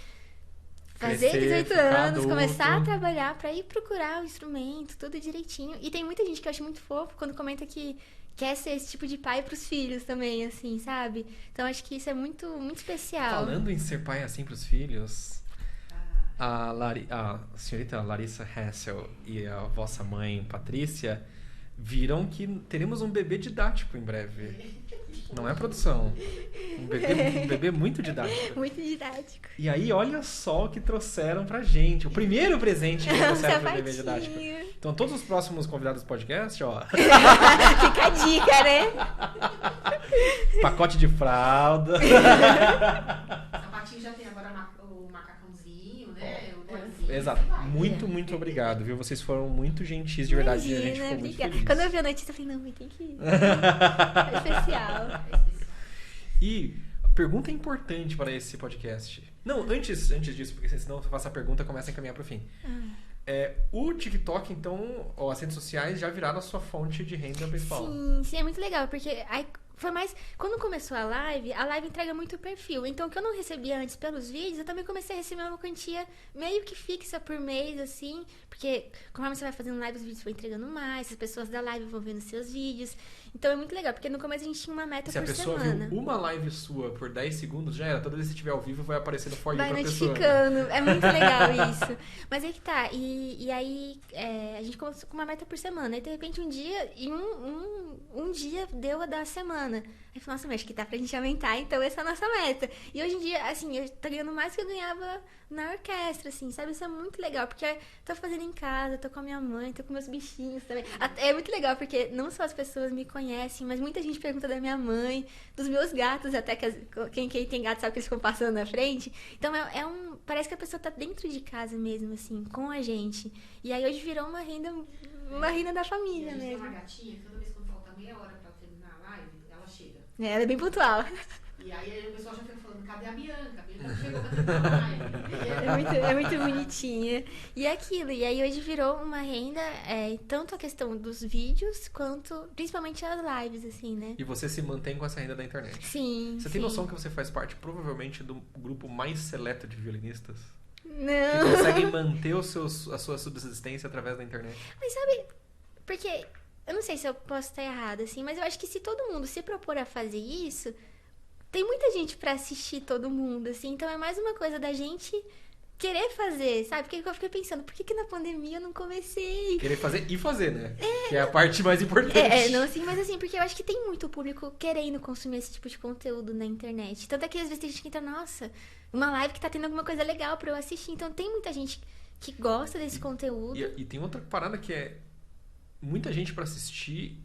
fazer Crescer, 18 ficar anos, adulto. começar a trabalhar pra ir procurar o instrumento, tudo direitinho. E tem muita gente que eu acho muito fofo quando comenta que quer ser esse tipo de pai pros filhos também, assim, sabe? Então acho que isso é muito, muito especial. Falando em ser pai assim pros filhos, a senhorita Larissa Hassel e a vossa mãe Patrícia viram que teremos um bebê didático em breve. Não é produção. Um bebê muito didático. Muito didático. E aí, olha só o que trouxeram pra gente. O primeiro presente que trouxeram pro bebê sapatinho. didático. Então, todos os próximos convidados do podcast, ó. Fica a dica, né? Pacote de fralda. Sapatinho já tem agora o macacãozinho, né? O bonezinho, Exato. assim vai. Muito obrigado, viu? Vocês foram muito gentis, de verdade. E a gente Imagina, ficou muito obrigada. feliz. Quando eu vi a notícia, eu falei, não, mãe, tem que ir. É especial. É especial. E pergunta importante para esse podcast. Não, antes disso, porque senão eu faço a pergunta e começa a encaminhar pro fim. O TikTok, então, ou as redes sociais já viraram a sua fonte de renda principal. Sim, é muito legal, porque aí foi mais... Quando começou a live entrega muito o perfil. Então, o que eu não recebia antes pelos vídeos, eu também comecei a receber uma quantia meio que fixa por mês, assim, porque conforme você vai fazendo live, os vídeos vão entregando mais, as pessoas da live vão vendo seus vídeos. Então, é muito legal, porque no começo a gente tinha uma meta Se a por pessoa semana. viu uma live sua por 10 segundos, já era. Toda vez que estiver ao vivo, vai aparecer no for you Vai pra pessoa. notificando. É muito legal isso. Mas aí que tá. E aí, a gente começou com uma meta por semana. E de repente, um dia, um dia deu a da semana. Aí eu falei, nossa, mas acho que dá pra gente aumentar, então essa é a nossa meta. E hoje em dia, assim, eu tô ganhando mais que eu ganhava na orquestra, assim, sabe? Isso é muito legal, porque eu tô fazendo em casa, tô com a minha mãe, tô com meus bichinhos também. É muito legal, porque não só as pessoas me conhecem, mas muita gente pergunta da minha mãe, dos meus gatos, até que quem tem gato sabe que eles ficam passando na frente. Então, parece que a pessoa tá dentro de casa mesmo, assim, com a gente. E aí hoje virou uma renda da E família a gente tem mesmo. uma gatinha que toda vez que falta meia hora pra terminar a live, ela chega. Ela é bem pontual. E aí o pessoal já fica falando, cadê a Bianca? A Bianca não chegou pra terminar a live. É muito bonitinha. E é aquilo. E aí hoje virou uma renda, tanto a questão dos vídeos, quanto principalmente as lives, assim, né? E você se mantém com essa renda da internet. Sim. Você tem noção que você faz parte, provavelmente, do grupo mais seleto de violinistas? Que Não. conseguem manter a sua subsistência através da internet. Mas sabe, porque eu não sei se eu posso estar errada, assim, mas eu acho que se todo mundo se propor a fazer isso, tem muita gente pra assistir todo mundo, assim. Então é mais uma coisa da gente querer fazer, sabe? Porque eu fiquei pensando, por que na pandemia eu não comecei? Querer fazer e fazer, né? Que é a parte mais importante. Não, assim, mas assim, porque eu acho que tem muito público querendo consumir esse tipo de conteúdo na internet. Tanto é que às vezes tem gente que entra, nossa, uma live que tá tendo alguma coisa legal pra eu assistir. Então tem muita gente que gosta desse conteúdo. E tem outra parada que é muita gente pra assistir,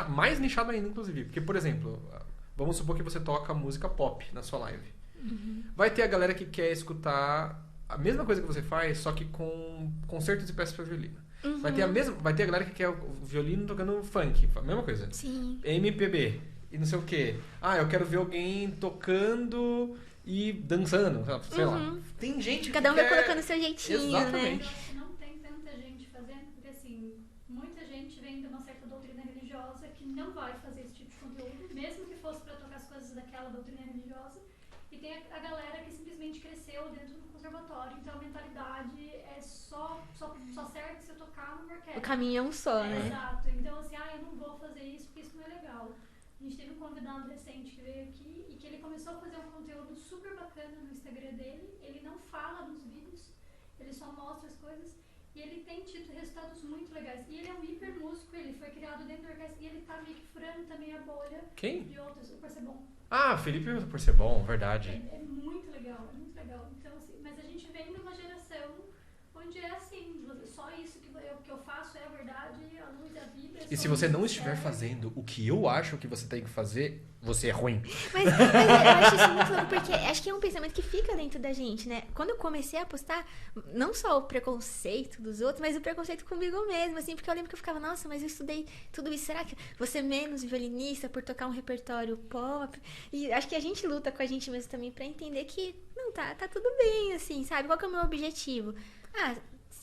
mais nichado ainda, inclusive. Porque, por exemplo, vamos supor que você toca música pop na sua live. Vai ter a galera que quer escutar a mesma coisa que você faz, só que com concertos e peças para violino. Vai ter a galera que quer o violino tocando funk, a mesma coisa. Sim. MPB e não sei o quê. Eu quero ver alguém tocando e dançando, sei lá. Tem gente Cada um que vai quer... colocando o seu jeitinho, Exatamente. Eu acho que não tem tanta gente fazendo, porque assim, muita gente vem de uma certa doutrina religiosa que não vai fazer esse tipo de conteúdo, mesmo que fosse para tocar as coisas daquela doutrina religiosa. E tem a galera que simplesmente cresceu dentro do conservatório, então a mentalidade é só serve se eu tocar numa orquestra. O caminho é um só, né? Exato. Então assim, eu não vou fazer isso porque isso não é legal. A gente teve um convidado recente que veio aqui e que ele começou a fazer um conteúdo super bacana no Instagram dele. Ele não fala nos vídeos, ele só mostra as coisas e ele tem tido resultados muito legais. E ele é um hiper músico, ele foi criado dentro da orquestra e ele tá meio que furando também a bolha Quem? de outros, o Percebon. Felipe por ser bom, verdade. É muito legal, é muito legal. Então, assim, mas a gente vem de uma geração onde é assim, só isso que E se você não estiver fazendo o que eu acho que você tem que fazer, você é ruim. Mas eu acho isso muito louco, porque acho que é um pensamento que fica dentro da gente, né? Quando eu comecei a postar, não só o preconceito dos outros, mas o preconceito comigo mesmo, assim, porque eu lembro que eu ficava, nossa, mas eu estudei tudo isso, será que vou ser menos violinista por tocar um repertório pop? E acho que a gente luta com a gente mesmo também pra entender que, não, tá tudo bem, assim, sabe? Qual que é o meu objetivo?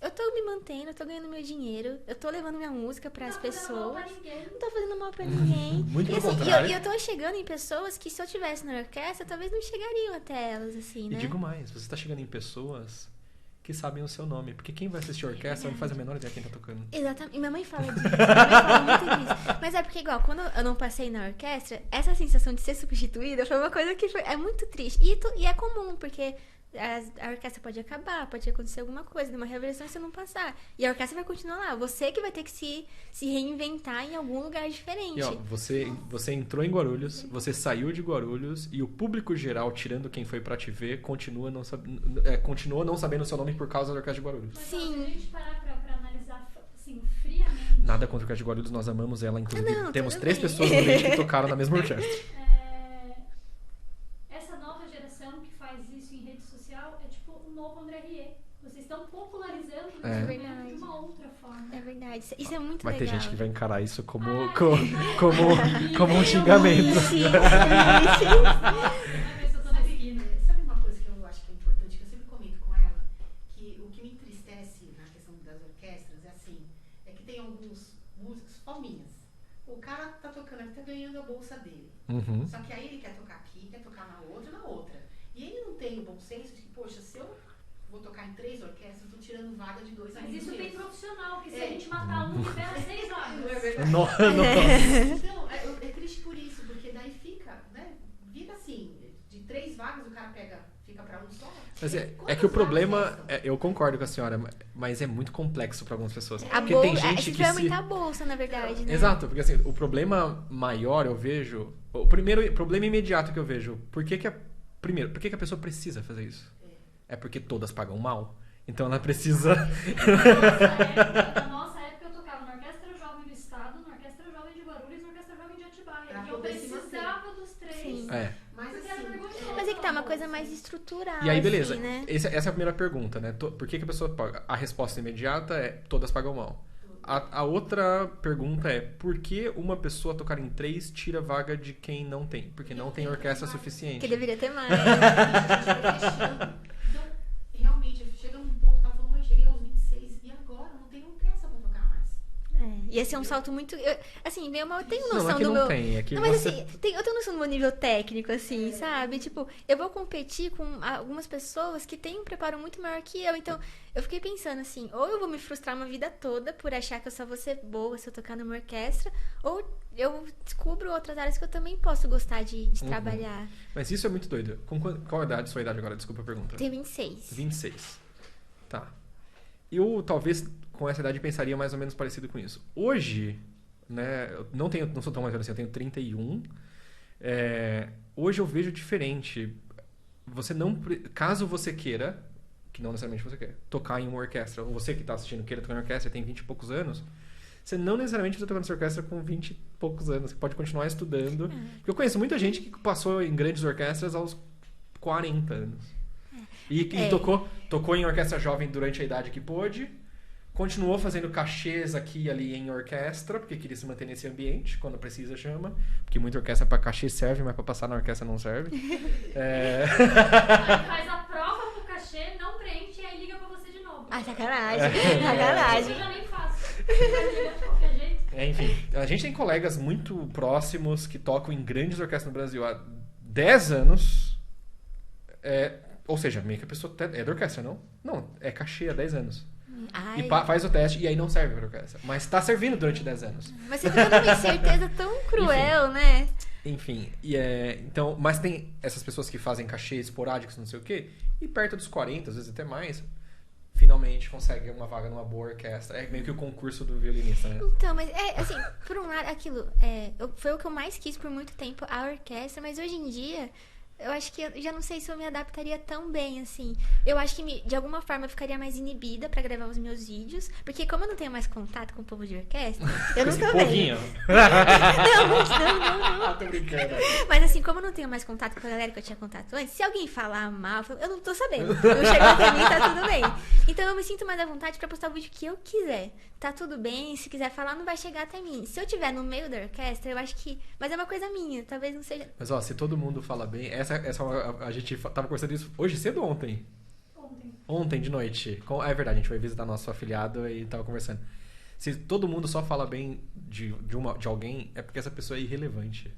Eu tô me mantendo, eu tô ganhando meu dinheiro, eu tô levando minha música pras pessoas. Não tô fazendo mal pra ninguém. Muito E, pelo assim, contrário. eu tô chegando em pessoas que, se eu tivesse na orquestra, talvez não chegariam até elas, assim, né? E digo mais, você tá chegando em pessoas que sabem o seu nome. Porque quem vai assistir a orquestra não faz a menor ideia quem tá tocando. Exatamente. E minha mãe fala disso. Minha mãe fala muito disso. Mas é porque, igual, quando eu não passei na orquestra, essa sensação de ser substituída foi uma coisa que é muito triste. E é comum, porque a orquestra pode acabar, pode acontecer alguma coisa, de uma reversão, e você não passar. E a orquestra vai continuar lá. Você que vai ter que se reinventar em algum lugar diferente. E ó, você entrou em Guarulhos, você saiu de Guarulhos e o público geral, tirando quem foi pra te ver, continua não sabendo o seu nome por causa da Orquestra de Guarulhos. Mas Sim. se a gente parar pra analisar assim, friamente. Nada contra a Orquestra de Guarulhos, nós amamos ela, inclusive. Não, temos tudo 3 bem. pessoas no meio que tocaram na mesma orquestra. Essa nova geração que faz isso em rede social é tipo o novo André Rieu. Vocês estão popularizando o instrumento de uma outra forma. É verdade. Isso é muito Vai legal. ter gente que vai encarar isso como um xingamento. Sim. Vai ver se eu tô na esquina. Sabe uma coisa que eu acho que é importante, que eu sempre comento com ela, que o que me entristece na questão das orquestras é assim, é que tem alguns músicos fominhas. O cara tá tocando aqui, tá ganhando a bolsa dele. Uhum. Só que aí ele quer tocar aqui, quer tocar na outra. E ele não tem o bom senso de que, poxa, se eu vou tocar em 3 orquestras, eu tô tirando vaga de 2 Mas amigos isso tem meus. profissional, que se a gente matar um, libera 6 Não é vagas. verdade? Nossa. Então, é triste por isso, porque daí fica, né? Vira assim, de 3 vagas o cara fica pra um só. Mas é Quantas que o vagas problema, restam? eu concordo com a senhora, mas é muito complexo pra algumas pessoas. A Porque bolsa, tem gente isso que vai se... aumentar a bolsa, na verdade, né? Exato, porque assim, o problema maior eu vejo... O primeiro problema imediato que eu vejo, por que que a pessoa precisa fazer isso? É porque todas pagam mal. Então ela precisa... Na nossa época, eu tocava na Orquestra Jovem do Estado, na Orquestra Jovem de Guarulhos e na Orquestra Jovem de Atibaia. Pra E eu poder se precisava dos 3. Sim. É. Mas Porque era assim, vergonhoso. Mas é que tá, uma coisa mais estrutural, E aí, beleza. assim, né? Essa é a primeira pergunta, né? Por que a pessoa paga? A resposta imediata é todas pagam mal. A outra pergunta é por que uma pessoa tocar em 3 tira vaga de quem não tem? Porque não tem orquestra suficiente. Que deveria ter mais. então, realmente, chega num ponto que ela falou, mãe, cheguei aos 26 e agora não tem orquestra pra tocar mais. E esse é um salto muito... assim, eu tenho Não, noção é que do não meu... tem, é que Não, mas você... assim, eu tenho noção do meu nível técnico, assim, sabe? Tipo, eu vou competir com algumas pessoas que têm um preparo muito maior que eu. Então, eu fiquei pensando assim, ou eu vou me frustrar uma vida toda por achar que eu só vou ser boa se eu tocar numa orquestra, ou eu descubro outras áreas que eu também posso gostar de trabalhar. Mas isso é muito doido. Qual a idade, sua idade agora? Desculpa a pergunta. Tenho 26. 26. Tá. Eu, talvez, com essa idade, pensaria mais ou menos parecido com isso. Hoje, né, eu não sou tão mais velho assim, eu tenho 31. Hoje eu vejo diferente. Caso você queira, que não necessariamente você quer, tocar em uma orquestra, ou você que está assistindo queira tocar em uma orquestra e tem 20 e poucos anos, você não necessariamente precisa tocar nessa orquestra com 20 e poucos anos. Você pode continuar estudando. Porque eu conheço muita gente que passou em grandes orquestras aos 40 anos. E tocou em orquestra jovem durante a idade que pôde, continuou fazendo cachês aqui e ali em orquestra, porque queria se manter nesse ambiente, quando precisa chama, porque muita orquestra para cachê serve, mas para passar na orquestra não serve. Aí faz a prova pro cachê, não preenche e aí liga pra você de novo. Sacanagem. Eu Sacanagem. já nem faço. De qualquer jeito. Enfim, a gente tem colegas muito próximos que tocam em grandes orquestras no Brasil há 10 anos. Ou seja, meio que a pessoa é da orquestra, não? Não, é cachê há 10 anos. Ai. E faz o teste e aí não serve pra orquestra. Mas tá servindo durante 10 anos. Mas você fica numa incerteza tão cruel, né? Enfim, então, mas tem essas pessoas que fazem cachê esporádicos, não sei o quê, e perto dos 40, às vezes até mais, finalmente consegue uma vaga numa boa orquestra. É meio que o concurso do violinista, né? Então, mas assim, por um lado, aquilo foi o que eu mais quis por muito tempo, a orquestra, mas hoje em dia Eu acho que eu já não sei se eu me adaptaria tão bem, assim. Eu acho que, de alguma forma, eu ficaria mais inibida pra gravar os meus vídeos. Porque como eu não tenho mais contato com o povo de orquestra, eu não tô bem. Povinho. Não. Tô brincando. Mas assim, como eu não tenho mais contato com a galera que eu tinha contato antes, se alguém falar mal, eu não tô sabendo. Não chegou até mim, tá tudo bem. Então eu me sinto mais à vontade pra postar o vídeo que eu quiser. Tá tudo bem, se quiser falar, não vai chegar até mim. Se eu tiver no meio da orquestra, eu acho que... Mas é uma coisa minha, talvez não seja... Mas ó, se todo mundo fala bem... a gente tava conversando isso hoje cedo ou ontem? Ontem de noite. É verdade, a gente foi visitar nosso afiliado e tava conversando. Se todo mundo só fala bem de alguém, é porque essa pessoa é irrelevante.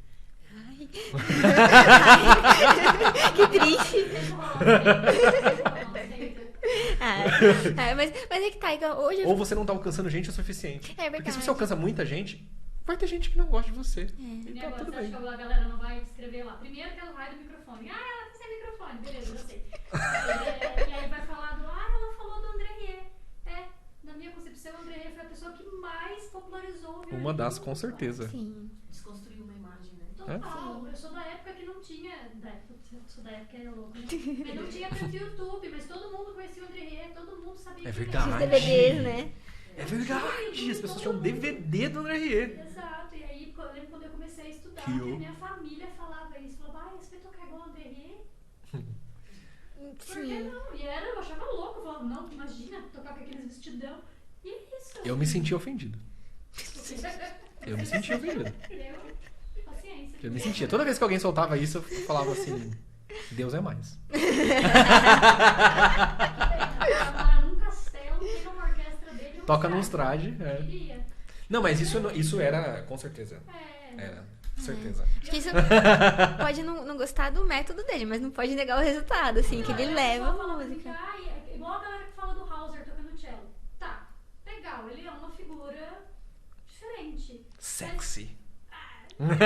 Ai. Que triste. Mas é que tá, igual hoje... Ou você não tá alcançando gente o suficiente. É verdade. Porque se você alcança muita gente, vai ter gente que não gosta de você. E Então agora, tudo você bem. acha que a galera não vai escrever lá? Primeiro que ela vai do microfone. Ela tá sem microfone. Beleza, eu sei. E aí vai falar ela falou do André Rieu. Na minha concepção, o André Rieu foi a pessoa que mais popularizou o violino. Uma das, com certeza. Sim. Desconstruiu uma imagem, né? Total. Eu sou da época que não tinha... Sou da época, é louco, né? Mas não tinha perfil YouTube, mas todo mundo conhecia o André Rieu, todo mundo sabia É quem verdade. Os DVDs, né? É verdade. As pessoas tinham DVD do André Rieu. Exato, e aí eu lembro quando eu comecei a estudar, Que que eu- a minha família falava isso, falava, você vai tocar igual o André Rieu? Por que Sim. não? E eu achava louco, eu falava, não, imagina tocar com aqueles vestidão. E é isso. Eu me senti ofendido. Eu me senti ofendido. Paciência. Eu me sentia. Toda vez que alguém soltava isso, eu falava assim: Deus é mais. Agora num castelo, tem uma orquestra dele. Toca nos trajes. É. Queria. Não, mas isso era, com certeza. É. Era, com certeza. Acho que isso pode não gostar do método dele, mas não pode negar o resultado, assim, que ele leva a música. É igual a galera que fala do Hauser tocando cello. Tá, legal, ele é uma figura diferente. Sexy. Mas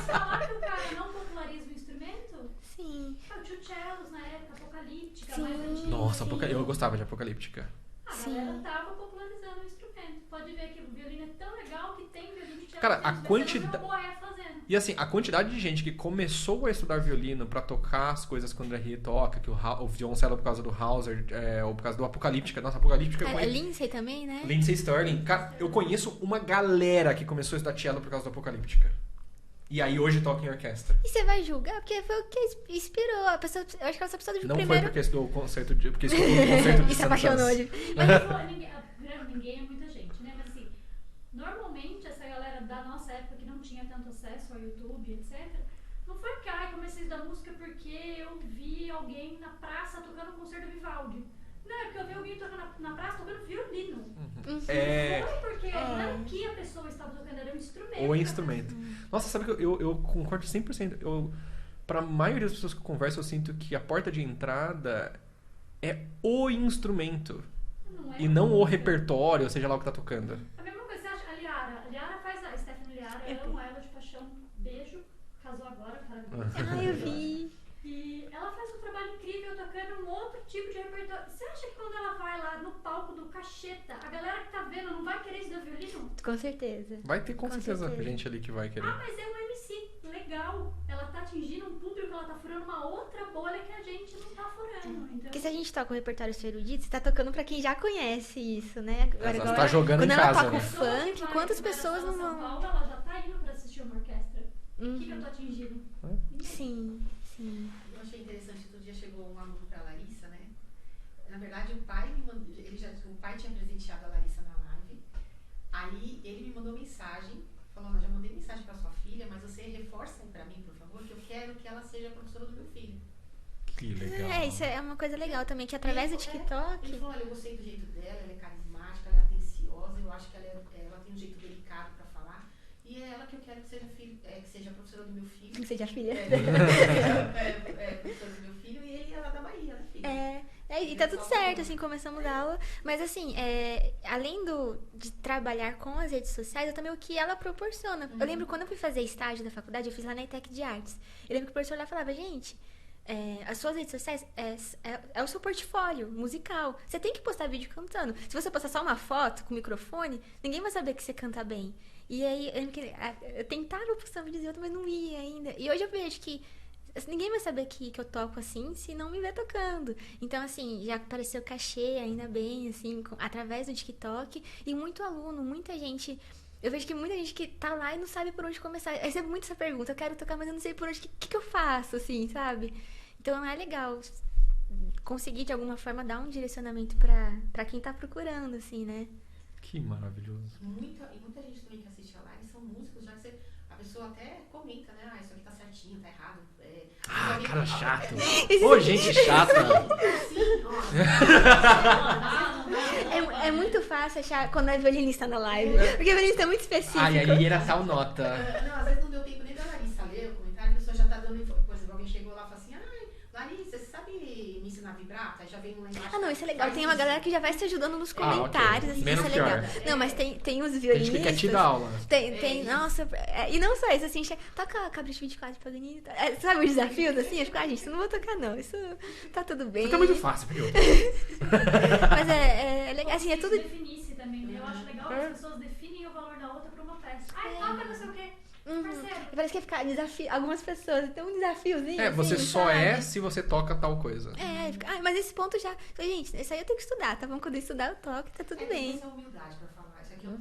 falar que o cara não populariza o instrumento, Sim. o Tio Cellos na época, Apocalíptica, Sim. mais antiga. Nossa, eu gostava de Apocalíptica. A Sim. galera tava popularizando o instrumento. Pode ver que o violino é tão legal que tem violino de cello. Cara, a mas você quantidade- não vê o Boé fazendo. E assim, a quantidade de gente que começou a estudar violino pra tocar as coisas que o André Rieu toca, que o violoncelo por causa do Hauser, ou por causa do Apocalíptica. Nossa, Apocalíptica eu A conheço. Lindsay também, né? Lindsay Sterling. Cara, eu conheço uma galera que começou a estudar cello por causa do Apocalíptica. E aí hoje toca em orquestra. E você vai julgar, porque foi o que inspirou. A pessoa, eu acho que ela só precisou do Não foi primeiro... porque estudou o concerto de... Porque estudou o concerto de E se apaixonou de... Mas eu falo, ninguém é muita gente, né? Mas assim, normalmente essa galera da nossa época que não tinha tanto acesso ao YouTube, etc., não foi que comecei a estudar música porque eu vi alguém na praça tocando o concerto do Vivaldi. Não, é porque eu vi alguém tocando na praça tocando violino. É... Não foi porque não era o que a pessoa estava tocando, era um instrumento. O instrumento. Nossa, sabe que eu concordo 100%. Pra maioria das pessoas que eu converso, eu sinto que a porta de entrada é o instrumento. Não é E não o música. repertório, ou seja lá o que tá tocando. A mesma coisa, você acha, a Liara faz a Stephanie Liara, eu amo ela de paixão, beijo, casou agora, parabéns. Ah, eu vi. E ela faz um trabalho incrível tocando um outro tipo de repertório. Você acha que quando ela vai lá no palco do Cacheta, a galera que tá vendo não vai querer estudar violino? Com certeza. Vai ter com Com certeza certeza. gente ali que vai querer. Ah, mas é um MC, legal. Ela tá atingindo um público, ela tá furando uma outra bolha que a gente não tá furando. Então, Porque se a gente toca o repertório seu erudito, você tá tocando pra quem já conhece isso, né? Exato, igual tá jogando quando em ela casa, toca né? o funk, vai quantas pra pessoas não São vão... Paulo, ela já tá indo pra assistir uma orquestra. O Uhum. que eu tô atingindo? Sim, sim. Eu achei interessante, outro dia chegou um aluno pra Larissa, né? Na verdade, o pai me mandou, o pai tinha presenteado a Larissa na live. Aí ele me mandou mensagem, falando, já mandei mensagem pra sua filha, mas você reforça pra mim, por favor, que eu quero que ela seja professora do meu filho. Que legal. É, isso é uma coisa legal também, que através do Ele TikTok... falou, olha, eu gostei do jeito dela, ela é carismática, ela é atenciosa, eu acho que ela tem um jeito delicado pra falar. E é ela que eu quero que seja, que seja professora do meu filho. Que seja filha. Professora do meu filho, e ele é lá da Bahia, né, filho? E tá tudo certo, assim, começamos a aula. Mas assim, além de trabalhar com as redes sociais, eu também o que ela proporciona. Eu lembro quando eu fui fazer estágio da faculdade, eu fiz lá na ETEC de Artes. Eu lembro que o professor lá falava, gente, as suas redes sociais é o seu portfólio musical. Você tem que postar vídeo cantando. Se você postar só uma foto com microfone, ninguém vai saber que você canta bem. E aí, eu tentava postar vídeos de outro, mas não ia ainda. E hoje eu vejo que ninguém vai saber que eu toco assim se não me ver tocando. Então, assim, já apareceu cachê, ainda bem, assim, através do TikTok. E muito aluno, muita gente... Eu vejo que muita gente que tá lá e não sabe por onde começar. Eu recebo muito essa pergunta, eu quero tocar, mas eu não sei por onde, o que eu faço, assim, sabe? Então é legal conseguir, de alguma forma, dar um direcionamento pra quem tá procurando, assim, né? Que maravilhoso. Muita gente também que assiste a live são músicos, já que a pessoa até comenta, né? Isso aqui tá certinho, tá errado. Cara chato. Ô, gente chata. Sim, ó. É muito fácil achar quando é violinista na live. Porque o violinista é muito específico. E aí era tal nota. Não, às vezes não deu tempo nem da Larissa ler o comentário, a pessoa já tá dando... Por exemplo, alguém chegou lá e falou assim, Larissa, você sabe me ensinar a vibrar? Aí já vem lá embaixo. Não, isso é legal. Tem uma galera que já vai te ajudando nos comentários, assim, menos isso é legal. pior. Não, mas tem os Tem violinistas. gente que quer te dar aula. Tem, nossa, e não só isso, assim, toca Capricho 24 de Paganini. Sabe os desafios, assim? Eu fico, gente, não vou tocar, não. Isso tá tudo bem. Tá muito fácil, viu? Mas é legal, assim, é tudo... definisse também, né? Eu acho legal que as pessoas definem o valor da outra pra uma peça. Toca não sei o quê. Parceiro. Parece que ia ficar desafio. Algumas pessoas tem um desafiozinho. Você assim, só sabe? se você toca tal coisa. Mas esse ponto já. Gente, isso aí eu tenho que estudar, tá bom? Quando eu estudar, eu toco, tá tudo bem. Essa humildade pra falar. Isso aqui eu não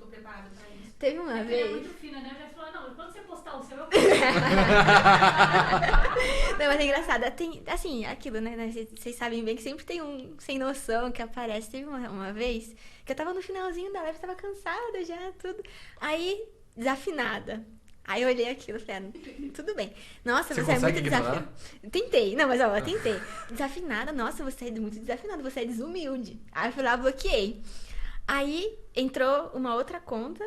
tô preparada pra isso. Teve uma Ela é vez. muito fina, né? Eu já falei, não, quando você postar o seu, eu Não, mas é engraçado. Tem, assim, aquilo, né? Vocês sabem bem que sempre tem um sem noção que aparece. Teve uma vez que eu tava no finalzinho da live, tava cansada já, tudo. Aí, desafinada. Aí eu olhei aquilo e falei, tudo bem. Nossa, você é muito desafinada. Tentei. Não, mas eu tentei. Desafinada, nossa, você é muito desafinada, você é desumilde. Aí eu fui lá, bloqueei. Aí entrou uma outra conta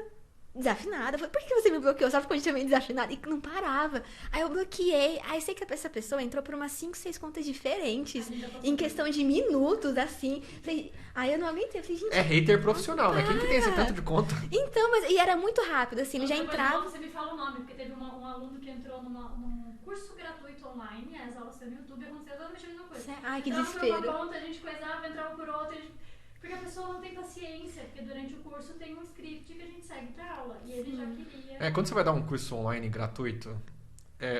desafinada. Eu falei, por que você me bloqueou? Só porque eu chamei desafinada. E não parava. Aí eu bloqueei. Aí sei que essa pessoa entrou por umas 5, 6 contas diferentes. Em questão de minutos, assim. Falei, aí eu não aguentei. Eu falei, gente, é hater profissional, né? Quem que tem esse tanto de conta? Então, e era muito rápido, assim. Ele já entrava... Você me fala o nome, porque teve um aluno que entrou num curso gratuito online, as aulas sendo no YouTube, aconteceu exatamente a mesma coisa. Ai, que entrava desespero. por uma conta, a gente coisava, entrava por outra, porque a pessoa não tem paciência, porque durante o curso tem um script que a gente segue pra aula, e ele já queria... Quando você vai dar um curso online gratuito,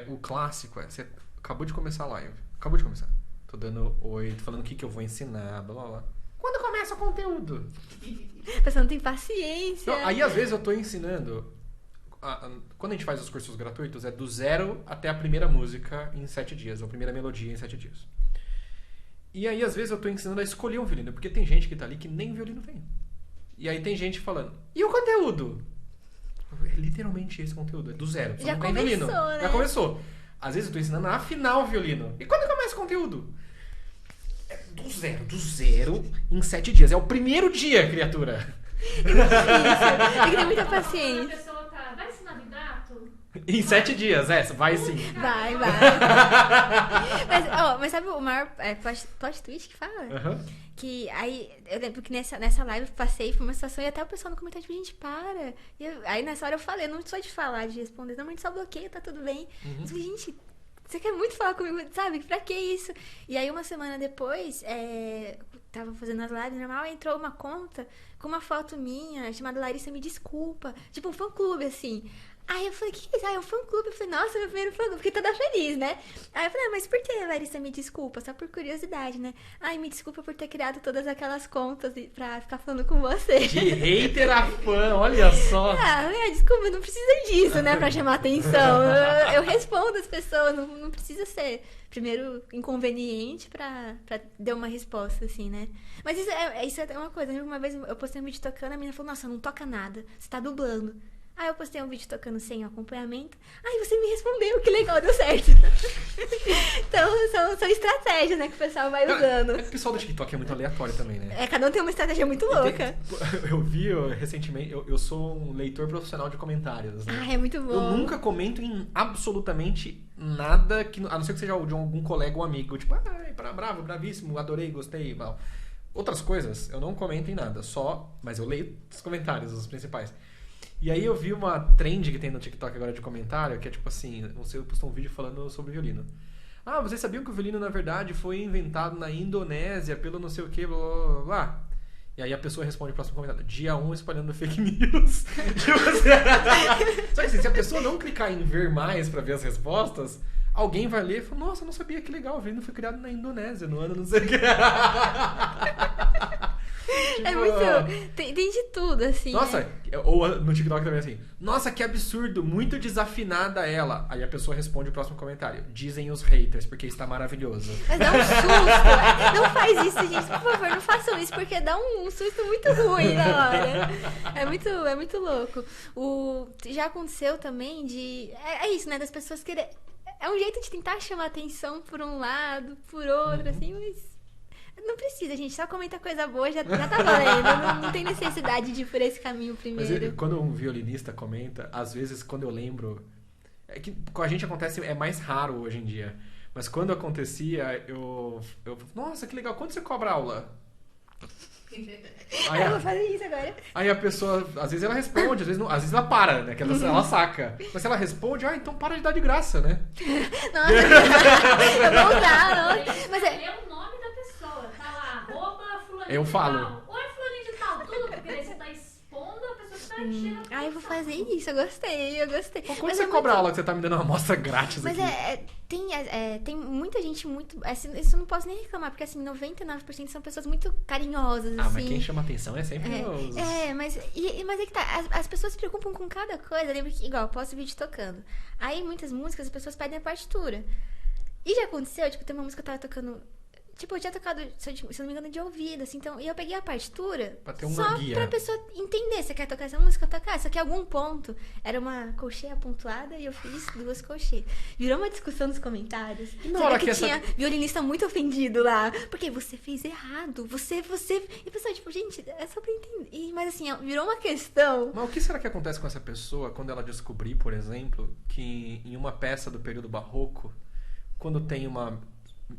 o clássico você acabou de começar a live. Acabou de começar. Tô dando oi, tô falando o que eu vou ensinar, blá blá blá. Quando começa o conteúdo? A pessoa não tem paciência. Não, aí às vezes eu tô ensinando... Quando a gente faz os cursos gratuitos, é do 0 até a primeira música em 7 dias, ou a primeira melodia em 7 dias. E aí, às vezes, eu tô ensinando a escolher um violino, porque tem gente que tá ali que nem violino tem. E aí tem gente falando, e o conteúdo? É literalmente esse conteúdo, é do 0. Já não tem começou, violino. né? Já começou. Às vezes eu tô ensinando a afinar o violino. E quando começa o conteúdo? É do zero em 7 dias. É o primeiro dia, criatura. Tem que ter muita A paciência. pessoa tá, vai ensinar vibrato? Em 7 dias, vai sim. Vai. Mas sabe o maior plot twist que fala? Aham. Que aí, eu lembro que nessa live eu passei por uma situação e até o pessoal no comentário, tipo, gente, para. Aí nessa hora eu falei, eu não sou de falar, de responder, normalmente só bloqueio, tá tudo bem. Eu falei, gente, você quer muito falar comigo, sabe? Pra que isso? E aí uma semana depois, tava fazendo as lives normal, entrou uma conta com uma foto minha, chamada Larissa Me Desculpa. Tipo, um fã-clube, assim. Aí eu falei, o que é isso? É um fã-clube. Eu falei, nossa, meu primeiro fã-clube. Fiquei toda feliz, né? Aí eu falei, mas por que, Larissa, me desculpa? Só por curiosidade, né? Ai, me desculpa por ter criado todas aquelas contas pra ficar falando com você. De hater a fã, olha só. Desculpa, não precisa disso, né? Pra chamar atenção. Eu respondo as pessoas, não precisa ser, primeiro, inconveniente pra dar uma resposta, assim, né? Mas isso é uma coisa. Uma vez eu postei um vídeo tocando, a menina falou, nossa, não toca nada, você tá dublando. Aí eu postei um vídeo tocando sem acompanhamento. Aí você me respondeu, que legal, deu certo. Então, são estratégias, né, que o pessoal vai usando. O pessoal do TikTok é muito aleatório também, né? Cada um tem uma estratégia muito louca. Eu vi recentemente, eu sou um leitor profissional de comentários, né? É muito bom. Eu nunca comento em absolutamente nada, a não ser que seja de algum colega ou amigo. Tipo, bravo, bravíssimo, adorei, gostei, mal. Outras coisas, eu não comento em nada, mas eu leio os comentários, os principais. E aí eu vi uma trend que tem no TikTok agora de comentário, que é tipo assim, você postou um vídeo falando sobre violino. Ah, vocês sabiam que o violino, na verdade, foi inventado na Indonésia pelo não sei o que, blá, blá, blá, blá. E aí a pessoa responde o próximo comentário. Dia 1 espalhando fake news. Só que assim, se a pessoa não clicar em ver mais pra ver as respostas, alguém vai ler e fala, nossa, eu não sabia, que legal, o violino foi criado na Indonésia, no ano não sei o que. É muito... Tem de tudo, assim. Nossa, ou no TikTok também assim. Nossa, que absurdo, muito desafinada ela. Aí a pessoa responde o próximo comentário. Dizem os haters, porque está maravilhoso. Mas dá um susto. Não faz isso, gente. Por favor, não façam isso, porque dá um susto muito ruim na hora. É muito louco. Já aconteceu também de... É isso, né? Das pessoas querer... É um jeito de tentar chamar atenção por um lado, por outro, assim, mas... Não precisa, gente. Só comenta coisa boa, já tá valendo. Não tem necessidade de ir por esse caminho primeiro. Mas quando um violinista comenta, às vezes quando eu lembro... É que com a gente acontece, é mais raro hoje em dia. Mas quando acontecia, eu nossa, que legal. Quanto você cobra aula? Eu vou fazer isso agora. Aí a pessoa, às vezes ela responde, às vezes ela para, né? Que ela saca. Mas se ela responde, então para de dar de graça, né? Nossa, eu vou usar. Mas é o nome da pessoa, tá lá, @fulaninho Eu de falo. tal. Oi, fulaninho de tal, tudo, porque daí você tá expondo a pessoa que tá enchendo. Eu vou fazer isso, eu gostei. Pô, quanto Mas você é cobra muito... aula que você tá me dando uma amostra grátis Mas aqui? tem muita gente muito... Isso eu não posso nem reclamar, porque assim, 99% são pessoas muito carinhosas, Ah, assim. mas quem chama atenção é sempre os... Mas é que tá, as pessoas se preocupam com cada coisa. Lembra que, igual, eu posto vídeo tocando. Aí, muitas músicas, as pessoas pedem a partitura. E já aconteceu, tem uma música que eu tava tocando... eu tinha tocado, se eu não me engano, de ouvido, assim, então... E eu peguei a partitura Pra ter uma só guia. pra pessoa entender. Você quer tocar essa música? Tocar. Só que em algum ponto, era uma colcheia pontuada e eu fiz 2 colcheias. Virou uma discussão nos comentários. E na Você hora vê que tinha violinista muito ofendido lá. Porque você fez errado. Você... E a pessoa, gente, é só pra entender. Mas assim, virou uma questão... Mas o que será que acontece com essa pessoa quando ela descobrir, por exemplo, que em uma peça do período barroco, quando tem uma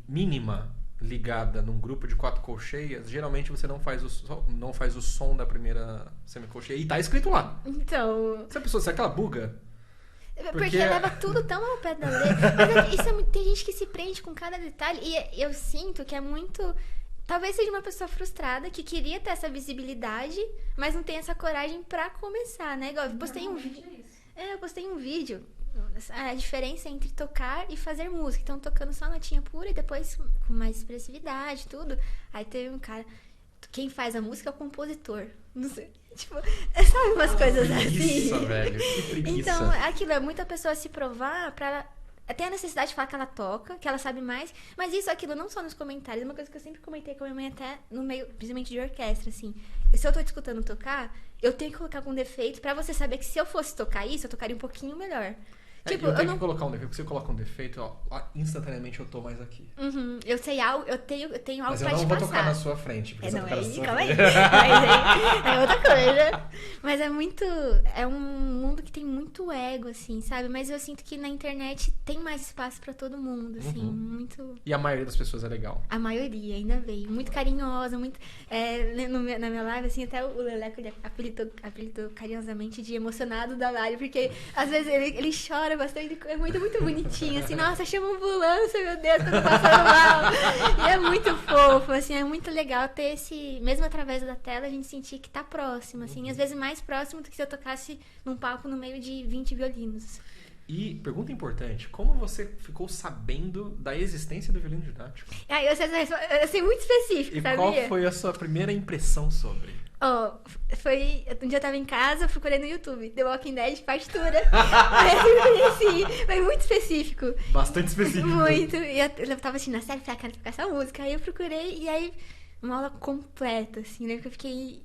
mínima ligada num grupo de 4 colcheias, geralmente você não faz o som da primeira semicolcheia. E tá escrito lá. Então... Essa pessoa, será que ela buga? Porque leva tudo tão ao pé da letra. Mas tem gente que se prende com cada detalhe. E eu sinto que é muito... Talvez seja uma pessoa frustrada que queria ter essa visibilidade, mas não tem essa coragem pra começar, né? Igual, eu postei um vídeo. Eu postei um vídeo. A diferença entre tocar e fazer música. Então, tocando só notinha pura e depois com mais expressividade, tudo. Aí teve um cara... Quem faz a música é o compositor. Não sei. Sabe umas coisas preguiça, assim? Velho. Que preguiça. Então, aquilo é muita pessoa se provar pra... Tem a necessidade de falar que ela toca, que ela sabe mais. Mas aquilo não só nos comentários. Uma coisa que eu sempre comentei com a minha mãe até no meio, principalmente de orquestra, assim. Se eu tô te escutando tocar, eu tenho que colocar com defeito pra você saber que se eu fosse tocar isso, eu tocaria um pouquinho melhor. Eu tenho que colocar um defeito, porque se eu coloco um defeito, instantaneamente eu tô mais aqui. Eu sei algo, eu tenho algo pra te passar. Mas eu não vou tocar na sua frente. Porque Calma aí. frente. Mas é outra coisa. Mas é um mundo que tem muito ego, assim, sabe? Mas eu sinto que na internet tem mais espaço pra todo mundo, assim, muito... E a maioria das pessoas é legal. A maioria, ainda bem. Muito carinhosa, muito... na minha live, assim, até o Leleco apelidou carinhosamente de emocionado da live, porque às vezes ele chora bastante, é muito bonitinho, assim, nossa, chama uma ambulância, meu Deus, tô passando mal. E é muito fofo, assim, é muito legal ter esse, mesmo através da tela, a gente sentir que tá próximo, assim, às vezes mais próximo do que se eu tocasse num palco no meio de 20 violinos. E, pergunta importante, como você ficou sabendo da existência do violino didático? Eu sei muito específico, E sabia? qual foi a sua primeira impressão sobre? Um dia eu tava em casa, eu procurei no YouTube, The Walking Dead, partitura. Aí eu conheci, foi muito específico. Bastante específico. Muito. E eu tava assim, na série, falei, quero tocar essa música. Aí eu procurei, e aí, uma aula completa, assim, né? Porque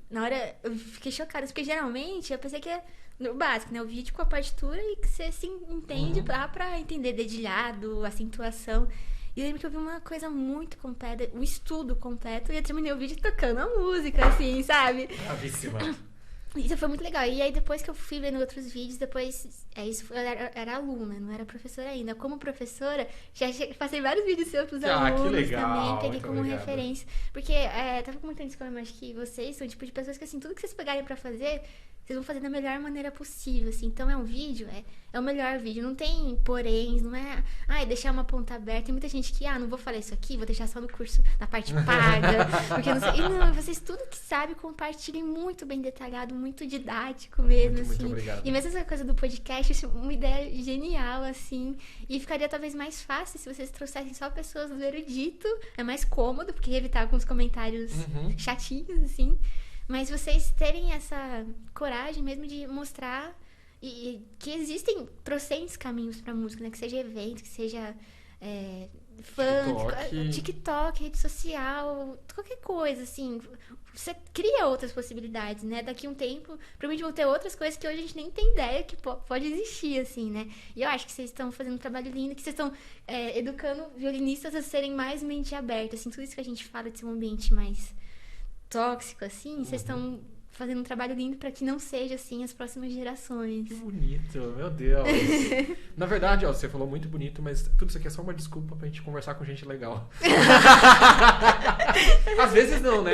eu fiquei chocada, porque geralmente eu pensei que é no básico, né? O vídeo com a partitura e que você se entende pra entender dedilhado, acentuação. E eu lembro que eu vi uma coisa muito completa, um estudo completo, e eu terminei o vídeo tocando a música, assim, sabe? Bravíssima. Isso foi muito legal. E aí, depois que eu fui vendo outros vídeos, depois... eu era aluna, não era professora ainda. Como professora, passei vários vídeos seus pros alunos que legal, também. Peguei muito como obrigado. referência. Porque tava comentando isso com a minha irmã, acho que vocês são o tipo de pessoas que, assim, tudo que vocês pegarem pra fazer, vocês vão fazer da melhor maneira possível, assim. Então, é um vídeo, é o melhor vídeo. Não tem poréns, não é... deixar uma ponta aberta. Tem muita gente que, não vou falar isso aqui, vou deixar só no curso, na parte paga. Porque não sei... E não, vocês tudo que sabem, compartilhem muito bem detalhado, muito didático mesmo, Muito, assim. muito obrigado. E mesmo essa coisa do podcast, isso é uma ideia genial, assim. E ficaria talvez mais fácil se vocês trouxessem só pessoas do erudito. É mais cômodo, porque ia evitar alguns comentários chatinhos, assim. Mas vocês terem essa coragem mesmo de mostrar que existem trocentos caminhos pra música, né? Que seja evento, que seja funk, TikTok, rede social, qualquer coisa, assim. Você cria outras possibilidades, né? Daqui a um tempo, provavelmente vão ter outras coisas que hoje a gente nem tem ideia que pode existir, assim, né? E eu acho que vocês estão fazendo um trabalho lindo, que vocês estão educando violinistas a serem mais mente aberta, assim. Tudo isso que a gente fala de ser um ambiente mais tóxico, assim, vocês estão fazendo um trabalho lindo pra que não seja assim as próximas gerações. Que bonito, meu Deus. Na verdade, você falou muito bonito, mas tudo isso aqui é só uma desculpa pra gente conversar com gente legal. Às vezes não, né?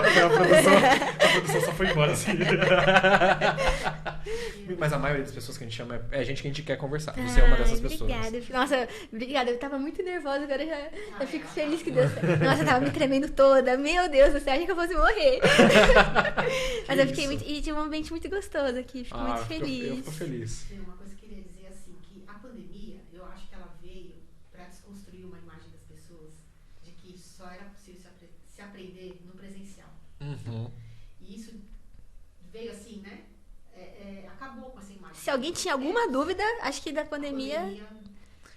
A produção só foi embora assim. Mas a maioria das pessoas que a gente chama é gente que a gente quer conversar. Você é uma dessas pessoas. Obrigada. Nossa, obrigada. Eu tava muito nervosa, agora eu fico feliz que deu certo. Nossa, eu tava me tremendo toda. Meu Deus do céu, achei que eu fosse morrer. Mas eu fiquei muito... E tinha um ambiente muito gostoso aqui. Fico muito feliz. Eu fico feliz. Tem uma coisa que eu queria dizer, assim, que a pandemia, eu acho que ela veio para desconstruir uma imagem das pessoas de que só era possível se aprender no presencial. E isso veio assim, né? Acabou com essa imagem. Se alguém tinha alguma dúvida, acho que da pandemia...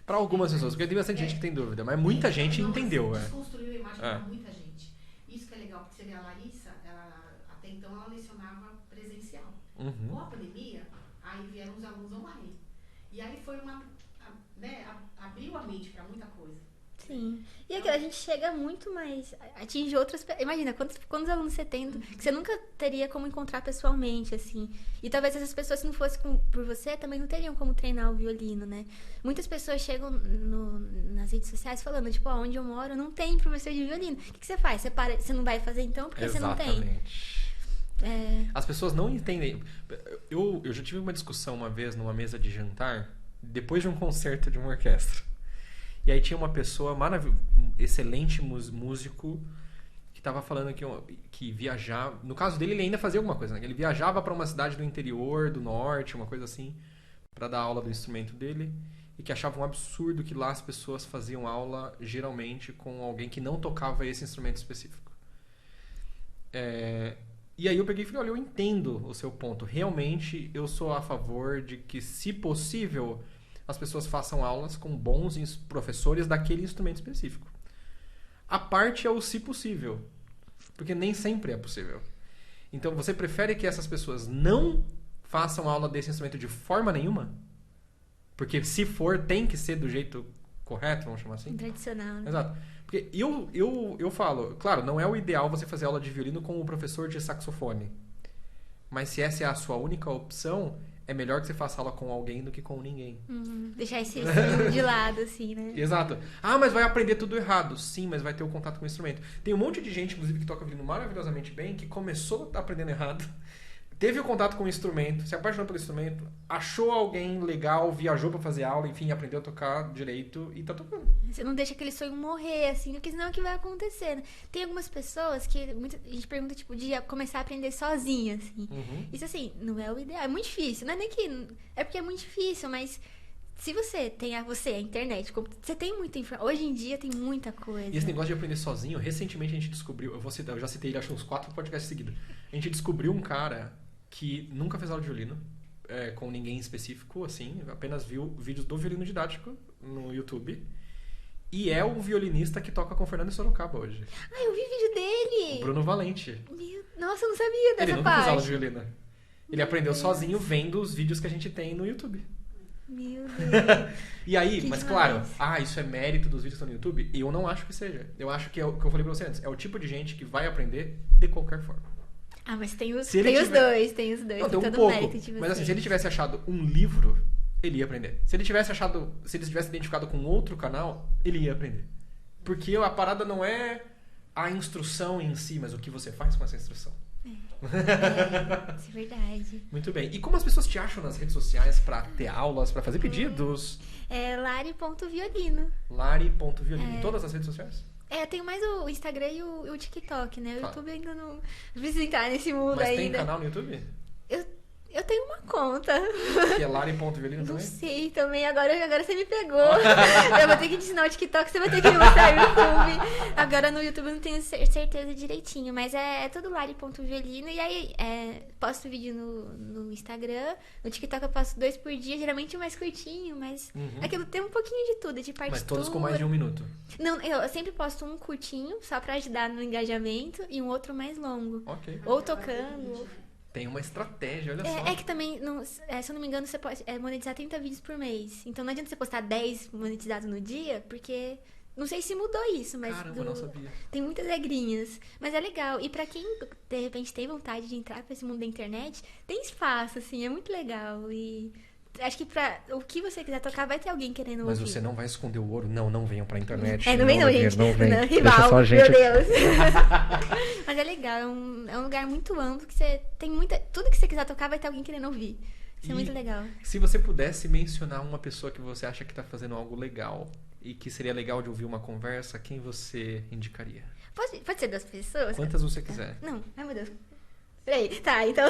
Para algumas pessoas, porque tem bastante gente que tem dúvida, mas muita gente entendeu. Desconstruiu a imagem para muita gente. Isso que é legal, porque você vê a Larissa, até então ela lecionava presencial. Com a pandemia, aí vieram os alunos online. E aí foi abriu a mente para muita coisa. Sim. E aqui, a gente chega muito mais... Atinge outras... Imagina, quantos alunos você tem que você nunca teria como encontrar pessoalmente, assim. E talvez essas pessoas, se não fosse por você, também não teriam como treinar o violino, né? Muitas pessoas chegam nas redes sociais falando, tipo, onde eu moro não tem professor de violino. O que você faz? Você não vai fazer então porque você não tem? Exatamente. As pessoas não entendem. Eu já tive uma discussão uma vez numa mesa de jantar, depois de um concerto de uma orquestra. E aí tinha uma pessoa um excelente músico que estava falando que viajava... No caso dele, ele ainda fazia alguma coisa, né? Ele viajava para uma cidade do interior, do norte, uma coisa assim, para dar aula do instrumento dele, e que achava um absurdo que lá as pessoas faziam aula, geralmente, com alguém que não tocava esse instrumento específico. E aí eu peguei e falei, olha, eu entendo o seu ponto. Realmente, eu sou a favor de que, se possível, as pessoas façam aulas com bons professores daquele instrumento específico. A parte é o se possível, porque nem sempre é possível. Então, você prefere que essas pessoas não façam aula desse instrumento de forma nenhuma? Porque se for, tem que ser do jeito correto, vamos chamar assim? Tradicional, né? Exato. Porque eu falo, claro, não é o ideal você fazer aula de violino com o professor de saxofone. Mas se essa é a sua única opção, é melhor que você faça aula com alguém do que com ninguém. Deixar esse de lado, assim, né? Exato. Mas vai aprender tudo errado. Sim, mas vai ter o contato com o instrumento. Tem um monte de gente, inclusive, que toca violino maravilhosamente bem, que começou aprendendo errado, teve o contato com o instrumento, se apaixonou pelo instrumento, achou alguém legal, viajou pra fazer aula, enfim, aprendeu a tocar direito e tá tocando. Você não deixa aquele sonho morrer, assim, porque senão é o que vai acontecer, né? Tem algumas pessoas que a gente pergunta, tipo, de começar a aprender sozinha, assim. Isso, assim, não é o ideal. É muito difícil. Não é nem que... É porque é muito difícil, mas... Se você tem a internet, você tem muita informação. Hoje em dia tem muita coisa. E esse negócio de aprender sozinho, recentemente a gente descobriu... Eu já citei ele, acho, uns 4 podcasts seguidos. A gente descobriu um cara que nunca fez aula de violino, com ninguém específico, assim, apenas viu vídeos do violino didático no YouTube. E é o violinista que toca com o Fernando Sorocaba hoje. Eu vi vídeo dele! O Bruno Valente. Nossa, eu não sabia dessa parte. Ele nunca fez aula de violino. Ele aprendeu sozinho vendo os vídeos que a gente tem no YouTube. Meu Deus. E aí, que mas demais. claro, isso é mérito dos vídeos que estão no YouTube? Eu não acho que seja. Eu acho que é o que eu falei pra você antes. É o tipo de gente que vai aprender de qualquer forma. Ah, mas tem os, Se ele tem os tiver- dois, tem os dois. Não, tem tem um todo o pouco. mérito de Mas assim, vocês. se ele tivesse achado um livro, ele ia aprender. Se ele tivesse identificado com outro canal, ele ia aprender. Porque a parada não é a instrução em si, mas o que você faz com essa instrução. Isso é verdade. Muito bem. E como as pessoas te acham nas redes sociais pra ter aulas, pra fazer pedidos? É Lari.violino. Lari.violino. Em todas as redes sociais? Eu tenho mais o Instagram e o TikTok, né? O Tá. YouTube ainda não preciso entrar nesse mundo Mas tem ainda. canal no YouTube? Eu tenho uma conta. Que é Lari.violino Não também? sei também, agora você me pegou. Eu vou ter que te ensinar o TikTok, você vai ter que me mostrar o YouTube. Agora no YouTube eu não tenho certeza direitinho, mas é tudo Lari.violino. E aí, posto vídeo no Instagram, no TikTok eu posto 2 por dia, geralmente o mais curtinho, mas aquilo tem um pouquinho de tudo, de partitura. Mas todos com mais de 1 minuto. Não, eu sempre posto um curtinho, só pra ajudar no engajamento, e um outro mais longo. Ok. Ou tocando. Tem uma estratégia, olha só. É que também, se eu não me engano, você pode monetizar 30 vídeos por mês. Então não adianta você postar 10 monetizados no dia, porque não sei se mudou isso, mas Caramba, não sabia. tem muitas regrinhas. Mas é legal. E pra quem, de repente, tem vontade de entrar pra esse mundo da internet, tem espaço, assim, é muito legal. E acho que pra o que você quiser tocar, vai ter alguém querendo Mas ouvir. você não vai esconder o ouro? Não venham pra internet. Não vem não, venham, gente. Não vem. Não, Deixa rival, só a gente meu aqui. Deus. Mas é legal, é um lugar muito amplo que você tem muita... Tudo que você quiser tocar vai ter alguém querendo ouvir. Isso é muito legal. Se você pudesse mencionar uma pessoa que você acha que tá fazendo algo legal e que seria legal de ouvir uma conversa, quem você indicaria? Pode ser 2 pessoas? Quantas você quiser. Não, ai meu Deus. Peraí, tá, então.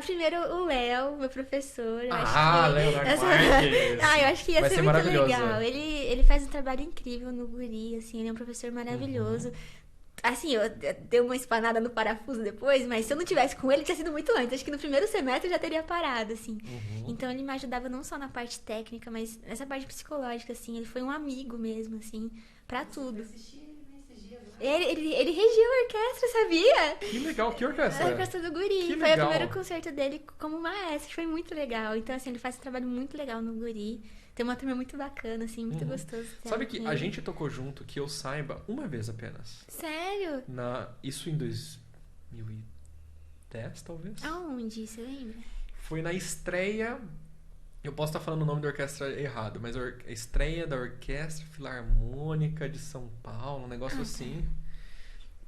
Primeiro o Léo, meu professor. Eu acho que Leonardo Marques. eu acho que ia Vai ser ser muito maravilhoso. legal. Ele faz um trabalho incrível no Guri, assim, ele é um professor maravilhoso. Assim, eu dei uma espanada no parafuso depois, mas se eu não tivesse com ele, tinha sido muito antes. Acho que no primeiro semestre eu já teria parado, assim. Então ele me ajudava não só na parte técnica, mas nessa parte psicológica, assim. Ele foi um amigo mesmo, assim, pra tudo. Ele regiu a orquestra, sabia? Que legal, que orquestra? A orquestra do Guri. Que Foi legal. o primeiro concerto dele como maestro. Foi muito legal. Então, assim, ele faz um trabalho muito legal no Guri. Tem uma turma muito bacana, assim, muito gostoso. Sabe que a gente tocou junto, que eu saiba, uma vez apenas. Sério? Isso em 2010, talvez? Aonde? Você lembra? Foi na estreia... Eu posso estar falando o nome da orquestra errado, mas a estreia da Orquestra Filarmônica de São Paulo, um negócio assim.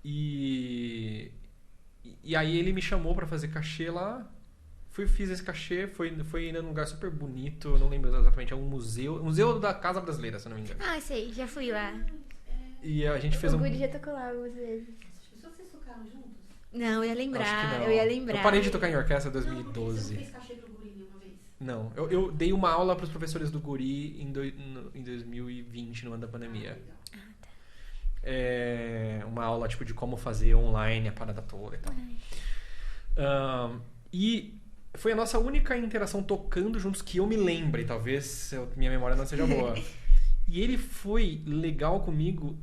E aí ele me chamou pra fazer cachê lá. Fiz esse cachê, foi ainda num lugar super bonito, eu não lembro exatamente, é um museu da Casa Brasileira, se eu não me engano. Sei, já fui lá. E a gente fez O Guri já tocou lá algumas vezes. Vocês tocaram juntos? Não, eu ia lembrar. Acho que não. Eu ia lembrar. Eu parei de tocar em orquestra em Não, porque você 2012. não fez cachê pro Guri nenhuma vez? Não, eu dei uma aula pros professores do Guri em 2020, no ano da pandemia. Uma aula tipo de como fazer online a parada toda e tal. E foi a nossa única interação tocando juntos que eu me lembre, talvez minha memória não seja boa. E ele foi legal comigo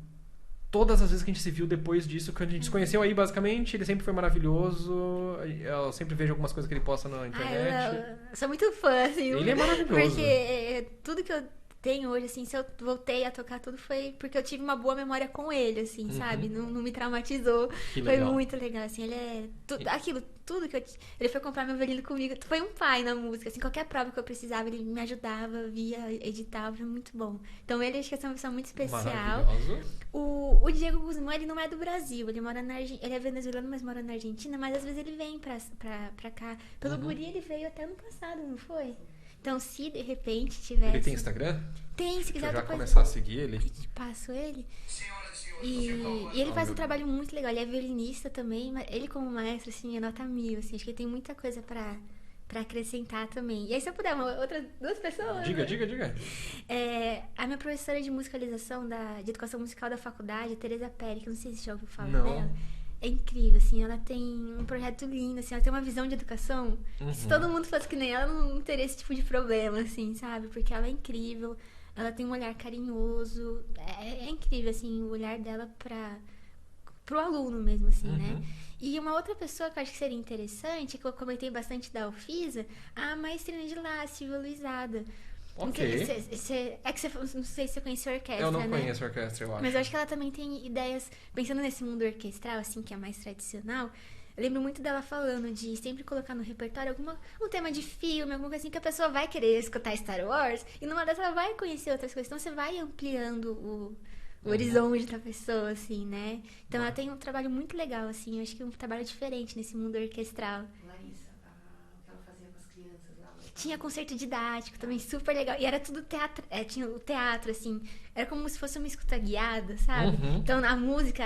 todas as vezes que a gente se viu depois disso, que a gente se conheceu aí basicamente, ele sempre foi maravilhoso, eu sempre vejo algumas coisas que ele posta na internet. Eu sou muito fã, assim. Ele é maravilhoso. Porque tudo que eu tenho hoje, assim, se eu voltei a tocar tudo foi porque eu tive uma boa memória com ele, assim, sabe? Não me traumatizou. Que Foi legal. muito legal, assim. Ele é... tudo que eu... Ele foi comprar meu violino comigo. Foi um pai na música, assim. Qualquer prova que eu precisava, ele me ajudava, via, editava. Foi muito bom. Então, ele acho que é uma pessoa muito especial. Maravilhoso. O Diego Guzmán, ele não é do Brasil. Ele mora na Argentina. Ele é venezuelano, mas mora na Argentina. Mas às vezes ele vem pra cá. Pelo Guri, ele veio até ano passado, não foi? Então, se de repente tivesse... Ele tem Instagram? Tem, se Deixa quiser eu já depois começar a seguir ele. eu passo ele. E ele faz um trabalho muito legal. Ele é violinista também, mas ele como maestro, assim, é nota 1000, assim. Acho que ele tem muita coisa pra acrescentar também. E aí, se eu puder, outras 2 pessoas... Diga. A minha professora de musicalização, de educação musical da faculdade, Tereza Peri, que eu não sei se você já ouviu falar Não. dela. É incrível, assim, ela tem um projeto lindo, assim, ela tem uma visão de educação. Se todo mundo fosse que nem ela, não teria esse tipo de problema, assim, sabe? Porque ela é incrível, ela tem um olhar carinhoso, é incrível, assim, o olhar dela pro aluno mesmo, assim, né? E uma outra pessoa que eu acho que seria interessante, que eu comentei bastante da Alfisa, a maestrina de lá, Silvia Luizada. Ok. É que você não sei se você conhece a orquestra, Eu não né? conheço a orquestra, eu acho. Mas eu acho que ela também tem ideias, pensando nesse mundo orquestral, assim, que é mais tradicional, Eu lembro muito dela falando de sempre colocar no repertório um tema de filme, alguma coisa assim que a pessoa vai querer escutar Star Wars e numa dessas ela vai conhecer outras coisas. Então você vai ampliando o horizonte da pessoa, assim, né? Então ela tem um trabalho muito legal, assim. Eu acho que é um trabalho diferente nesse mundo orquestral. Larissa, o que ela fazia com as crianças lá. Tinha concerto didático também, super legal. E era tudo teatro, tinha o teatro, assim. Era como se fosse uma escuta guiada, sabe? Uhum. Então na música,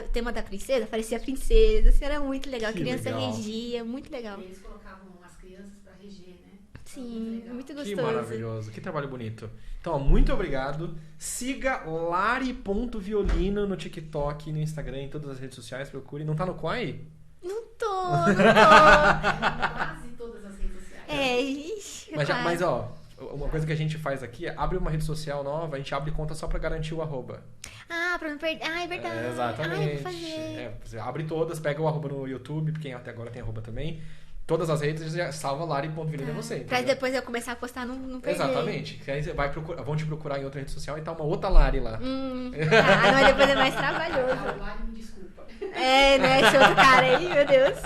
o tema da princesa, parecia a princesa. Assim, era muito legal. A Que criança legal. regia, muito legal. E eles colocavam as crianças pra reger, né? Sim, muito Que gostoso. maravilhoso, que trabalho bonito. Então, ó, muito obrigado. Siga lari.violino no TikTok, no Instagram, em todas as redes sociais, procure. Não tá no Quai? Não tô. Quase todas as redes sociais. Ixi, Mas, ó, uma coisa que a gente faz aqui é abre uma rede social nova, a gente abre conta só pra garantir o arroba. pra não perder. É verdade. Exatamente. Vou fazer. Você abre todas, pega o arroba no YouTube, porque até agora tem arroba também. Todas as redes, já salva lari.violino você. Pra entendeu? depois eu começar a postar, não perder. Exatamente. Que aí você vai vão te procurar em outra rede social e tá uma outra Lari lá. Mas depois é mais trabalhoso. O Lari me desculpa. Né? Esse outro cara aí, meu Deus.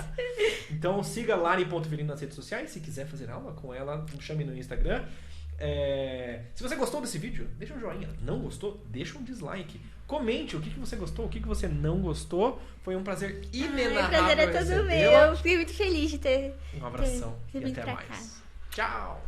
Então siga lari.violino nas redes sociais. Se quiser fazer aula com ela, me chame no Instagram. Se você gostou desse vídeo, deixa um joinha. Não gostou? Deixa um dislike. Comente o que você gostou, o que você não gostou. Foi um prazer O inenarrável prazer é todo recebê-la. meu. Fiquei muito feliz de ter. Um abração ter e vindo até pra mais. cá. Tchau!